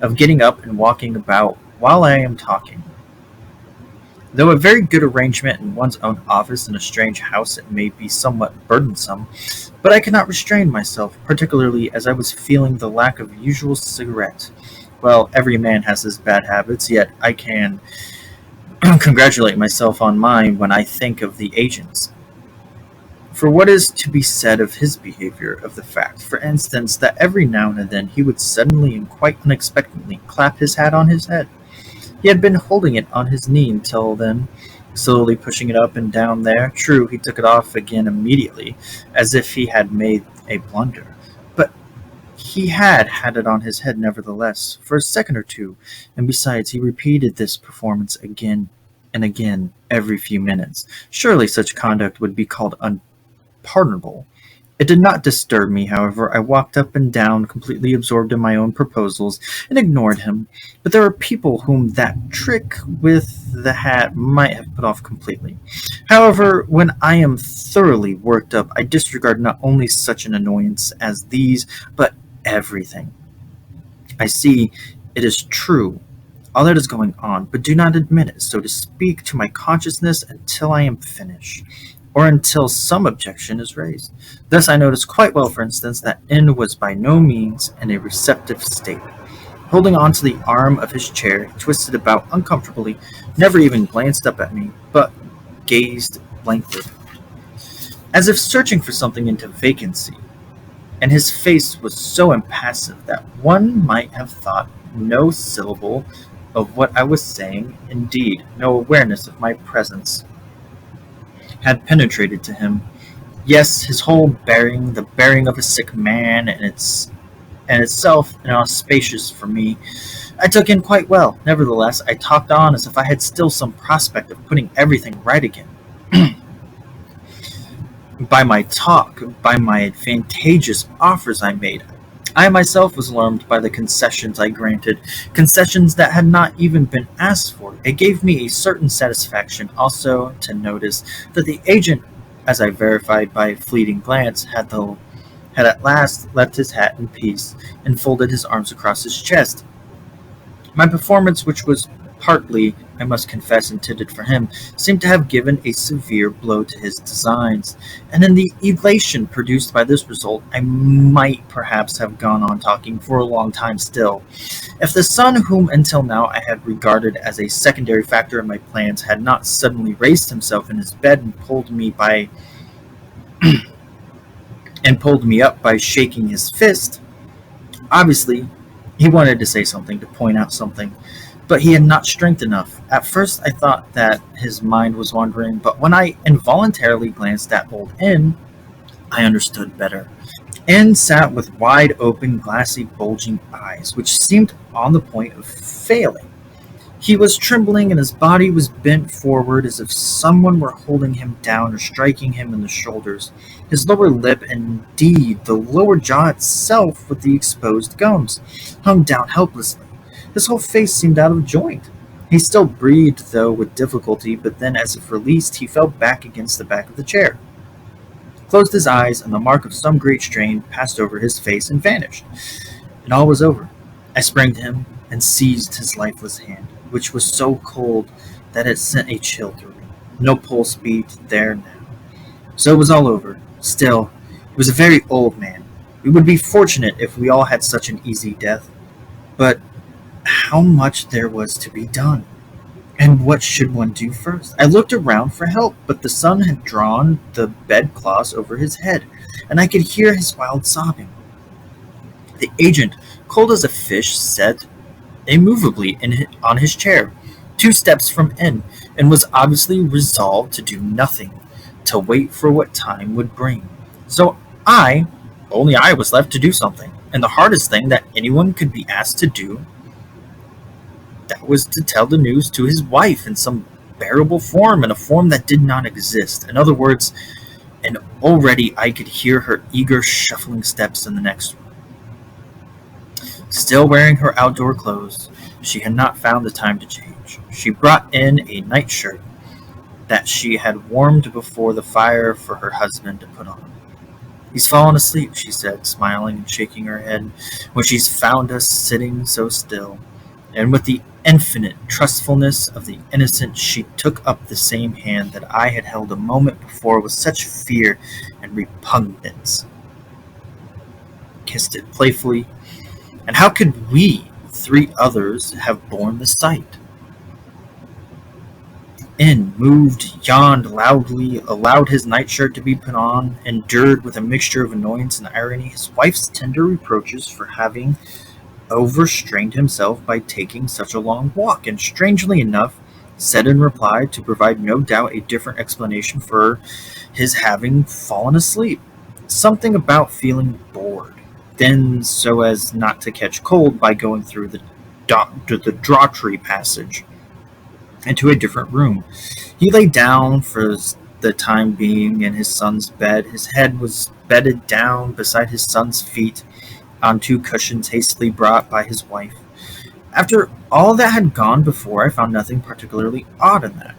of getting up and walking about while I am talking. Though a very good arrangement in one's own office in a strange house, it may be somewhat burdensome, but I could not restrain myself, particularly as I was feeling the lack of usual cigarette. Well, every man has his bad habits, yet I can congratulate myself on mine when I think of the agent's. For what is to be said of his behavior, of the fact, for instance, that every now and then he would suddenly and quite unexpectedly clap his hat on his head? He had been holding it on his knee until then, slowly pushing it up and down there. True, he took it off again immediately, as if he had made a blunder, but he had it on his head nevertheless, for a second or two, and besides, he repeated this performance again and again every few minutes. Surely such conduct would be called unpardonable. It did not disturb me, however. I walked up and down, completely absorbed in my own proposals, and ignored him. But there are people whom that trick with the hat might have put off completely. However, when I am thoroughly worked up, I disregard not only such an annoyance as these, but everything. I see it is true, all that is going on, but do not admit it, so to speak, to my consciousness until I am finished, or until some objection is raised. Thus I noticed quite well, for instance, that N was by no means in a receptive state. Holding on to the arm of his chair, he twisted about uncomfortably, never even glanced up at me, but gazed blankly, as if searching for something into vacancy, and his face was so impassive that one might have thought no syllable of what I was saying, indeed, no awareness of my presence, had penetrated to him. Yes, his whole bearing, the bearing of a sick man, and itself inauspicious for me, I took in quite well. Nevertheless, I talked on as if I had still some prospect of putting everything right again. By my talk, by my advantageous offers I made, I myself was alarmed by the concessions I granted, concessions that had not even been asked for. It gave me a certain satisfaction also to notice that the agent, as I verified by a fleeting glance, had at last left his hat in peace and folded his arms across his chest. My performance, which was partly, I must confess, intended for him, seemed to have given a severe blow to his designs, and in the elation produced by this result, I might perhaps have gone on talking for a long time still, if the son whom until now I had regarded as a secondary factor in my plans had not suddenly raised himself in his bed and pulled me up by shaking his fist. Obviously, he wanted to say something, to point out something, but he had not strength enough. At first I thought that his mind was wandering, but when I involuntarily glanced at old N, I understood better. N sat with wide open, glassy, bulging eyes, which seemed on the point of failing. He was trembling, and his body was bent forward as if someone were holding him down or striking him in the shoulders. His lower lip, and indeed the lower jaw itself with the exposed gums, hung down helplessly. His whole face seemed out of joint. He still breathed, though with difficulty, but then, as if released, he fell back against the back of the chair, closed his eyes, and the mark of some great strain passed over his face and vanished. And all was over. I sprang to him and seized his lifeless hand, which was so cold that it sent a chill through me. No pulse beat there now. So it was all over. Still, he was a very old man. We would be fortunate if we all had such an easy death. But how much there was to be done. And what should one do first? I looked around for help, but the sun had drawn the bedclothes over his head, and I could hear his wild sobbing. The agent, cold as a fish, sat immovably on his chair, 2 steps from in, and was obviously resolved to do nothing, to wait for what time would bring. So only I was left to do something, and the hardest thing that anyone could be asked to do, that was to tell the news to his wife in some bearable form, in a form that did not exist. In other words, and already I could hear her eager shuffling steps in the next room. Still wearing her outdoor clothes, she had not found the time to change. She brought in a nightshirt that she had warmed before the fire for her husband to put on. "He's fallen asleep," she said, smiling and shaking her head, when she's found us sitting so still. And with the infinite trustfulness of the innocent, she took up the same hand that I had held a moment before with such fear and repugnance, kissed it playfully. And how could we, 3 others, have borne the sight? In moved, yawned loudly, allowed his nightshirt to be put on, endured with a mixture of annoyance and irony his wife's tender reproaches for having overstrained himself by taking such a long walk, and strangely enough, said in reply, to provide no doubt a different explanation for his having fallen asleep, something about feeling bored, then so as not to catch cold by going through the draughty passage into a different room. He lay down for the time being in his son's bed. His head was bedded down beside his son's feet on 2 cushions hastily brought by his wife. After all that had gone before, I found nothing particularly odd in that.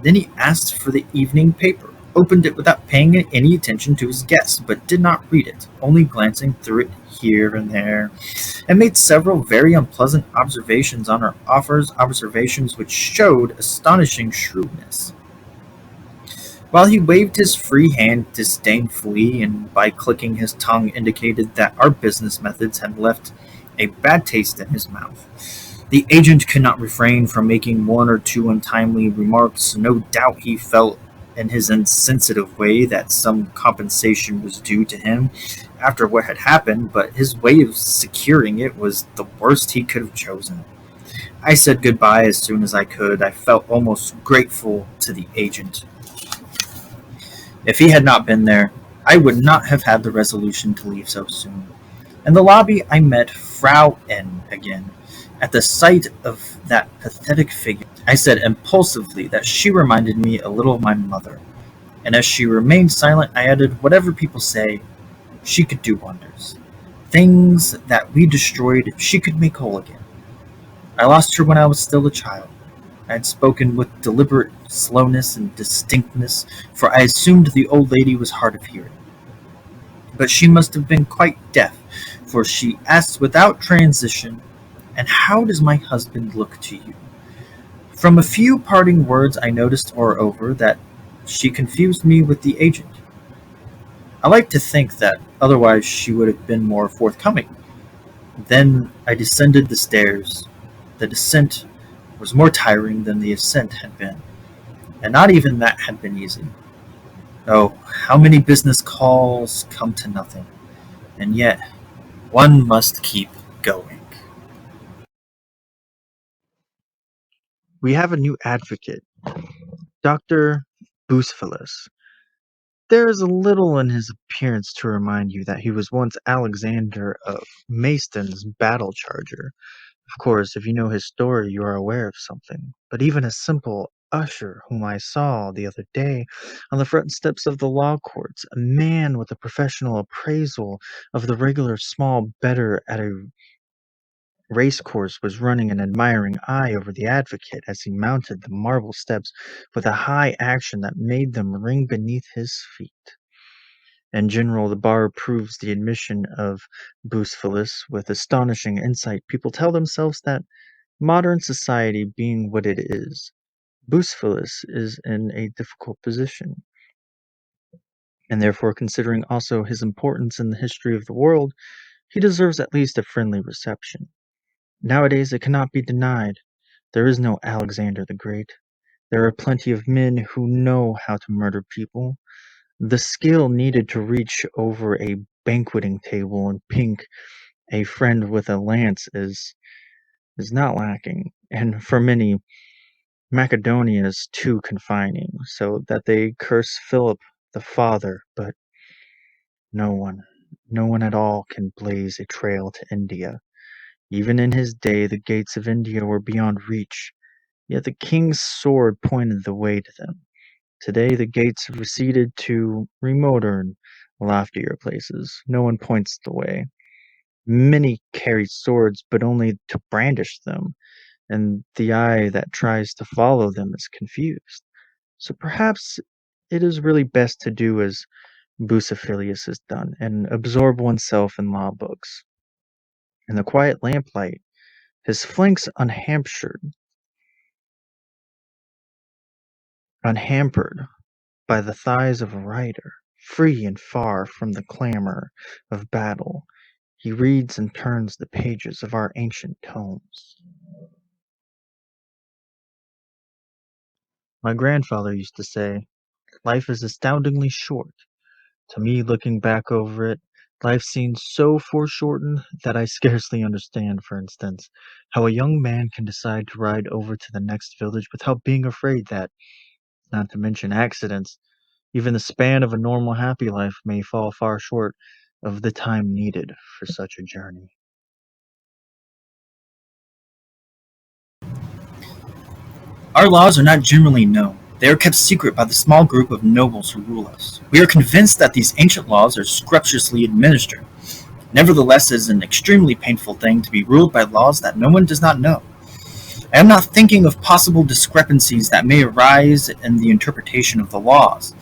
Then he asked for the evening paper, opened it without paying any attention to his guest, but did not read it, only glancing through it here and there, and made several very unpleasant observations on her offers, observations which showed astonishing shrewdness. While he waved his free hand disdainfully, and by clicking his tongue indicated that our business methods had left a bad taste in his mouth, the agent could not refrain from making 1 or 2 untimely remarks. No doubt he felt in his insensitive way that some compensation was due to him after what had happened, but his way of securing it was the worst he could have chosen. I said goodbye as soon as I could. I felt almost grateful to the agent. If he had not been there, I would not have had the resolution to leave so soon. In the lobby I met Frau N. again. At the sight of that pathetic figure, I said impulsively that she reminded me a little of my mother, and as she remained silent, I added, "Whatever people say, she could do wonders. Things that we destroyed, she could make whole again. I lost her when I was still a child." I had spoken with deliberate slowness and distinctness, for I assumed the old lady was hard of hearing. But she must have been quite deaf, for she asked without transition, "And how does my husband look to you?" From a few parting words I noticed, moreover, that she confused me with the agent. I like to think that otherwise she would have been more forthcoming. Then I descended the stairs. The descent was more tiring than the ascent had been, and not even that had been easy. Oh, how many business calls come to nothing, and yet one must keep going. We have a new advocate, Dr. Boosphilus. There is a little in his appearance to remind you that he was once Alexander of Macedon's battle charger. Of course, if you know his story, you are aware of something. But even a simple usher whom I saw the other day on the front steps of the law courts, a man with a professional appraisal of the regular small bettor at a racecourse was running an admiring eye over the advocate as he mounted the marble steps with a high action that made them ring beneath his feet. In general, the bar approves the admission of Bucephalus with astonishing insight. People tell themselves that modern society being what it is, Bucephalus is in a difficult position, and therefore considering also his importance in the history of the world, he deserves at least a friendly reception. Nowadays it cannot be denied, there is no Alexander the Great. There are plenty of men who know how to murder people. The skill needed to reach over a banqueting table and pink a friend with a lance is not lacking, and for many, Macedonia is too confining, so that they curse Philip the father, but no one, no one at all can blaze a trail to India. Even in his day, the gates of India were beyond reach, yet the king's sword pointed the way to them. Today, the gates have receded to remoter and loftier places. No one points the way. Many carry swords, but only to brandish them, and the eye that tries to follow them is confused. So perhaps it is really best to do as Bucephalus has done and absorb oneself in law books. In the quiet lamplight, his flanks unhampered by the thighs of a rider, free and far from the clamor of battle, he reads and turns the pages of our ancient tomes. My grandfather used to say, "Life is astoundingly short." To me, looking back over it, life seems so foreshortened that I scarcely understand, for instance, how a young man can decide to ride over to the next village without being afraid that, not to mention accidents, even the span of a normal happy life may fall far short of the time needed for such a journey. Our laws are not generally known. They are kept secret by the small group of nobles who rule us. We are convinced that these ancient laws are scrupulously administered. Nevertheless, it is an extremely painful thing to be ruled by laws that no one does not know. I am not thinking of possible discrepancies that may arise in the interpretation of the laws,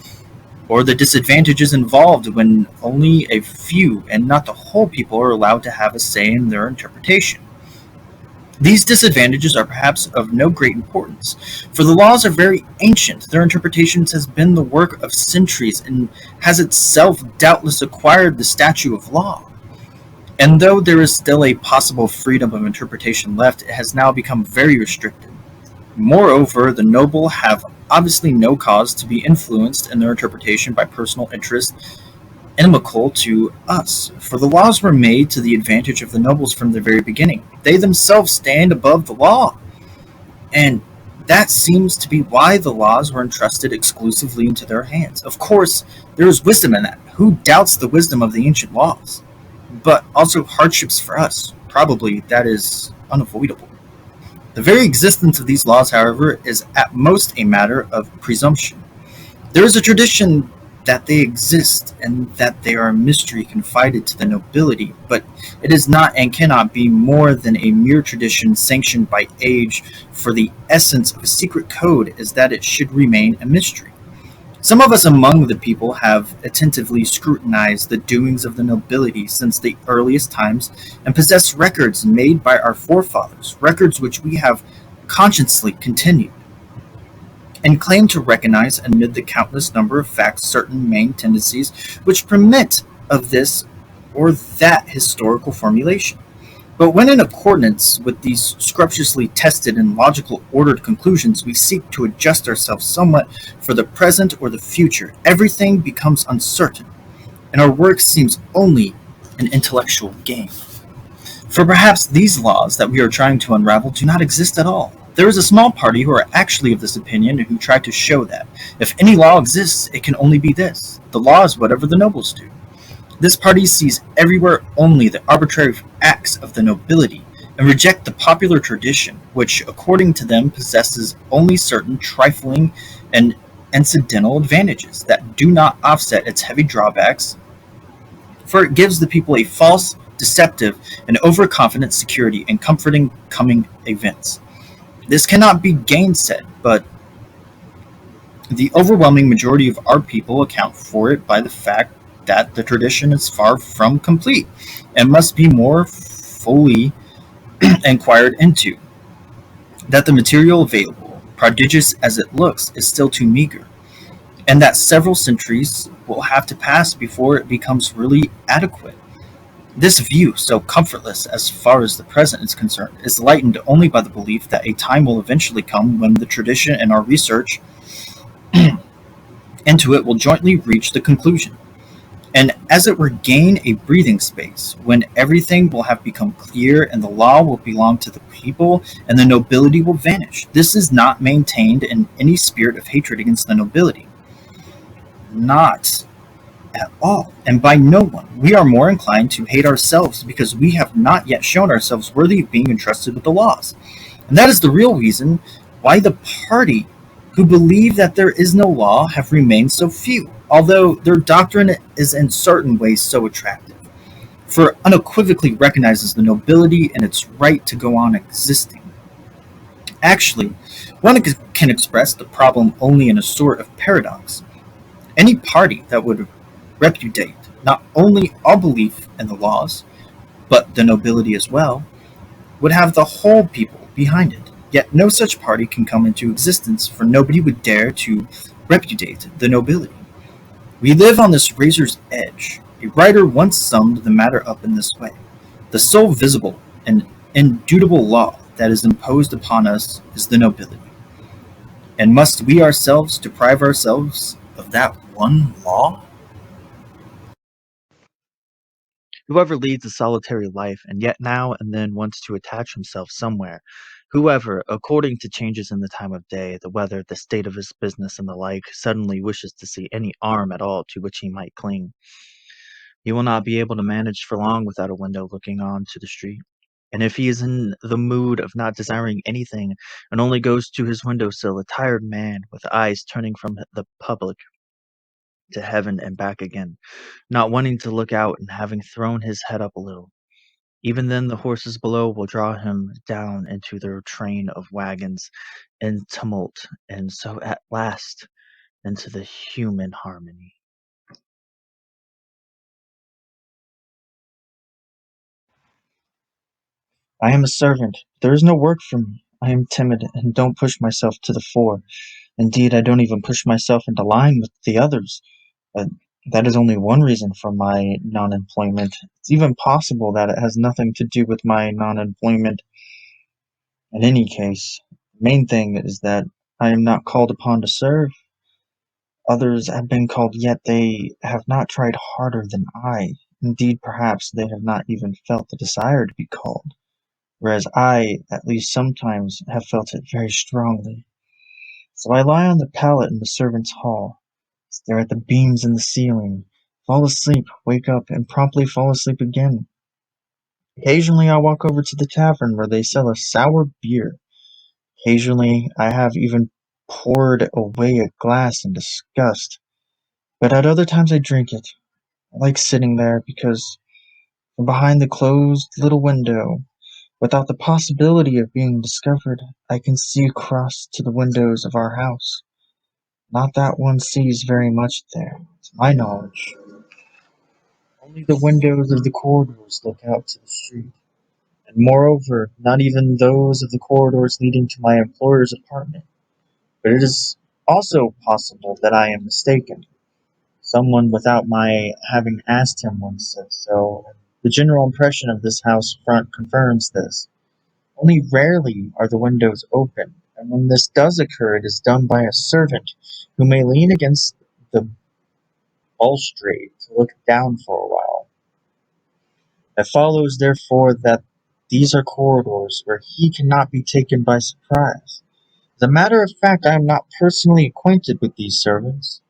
or the disadvantages involved when only a few and not the whole people are allowed to have a say in their interpretation. These disadvantages are perhaps of no great importance, for the laws are very ancient. Their interpretations has been the work of centuries and has itself doubtless acquired the stature of law. And though there is still a possible freedom of interpretation left, it has now become very restricted. Moreover, the noble have obviously no cause to be influenced in their interpretation by personal interest inimical to us, for the laws were made to the advantage of the nobles from the very beginning. They themselves stand above the law, and that seems to be why the laws were entrusted exclusively into their hands. Of course, there is wisdom in that. Who doubts the wisdom of the ancient laws? But also hardships for us. Probably that is unavoidable. The very existence of these laws, however, is at most a matter of presumption. There is a tradition that they exist and that they are a mystery confided to the nobility, but it is not and cannot be more than a mere tradition sanctioned by age, for the essence of a secret code is that it should remain a mystery. Some of us among the people have attentively scrutinized the doings of the nobility since the earliest times and possess records made by our forefathers, records which we have consciously continued, and claim to recognize amid the countless number of facts certain main tendencies which permit of this or that historical formulation. But when in accordance with these scrupulously tested and logical ordered conclusions we seek to adjust ourselves somewhat for the present or the future, everything becomes uncertain, and our work seems only an intellectual game. For perhaps these laws that we are trying to unravel do not exist at all. There is a small party who are actually of this opinion and who try to show that, if any law exists, it can only be this. The law is whatever the nobles do. This party sees everywhere only the arbitrary acts of the nobility, and reject the popular tradition, which, according to them, possesses only certain trifling and incidental advantages that do not offset its heavy drawbacks, for it gives the people a false deceptive, and overconfident security and comforting coming events. This cannot be gainsaid, but the overwhelming majority of our people account for it by the fact that the tradition is far from complete and must be more fully inquired into, that the material available, prodigious as it looks, is still too meager, and that several centuries will have to pass before it becomes really adequate. This view, so comfortless as far as the present is concerned, is lightened only by the belief that a time will eventually come when the tradition and our research into it will jointly reach the conclusion, and as it were gain a breathing space, when everything will have become clear and the law will belong to the people and the nobility will vanish. This is not maintained in any spirit of hatred against the nobility. Not at all, and by no one. We are more inclined to hate ourselves because we have not yet shown ourselves worthy of being entrusted with the laws. And that is the real reason why the party who believe that there is no law have remained so few, although their doctrine is in certain ways so attractive, for it unequivocally recognizes the nobility and its right to go on existing. Actually, one can express the problem only in a sort of paradox. Any party that would repudiate not only all belief in the laws, but the nobility as well, would have the whole people behind it. Yet no such party can come into existence, for nobody would dare to repudiate the nobility. We live on this razor's edge. A writer once summed the matter up in this way: the sole visible and indubitable law that is imposed upon us is the nobility. And must we ourselves deprive ourselves of that one law? Whoever leads a solitary life and yet now and then wants to attach himself somewhere, whoever, according to changes in the time of day, the weather, the state of his business, and the like, suddenly wishes to see any arm at all to which he might cling, he will not be able to manage for long without a window looking on to the street. And if he is in the mood of not desiring anything, and only goes to his window sill, a tired man, with eyes turning from the public to heaven and back again, not wanting to look out and having thrown his head up a little, even then the horses below will draw him down into their train of wagons in tumult, and so at last into the human harmony. I am a servant. There is no work for me. I am timid and don't push myself to the fore. Indeed, I don't even push myself into line with the others. But that is only one reason for my non-employment. It's even possible that it has nothing to do with my non-employment. In any case, the main thing is that I am not called upon to serve. Others have been called, yet they have not tried harder than I. Indeed, perhaps they have not even felt the desire to be called, whereas I, at least sometimes, have felt it very strongly. So I lie on the pallet in the servants' hall, stare at the beams in the ceiling, fall asleep, wake up, and promptly fall asleep again. Occasionally I walk over to the tavern where they sell a sour beer. Occasionally I have even poured away a glass in disgust, but at other times I drink it. I like sitting there because from behind the closed little window, without the possibility of being discovered, I can see across to the windows of our house. Not that one sees very much there, to my knowledge. Only the windows of the corridors look out to the street, and moreover, not even those of the corridors leading to my employer's apartment. But it is also possible that I am mistaken. Someone without my having asked him once said so, and the general impression of this house front confirms this. Only rarely are the windows open, and when this does occur, it is done by a servant who may lean against the balustrade to look down for a while. It follows, therefore, that these are corridors where he cannot be taken by surprise. As a matter of fact, I am not personally acquainted with these servants.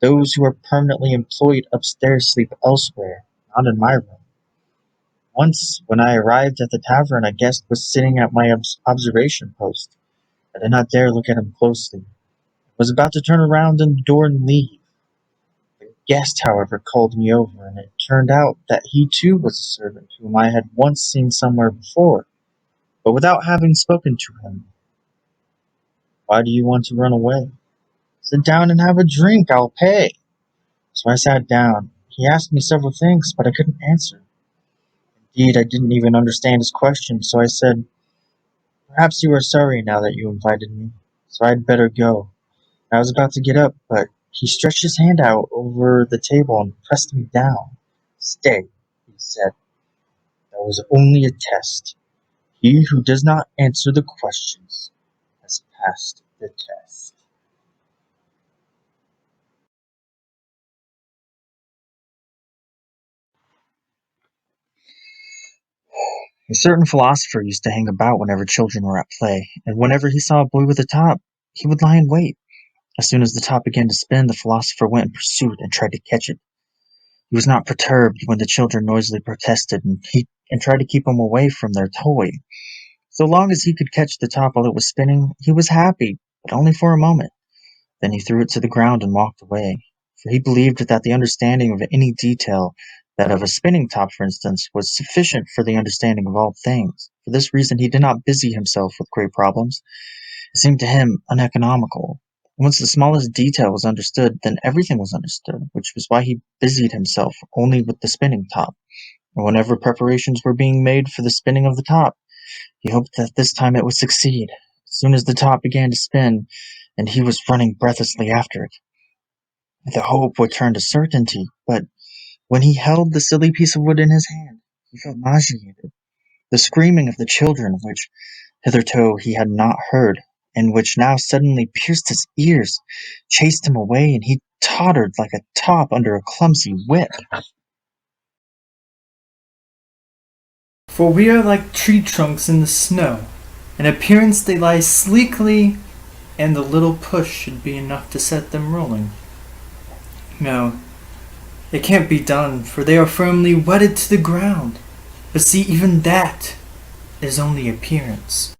Those who are permanently employed upstairs sleep elsewhere, not in my room. Once, when I arrived at the tavern, a guest was sitting at my observation post. I did not dare look at him closely. I was about to turn around in the door and leave. The Guest, however, called me over, and it turned out that he too was a servant whom I had once seen somewhere before, but without having spoken to him. Why do you want to run away? Sit down and have a drink, I'll pay. So I sat down. He asked me several things, but I couldn't answer. Indeed, I didn't even understand his question, so I said, perhaps you are sorry now that you invited me, so I'd better go. I was about to get up, but he stretched his hand out over the table and pressed me down. Stay, he said. That was only a test. He who does not answer the questions has passed the test. A certain philosopher used to hang about whenever children were at play, and whenever he saw a boy with a top, he would lie in wait. As soon as the top began to spin, the philosopher went in pursuit and tried to catch it. He was not perturbed when the children noisily protested and tried to keep him away from their toy. So long as he could catch the top while it was spinning, he was happy, but only for a moment. Then he threw it to the ground and walked away, for he believed that the understanding of any detail, that of a spinning top for instance, was sufficient for the understanding of all things. For this reason he did not busy himself with great problems. It seemed to him uneconomical. Once the smallest detail was understood, then everything was understood, which was why he busied himself only with the spinning top. And whenever preparations were being made for the spinning of the top, he hoped that this time it would succeed. As soon as the top began to spin, and he was running breathlessly after it, the hope would turn to certainty, but when he held the silly piece of wood in his hand, he felt nauseated. The screaming of the children, which hitherto he had not heard, and which now suddenly pierced his ears, chased him away, and he tottered like a top under a clumsy whip. For we are like tree trunks in the snow. In appearance they lie sleekly, and a little push should be enough to set them rolling. No, it can't be done, for they are firmly wedded to the ground. But see, even that is only appearance.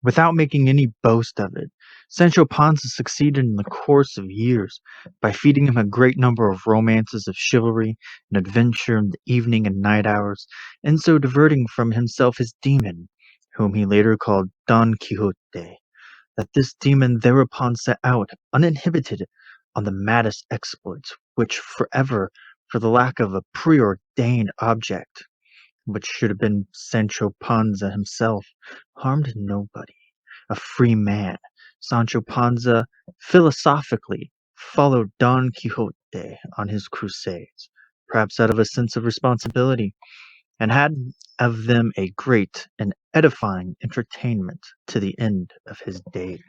Without making any boast of it, Sancho Panza succeeded in the course of years by feeding him a great number of romances of chivalry and adventure in the evening and night hours, and so diverting from himself his demon, whom he later called Don Quixote, that this demon thereupon set out, uninhibited, on the maddest exploits, which forever, for the lack of a preordained object, which should have been Sancho Panza himself, harmed nobody. A free man, Sancho Panza philosophically followed Don Quixote on his crusades, perhaps out of a sense of responsibility, and had of them a great and edifying entertainment to the end of his days.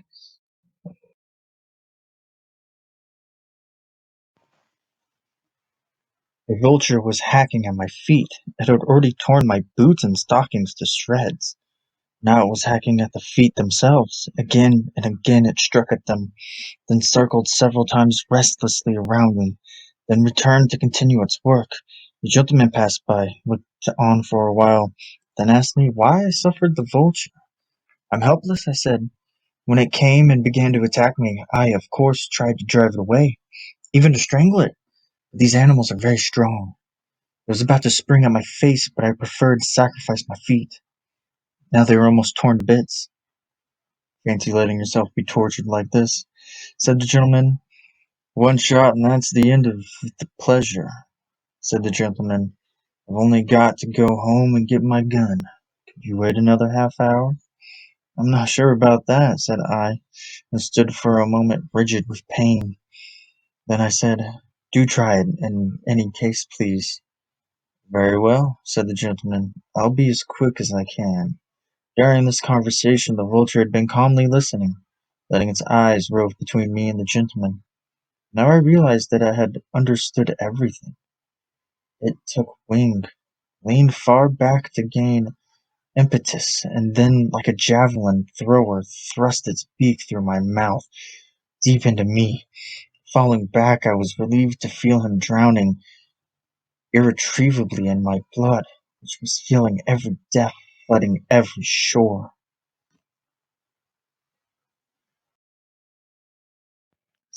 A vulture was hacking at my feet. It had already torn my boots and stockings to shreds. Now it was hacking at the feet themselves. Again and again it struck at them, then circled several times restlessly around me, then returned to continue its work. The gentleman passed by, looked on for a while, then asked me why I suffered the vulture. I'm helpless, I said. When it came and began to attack me, I, of course, tried to drive it away, even to strangle it. But these animals are very strong. It was about to spring at my face, but I preferred to sacrifice my feet. Now they were almost torn to bits. Fancy letting yourself be tortured like this, said the gentleman. One shot and that's the end of the pleasure, said the gentleman. I've only got to go home and get my gun. Could you wait another half hour? I'm not sure about that, said I, and stood for a moment rigid with pain. Then I said, do try it in any case, please. Very well, said the gentleman. I'll be as quick as I can. During this conversation the vulture had been calmly listening, letting its eyes rove between me and the gentleman. Now I realized that I had understood everything. It took wing, leaned far back to gain impetus, and then, like a javelin thrower, thrust its beak through my mouth, deep into me. Falling back, I was relieved to feel him drowning irretrievably in my blood, which was feeling every depth, flooding every shore.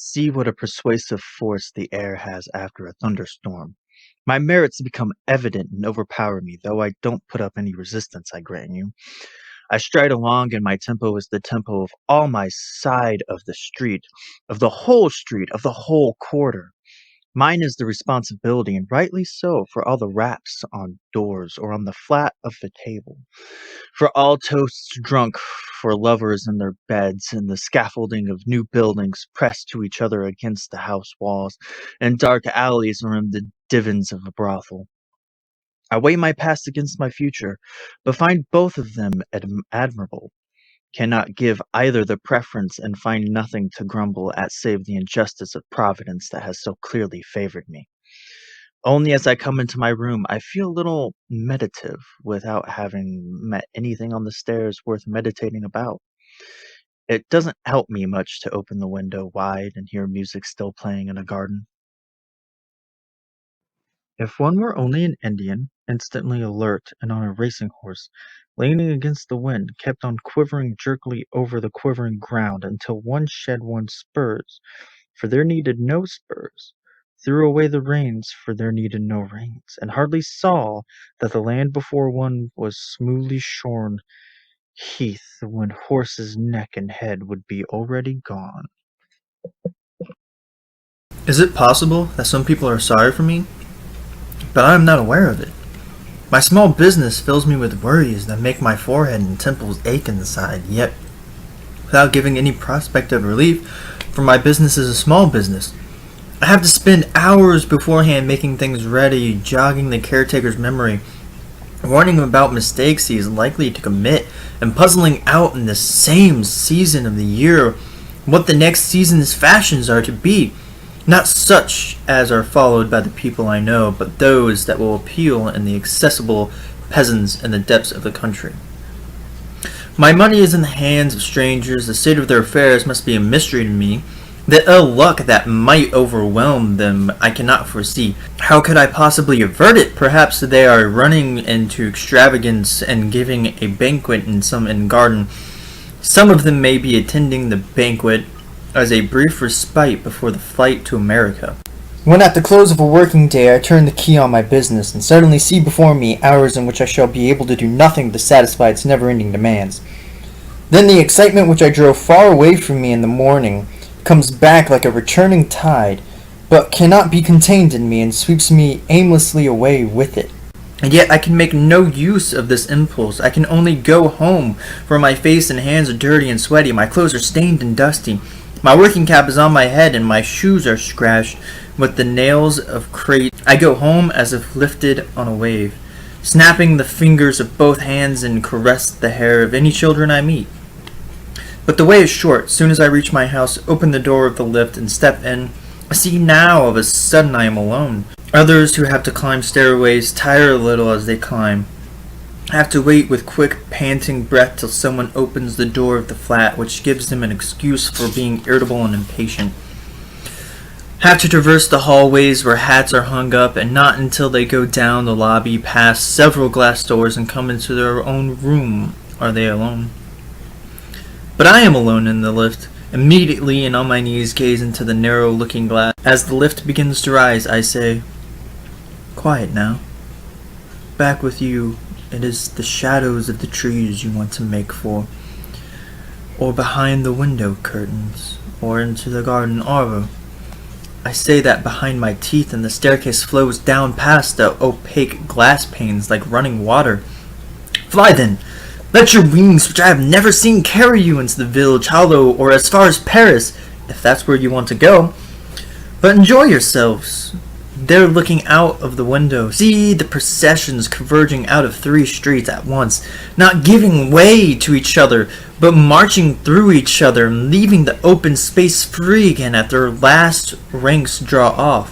See what a persuasive force the air has after a thunderstorm. My merits become evident and overpower me, though I don't put up any resistance, I grant you. I stride along, and my tempo is the tempo of all my side of the street, of the whole street, of the whole quarter. Mine is the responsibility, and rightly so, for all the raps on doors or on the flat of the table, for all toasts drunk, for lovers in their beds, and the scaffolding of new buildings pressed to each other against the house walls, and dark alleys or in the divans of a brothel. I weigh my past against my future, but find both of them admirable. Cannot give either the preference, and find nothing to grumble at save the injustice of Providence that has so clearly favored me. Only as I come into my room, I feel a little meditative without having met anything on the stairs worth meditating about. It doesn't help me much to open the window wide and hear music still playing in a garden. If one were only an Indian, instantly alert and on a racing horse, leaning against the wind, kept on quivering jerkily over the quivering ground until one shed one's spurs, for there needed no spurs, threw away the reins, for there needed no reins, and hardly saw that the land before one was smoothly shorn heath, when horse's neck and head would be already gone. Is it possible that some people are sorry for me, but I am not aware of it? My small business fills me with worries that make my forehead and temples ache inside, yet without giving any prospect of relief, for my business is a small business. I have to spend hours beforehand making things ready, jogging the caretaker's memory, warning him about mistakes he is likely to commit, and puzzling out in the same season of the year what the next season's fashions are to be. Not such as are followed by the people I know, but those that will appeal in the accessible peasants in the depths of the country. My money is in the hands of strangers. The state of their affairs must be a mystery to me. The ill luck that might overwhelm them I cannot foresee. How could I possibly avert it? Perhaps they are running into extravagance and giving a banquet in some inn garden. Some of them may be attending the banquet as a brief respite before the flight to America. When at the close of a working day I turn the key on my business and suddenly see before me hours in which I shall be able to do nothing to satisfy its never-ending demands. Then the excitement which I drove far away from me in the morning comes back like a returning tide, but cannot be contained in me and sweeps me aimlessly away with it. And yet I can make no use of this impulse. I can only go home, for my face and hands are dirty and sweaty, my clothes are stained and dusty. My working cap is on my head, and my shoes are scratched with the nails of crate. I go home as if lifted on a wave, snapping the fingers of both hands and caress the hair of any children I meet. But the way is short. Soon as I reach my house, open the door of the lift, and step in, I see now of a sudden I am alone. Others who have to climb stairways tire a little as they climb. I have to wait with quick, panting breath till someone opens the door of the flat, which gives them an excuse for being irritable and impatient. Have to traverse the hallways where hats are hung up, and not until they go down the lobby, past several glass doors, and come into their own room are they alone. But I am alone in the lift. Immediately and on my knees gaze into the narrow looking glass. As the lift begins to rise, I say, "Quiet now. Back with you. It is the shadows of the trees you want to make for, or behind the window curtains, or into the garden arbor." I say that behind my teeth, and the staircase flows down past the opaque glass panes like running water. Fly then! Let your wings, which I have never seen, carry you into the village hollow, or as far as Paris, if that's where you want to go. But enjoy yourselves. There, looking out of the window, see the processions converging out of 3 streets at once, not giving way to each other, but marching through each other, and leaving the open space free again at their last ranks draw off.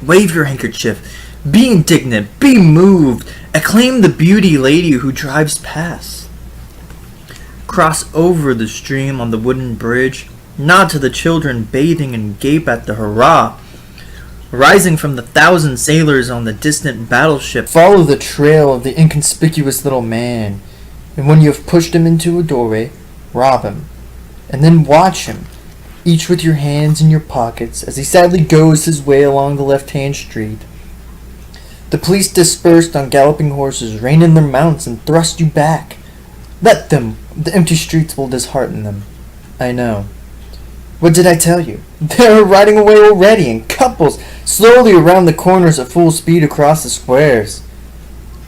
Wave your handkerchief. Be indignant. Be moved. Acclaim the beauty lady who drives past. Cross over the stream on the wooden bridge. Nod to the children bathing and gape at the hurrah. Rising from the 1,000 sailors on the distant battleship, follow the trail of the inconspicuous little man, and when you have pushed him into a doorway, rob him, and then watch him, each with your hands in your pockets, as he sadly goes his way along the left-hand street. The police dispersed on galloping horses, rein in their mounts, and thrust you back. Let them. The empty streets will dishearten them. I know. What did I tell you? They are riding away already, in couples, slowly around the corners at full speed across the squares.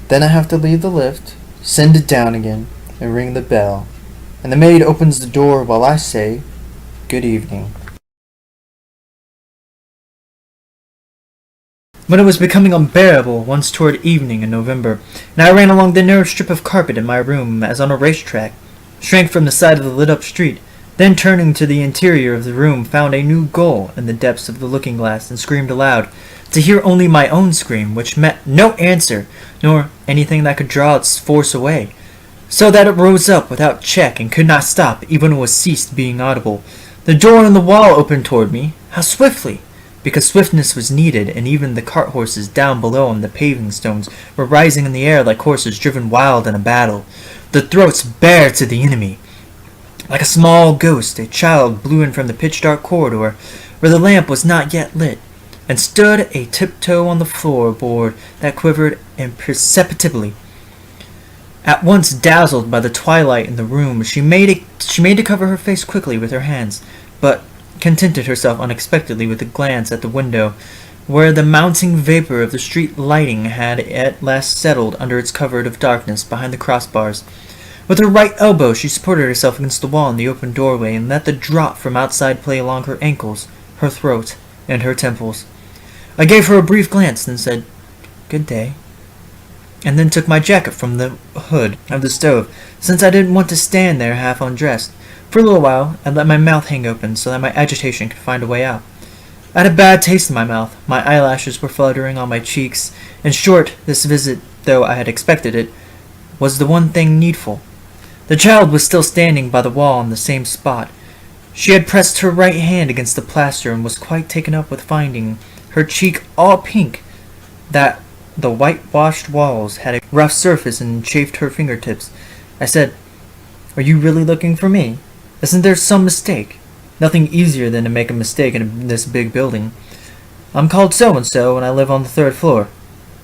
Then I have to leave the lift, send it down again, and ring the bell. And the maid opens the door while I say, good evening. When it was becoming unbearable, once toward evening in November, and I ran along the narrow strip of carpet in my room as on a racetrack, shrank from the side of the lit-up street, then turning to the interior of the room, found a new goal in the depths of the looking-glass, and screamed aloud, to hear only my own scream, which met no answer, nor anything that could draw its force away, so that it rose up without check and could not stop, even when it was ceased being audible. The door in the wall opened toward me. How swiftly! Because swiftness was needed, and even the cart horses down below on the paving stones were rising in the air like horses driven wild in a battle, the throats bare to the enemy. Like a small ghost, a child blew in from the pitch-dark corridor, where the lamp was not yet lit, and stood a tiptoe on the floorboard that quivered imperceptibly. At once dazzled by the twilight in the room, she made to cover her face quickly with her hands, but contented herself unexpectedly with a glance at the window, where the mounting vapor of the street lighting had at last settled under its covert of darkness behind the crossbars. With her right elbow she supported herself against the wall in the open doorway, and let the drop from outside play along her ankles, her throat, and her temples. I gave her a brief glance, then said, "Good day," and then took my jacket from the hood of the stove, since I didn't want to stand there half undressed. For a little while I let my mouth hang open, so that my agitation could find a way out. I had a bad taste in my mouth, my eyelashes were fluttering on my cheeks. In short, this visit, though I had expected it, was the one thing needful. The child was still standing by the wall in the same spot. She had pressed her right hand against the plaster, and was quite taken up with finding her cheek all pink, that the whitewashed walls had a rough surface and chafed her fingertips. I said, "Are you really looking for me? Isn't there some mistake? Nothing easier than to make a mistake in this big building. I'm called so-and-so, and I live on the 3rd floor.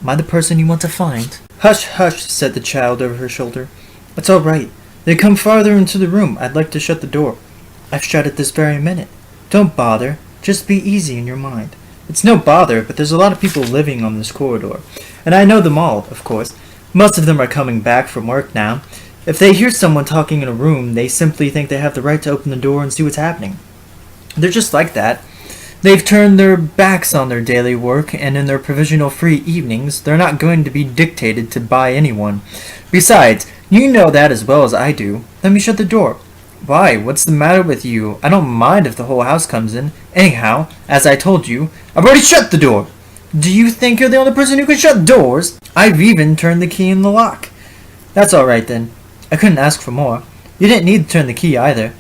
Am I the person you want to find?" "Hush, hush," said the child over her shoulder. "It's all right. They come farther into the room. I'd like to shut the door. I've shut it this very minute. Don't bother. Just be easy in your mind. It's no bother, but there's a lot of people living on this corridor, and I know them all, of course. Most of them are coming back from work now. If they hear someone talking in a room, they simply think they have the right to open the door and see what's happening. They're just like that. They've turned their backs on their daily work, and in their provisional free evenings, they're not going to be dictated to by anyone. Besides, you know that as well as I do. Let me shut the door." "Why, what's the matter with you? I don't mind if the whole house comes in. Anyhow, as I told you, I've already shut the door. Do you think you're the only person who can shut doors? I've even turned the key in the lock." "That's all right, then. I couldn't ask for more. You didn't need to turn the key either.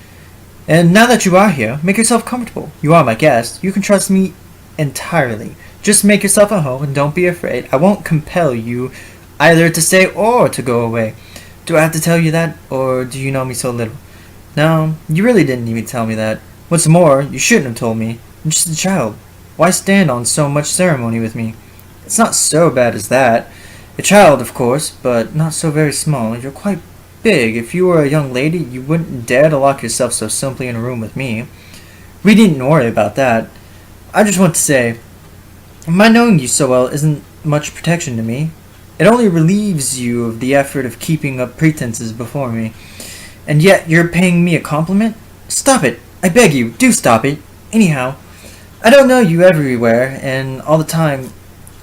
And now that you are here, make yourself comfortable. You are my guest. You can trust me entirely. Just make yourself at home and don't be afraid. I won't compel you either to stay or to go away. Do I have to tell you that, or do you know me so little? No, you really didn't need to tell me that. What's more, you shouldn't have told me. I'm just a child. Why stand on so much ceremony with me? It's not so bad as that. A child, of course, but not so very small. You're quite big. If you were a young lady, you wouldn't dare to lock yourself so simply in a room with me. We needn't worry about that. I just want to say, my knowing you so well isn't much protection to me. It only relieves you of the effort of keeping up pretenses before me. And yet you're paying me a compliment? Stop it! I beg you, do stop it! Anyhow, I don't know you everywhere, and all the time,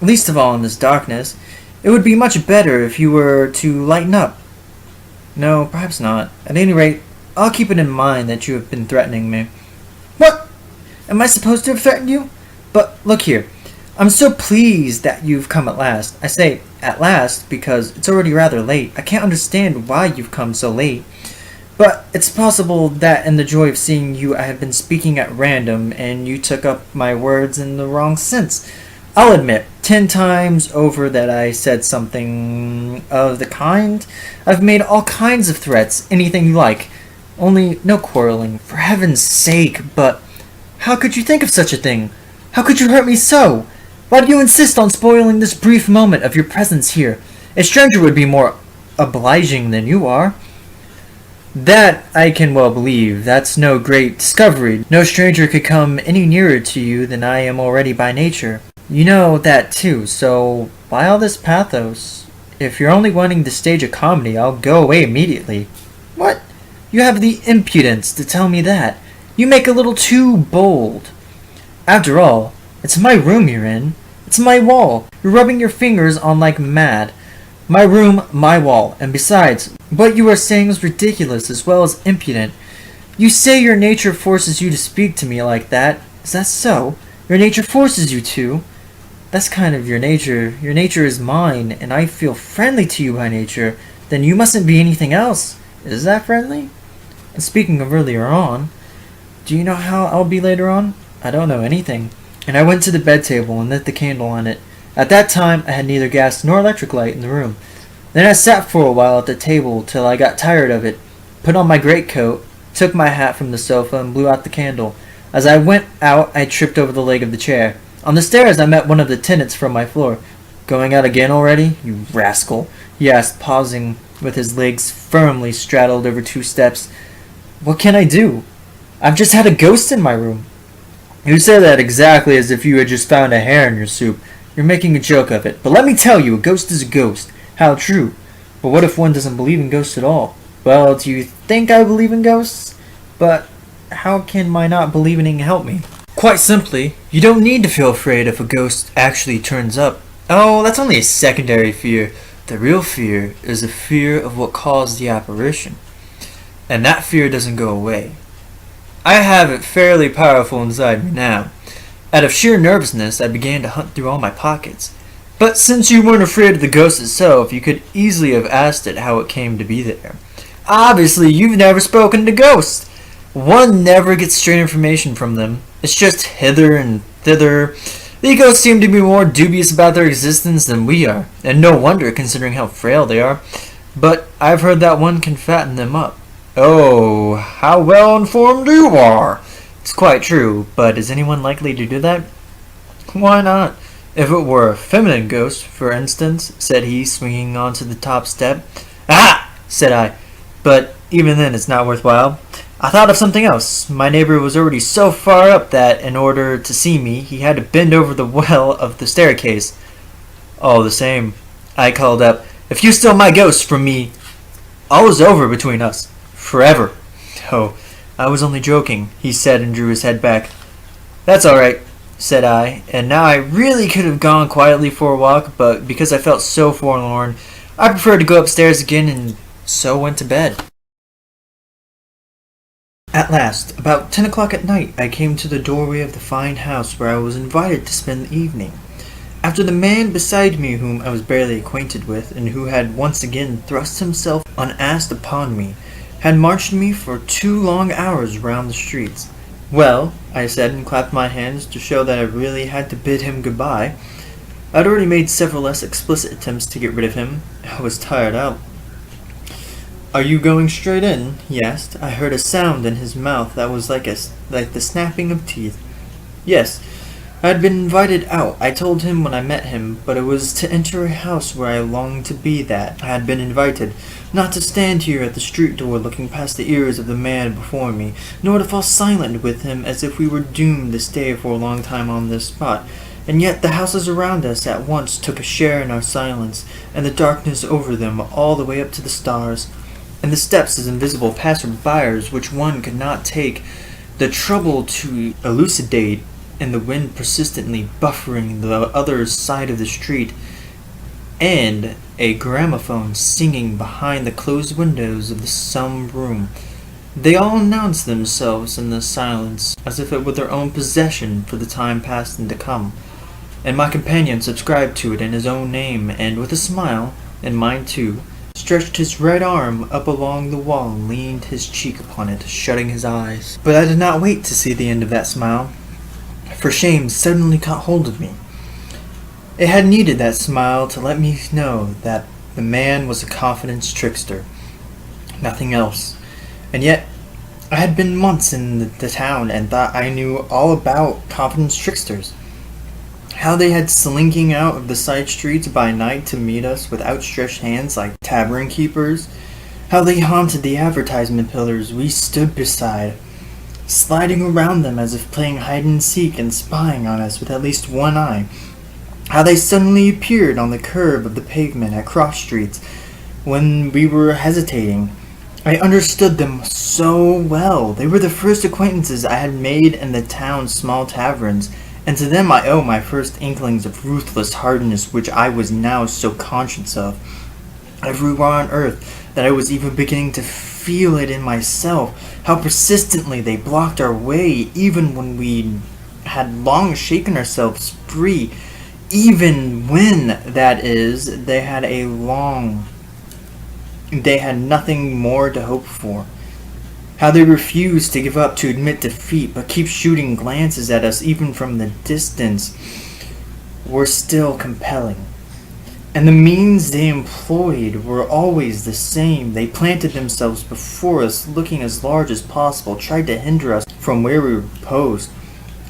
least of all in this darkness. It would be much better if you were to lighten up. No, perhaps not. At any rate, I'll keep it in mind that you have been threatening me." "What? Am I supposed to have threatened you? But look here. I'm so pleased that you've come at last. I say at last because it's already rather late. I can't understand why you've come so late. But it's possible that in the joy of seeing you I have been speaking at random, and you took up my words in the wrong sense. I'll admit 10 times over that I said something of the kind. I've made all kinds of threats, anything you like. Only no quarreling, for heaven's sake. But How could you think of such a thing? How could you hurt me so? Why do you insist on spoiling this brief moment of your presence here? A stranger would be more obliging than you are. That I can well believe. That's no great discovery. No stranger could come any nearer to you than I am already by nature. You know that too, so why all this pathos? If you're only wanting to stage a comedy, I'll go away immediately. What? You have the impudence to tell me that. You make a little too bold. After all, it's my room you're in. It's my wall. You're rubbing your fingers on like mad. My room, my wall. And besides, what you are saying is ridiculous as well as impudent. You say your nature forces you to speak to me like that. Is that so? Your nature forces you to? That's kind of your nature. Your nature is mine, and I feel friendly to you by nature. Then you mustn't be anything else. Is that friendly? And speaking of earlier on, do you know how I'll be later on? I don't know anything. And I went to the bed table and lit the candle on it. At that time, I had neither gas nor electric light in the room. Then I sat for a while at the table till I got tired of it, put on my greatcoat, took my hat from the sofa, and blew out the candle. As I went out, I tripped over the leg of the chair. On the stairs, I met one of the tenants from my floor. "Going out again already, you rascal?" he asked, pausing with his legs firmly straddled over 2 steps. "What can I do? I've just had a ghost in my room." "You say that exactly as if you had just found a hair in your soup. You're making a joke of it. But let me tell you, a ghost is a ghost. How true. But what if one doesn't believe in ghosts at all?" "Well, do you think I believe in ghosts? But how can my not believing help me?" "Quite simply, you don't need to feel afraid if a ghost actually turns up. Oh, that's only a secondary fear. The real fear is a fear of what caused the apparition. And that fear doesn't go away. I have it fairly powerful inside me now. Out of sheer nervousness, I began to hunt through all my pockets. But since you weren't afraid of the ghost itself, you could easily have asked it how it came to be there. Obviously, you've never spoken to ghosts. One never gets straight information from them. It's just hither and thither. The ghosts seem to be more dubious about their existence than we are, and no wonder considering how frail they are. But I've heard that one can fatten them up." "Oh, how well informed you are!" "It's quite true, but is anyone likely to do that?" "Why not? If it were a feminine ghost, for instance," said he, swinging onto the top step. "Ah!" said I. "But even then it's not worthwhile. I thought of something else. My neighbor was already so far up that, in order to see me, he had to bend over the well of the staircase." "All the same," I called up, "if you steal my ghost from me, all is over between us. Forever." "Oh, I was only joking," he said and drew his head back. "That's all right," said I, and now I really could have gone quietly for a walk, but because I felt so forlorn, I preferred to go upstairs again and so went to bed. At last, about 10 o'clock at night, I came to the doorway of the fine house where I was invited to spend the evening. After the man beside me whom I was barely acquainted with, and who had once again thrust himself unasked upon me, had marched me for 2 long hours round the streets. "Well," I said, and clapped my hands to show that I really had to bid him goodbye. I'd already made several less explicit attempts to get rid of him. I was tired out. "Are you going straight in?" he asked. I heard a sound in his mouth that was like the snapping of teeth. "Yes. I had been invited out. I told him when I met him, but it was to enter a house where I longed to be that I had been invited, not to stand here at the street door looking past the ears of the man before me, nor to fall silent with him as if we were doomed to stay for a long time on this spot. And yet the houses around us at once took a share in our silence, and the darkness over them all the way up to the stars, and the steps as invisible passer-byers which one could not take the trouble to elucidate, and the wind persistently buffering the other side of the street, and a gramophone singing behind the closed windows of some room. They all announced themselves in the silence as if it were their own possession for the time past and to come, and my companion subscribed to it in his own name, and with a smile, and mine too, stretched his right arm up along the wall and leaned his cheek upon it, shutting his eyes. But I did not wait to see the end of that smile, for shame suddenly caught hold of me. It had needed that smile to let me know that the man was a confidence trickster, nothing else. And yet, I had been months in the town and thought I knew all about confidence tricksters. How they had slinking out of the side streets by night to meet us with outstretched hands like tavern keepers. How they haunted the advertisement pillars we stood beside, sliding around them as if playing hide and seek and spying on us with at least one eye. How they suddenly appeared on the curve of the pavement at cross streets when we were hesitating. I understood them so well. They were the first acquaintances I had made in the town's small taverns, and to them I owe my first inklings of ruthless hardness which I was now so conscious of. Everywhere on earth that I was even beginning to feel it in myself, how persistently they blocked our way even when we had long shaken ourselves free, even when, that is, they had nothing more to hope for. How they refused to give up, to admit defeat, but keep shooting glances at us even from the distance were still compelling. And the means they employed were always the same. They planted themselves before us, looking as large as possible, tried to hinder us from where we reposed,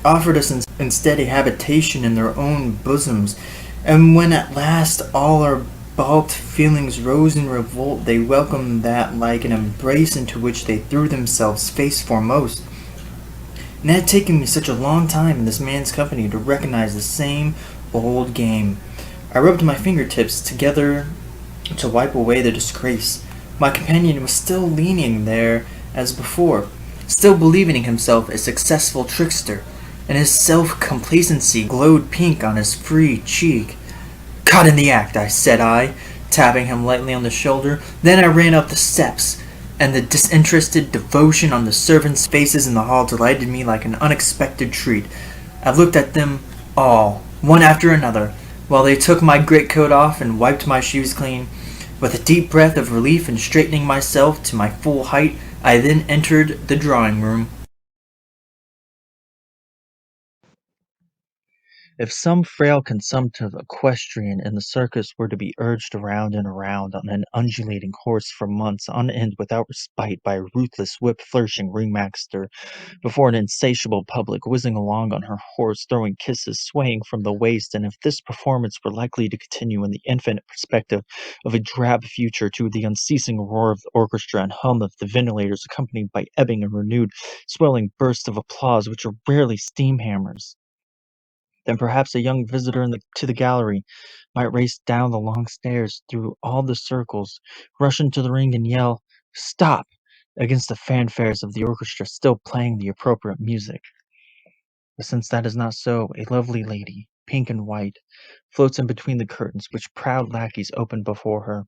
offered us instead a habitation in their own bosoms, and when at last all our balked feelings rose in revolt, they welcomed that like an embrace into which they threw themselves face foremost. And it had taken me such a long time in this man's company to recognize the same old game. I rubbed my fingertips together to wipe away the disgrace. My companion was still leaning there as before, still believing in himself a successful trickster, and his self-complacency glowed pink on his free cheek. "Caught in the act," said I, tapping him lightly on the shoulder. Then I ran up the steps, and the disinterested devotion on the servants' faces in the hall delighted me like an unexpected treat. I looked at them all, one after another, while they took my greatcoat off and wiped my shoes clean. With a deep breath of relief and straightening myself to my full height, I then entered the drawing room. If some frail consumptive equestrian in the circus were to be urged around and around on an undulating horse for months on end without respite by a ruthless whip-flourishing ringmaster, before an insatiable public whizzing along on her horse, throwing kisses, swaying from the waist, and if this performance were likely to continue in the infinite perspective of a drab future to the unceasing roar of the orchestra and hum of the ventilators accompanied by ebbing and renewed swelling bursts of applause which are rarely steam hammers, then perhaps a young visitor to the gallery might race down the long stairs through all the circles, rush into the ring, and yell, "Stop!" against the fanfares of the orchestra still playing the appropriate music. But since that is not so, a lovely lady, pink and white, floats in between the curtains which proud lackeys open before her.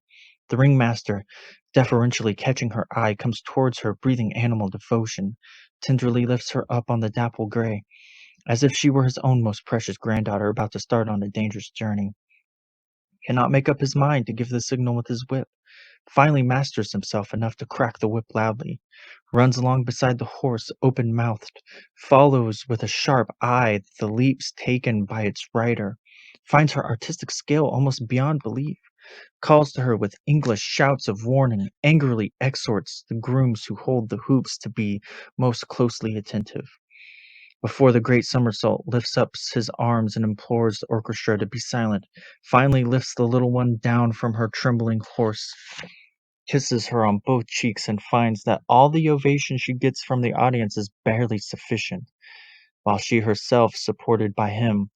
The ringmaster, deferentially catching her eye, comes towards her, breathing animal devotion, tenderly lifts her up on the dapple gray, as if she were his own most precious granddaughter about to start on a dangerous journey. Cannot make up his mind to give the signal with his whip. Finally masters himself enough to crack the whip loudly. Runs along beside the horse, open-mouthed. Follows with a sharp eye the leaps taken by its rider. Finds her artistic skill almost beyond belief. Calls to her with English shouts of warning. Angrily exhorts the grooms who hold the hoops to be most closely attentive. Before the great somersault, lifts up his arms and implores the orchestra to be silent, finally lifts the little one down from her trembling horse, kisses her on both cheeks, and finds that all the ovation she gets from the audience is barely sufficient, while she herself, supported by him,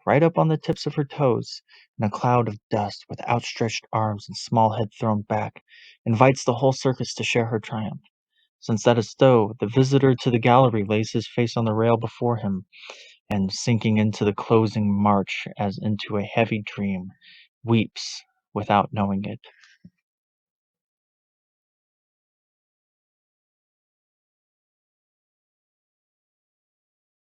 right up on the tips of her toes, in a cloud of dust, with outstretched arms and small head thrown back, invites the whole circus to share her triumph. Since that is so, the visitor to the gallery lays his face on the rail before him, and sinking into the closing march as into a heavy dream, weeps without knowing it.